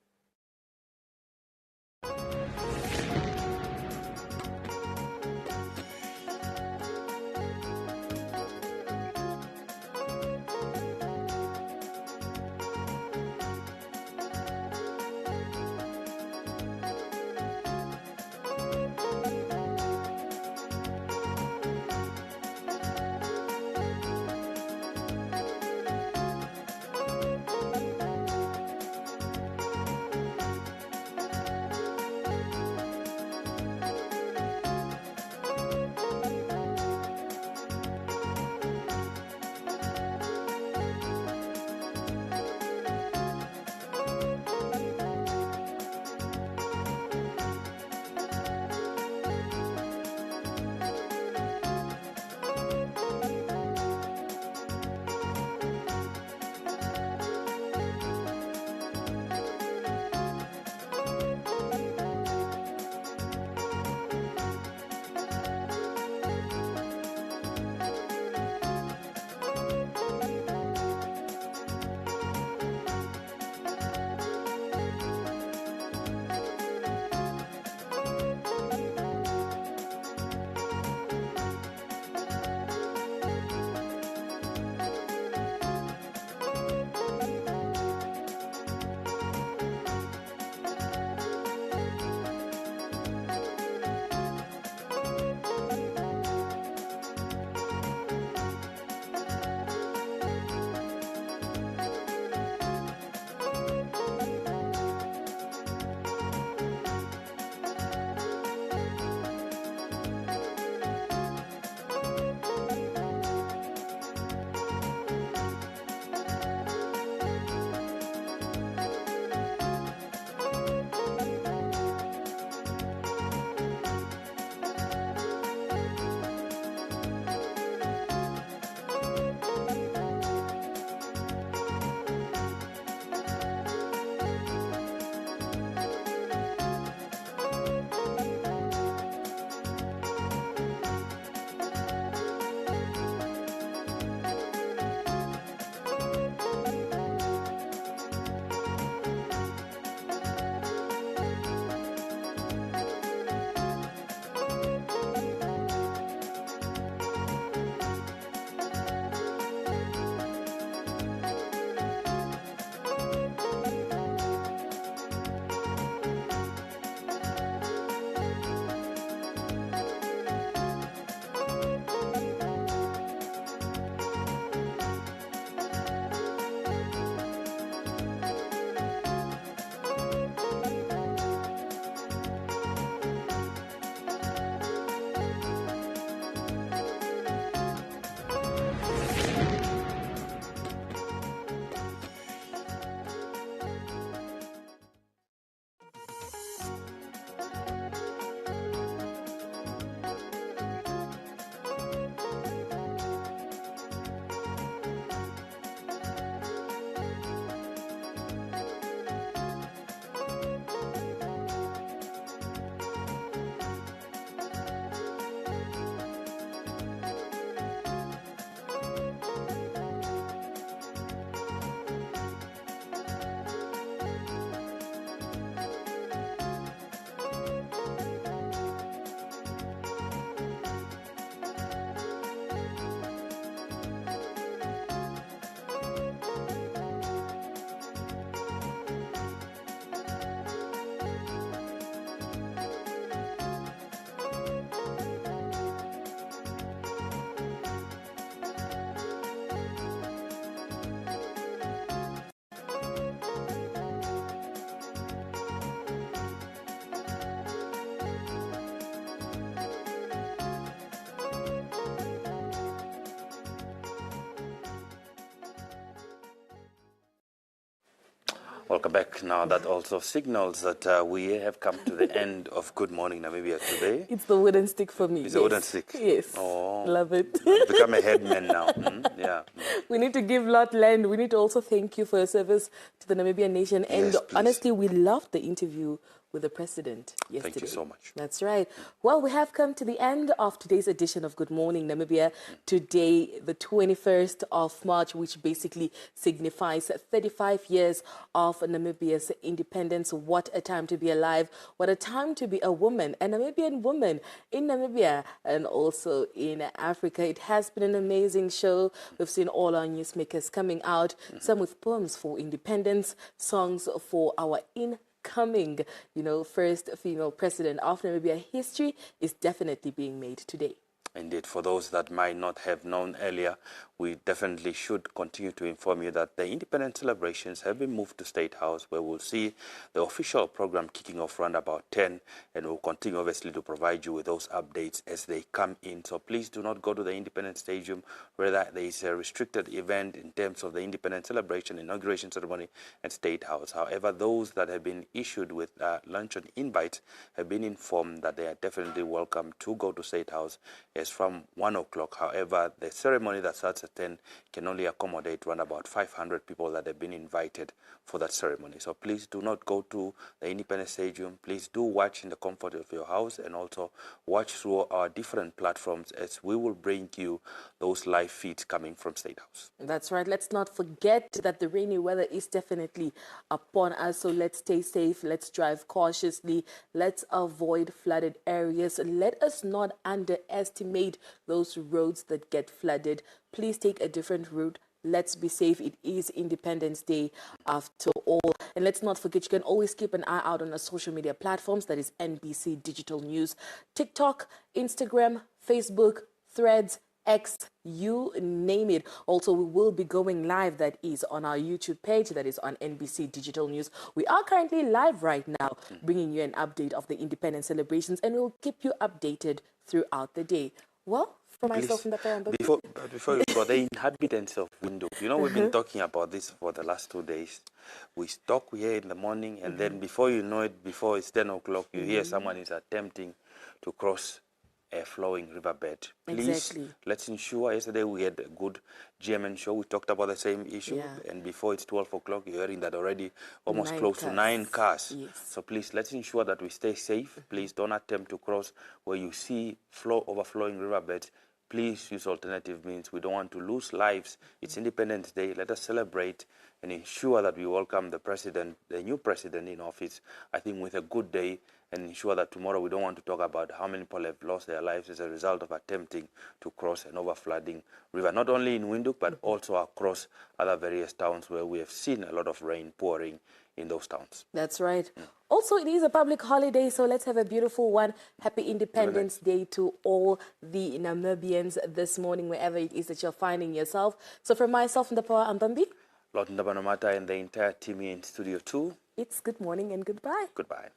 Welcome back. Now that also signals that we have come to the end of Good Morning Namibia today. It's the wooden stick for me. It's a wooden stick? Yes. Oh. Love it. I've become a headman now. Yeah. We need to give Lot land. We need to also thank you for your service to the Namibian nation. And Yes, please. honestly, we loved the interview with the president yesterday. Thank you so much. That's right. Well, we have come to the end of today's edition of Good Morning Namibia. Today, the 21st of March, which basically signifies 35 years of Namibia's independence. What a time to be alive. What a time to be a woman, a Namibian woman in Namibia and also in Africa. It has been an amazing show. We've seen all our newsmakers coming out, some with poems for independence, songs for our incoming, first female president of Namibia. History is definitely being made today. Indeed, for those that might not have known earlier, we definitely should continue to inform you that the independence celebrations have been moved to State House, where we'll see the official program kicking off around about 10, and we'll continue obviously to provide you with those updates as they come in. So please do not go to the Independence Stadium, whether there is a restricted event in terms of the independence celebration, inauguration ceremony, and State House. However, those that have been issued with luncheon invites have been informed that they are definitely welcome to go to State House as from 1 o'clock. However, the ceremony that starts at 10 can only accommodate around about 500 people that have been invited for that ceremony. So please do not go to the Independence Stadium. Please do watch in the comfort of your house and also watch through our different platforms as we will bring you those live feeds coming from State House. That's right. Let's not forget that the rainy weather is definitely upon us. So let's stay safe. Let's drive cautiously. Let's avoid flooded areas. Let us not underestimate those roads that get flooded. Please take a different route. Let's be safe. It is Independence Day after all. And let's not forget, you can always keep an eye out on our social media platforms. That is NBC Digital News, TikTok, Instagram, Facebook, Threads, X, you name it. Also, we will be going live, that is on our YouTube page, that is on NBC Digital News. We are currently live right now, bringing you an update of the independence celebrations, and we'll keep you updated throughout the day. Well, for myself and the family. Before you go, the inhabitants of Windhoek, we've been talking about this for the last 2 days. We talk here in the morning, and then before you know it, before it's 10 o'clock, you hear someone is attempting to cross a flowing riverbed. Please, let's ensure. Yesterday we had a good GMN show. We talked about the same issue. And before it's 12 o'clock, you're hearing that already almost close to 9 cars. Yes. So please, let's ensure that we stay safe. Please don't attempt to cross where you see overflowing riverbeds. Please use alternative means. We don't want to lose lives. It's Independence Day. Let us celebrate and ensure that we welcome the president, the new president in office, I think with a good day, and ensure that tomorrow we don't want to talk about how many people have lost their lives as a result of attempting to cross an overflooding river, not only in Windhoek, but also across other various towns where we have seen a lot of rain pouring in those towns. That's right. Also, it is a public holiday, so let's have a beautiful one. Happy Independence Day to all the Namibians this morning, wherever it is that you're finding yourself. So from myself and the Power Ambambi, Lord Ndabanomata and the entire team here in Studio 2, it's good morning and goodbye. Goodbye.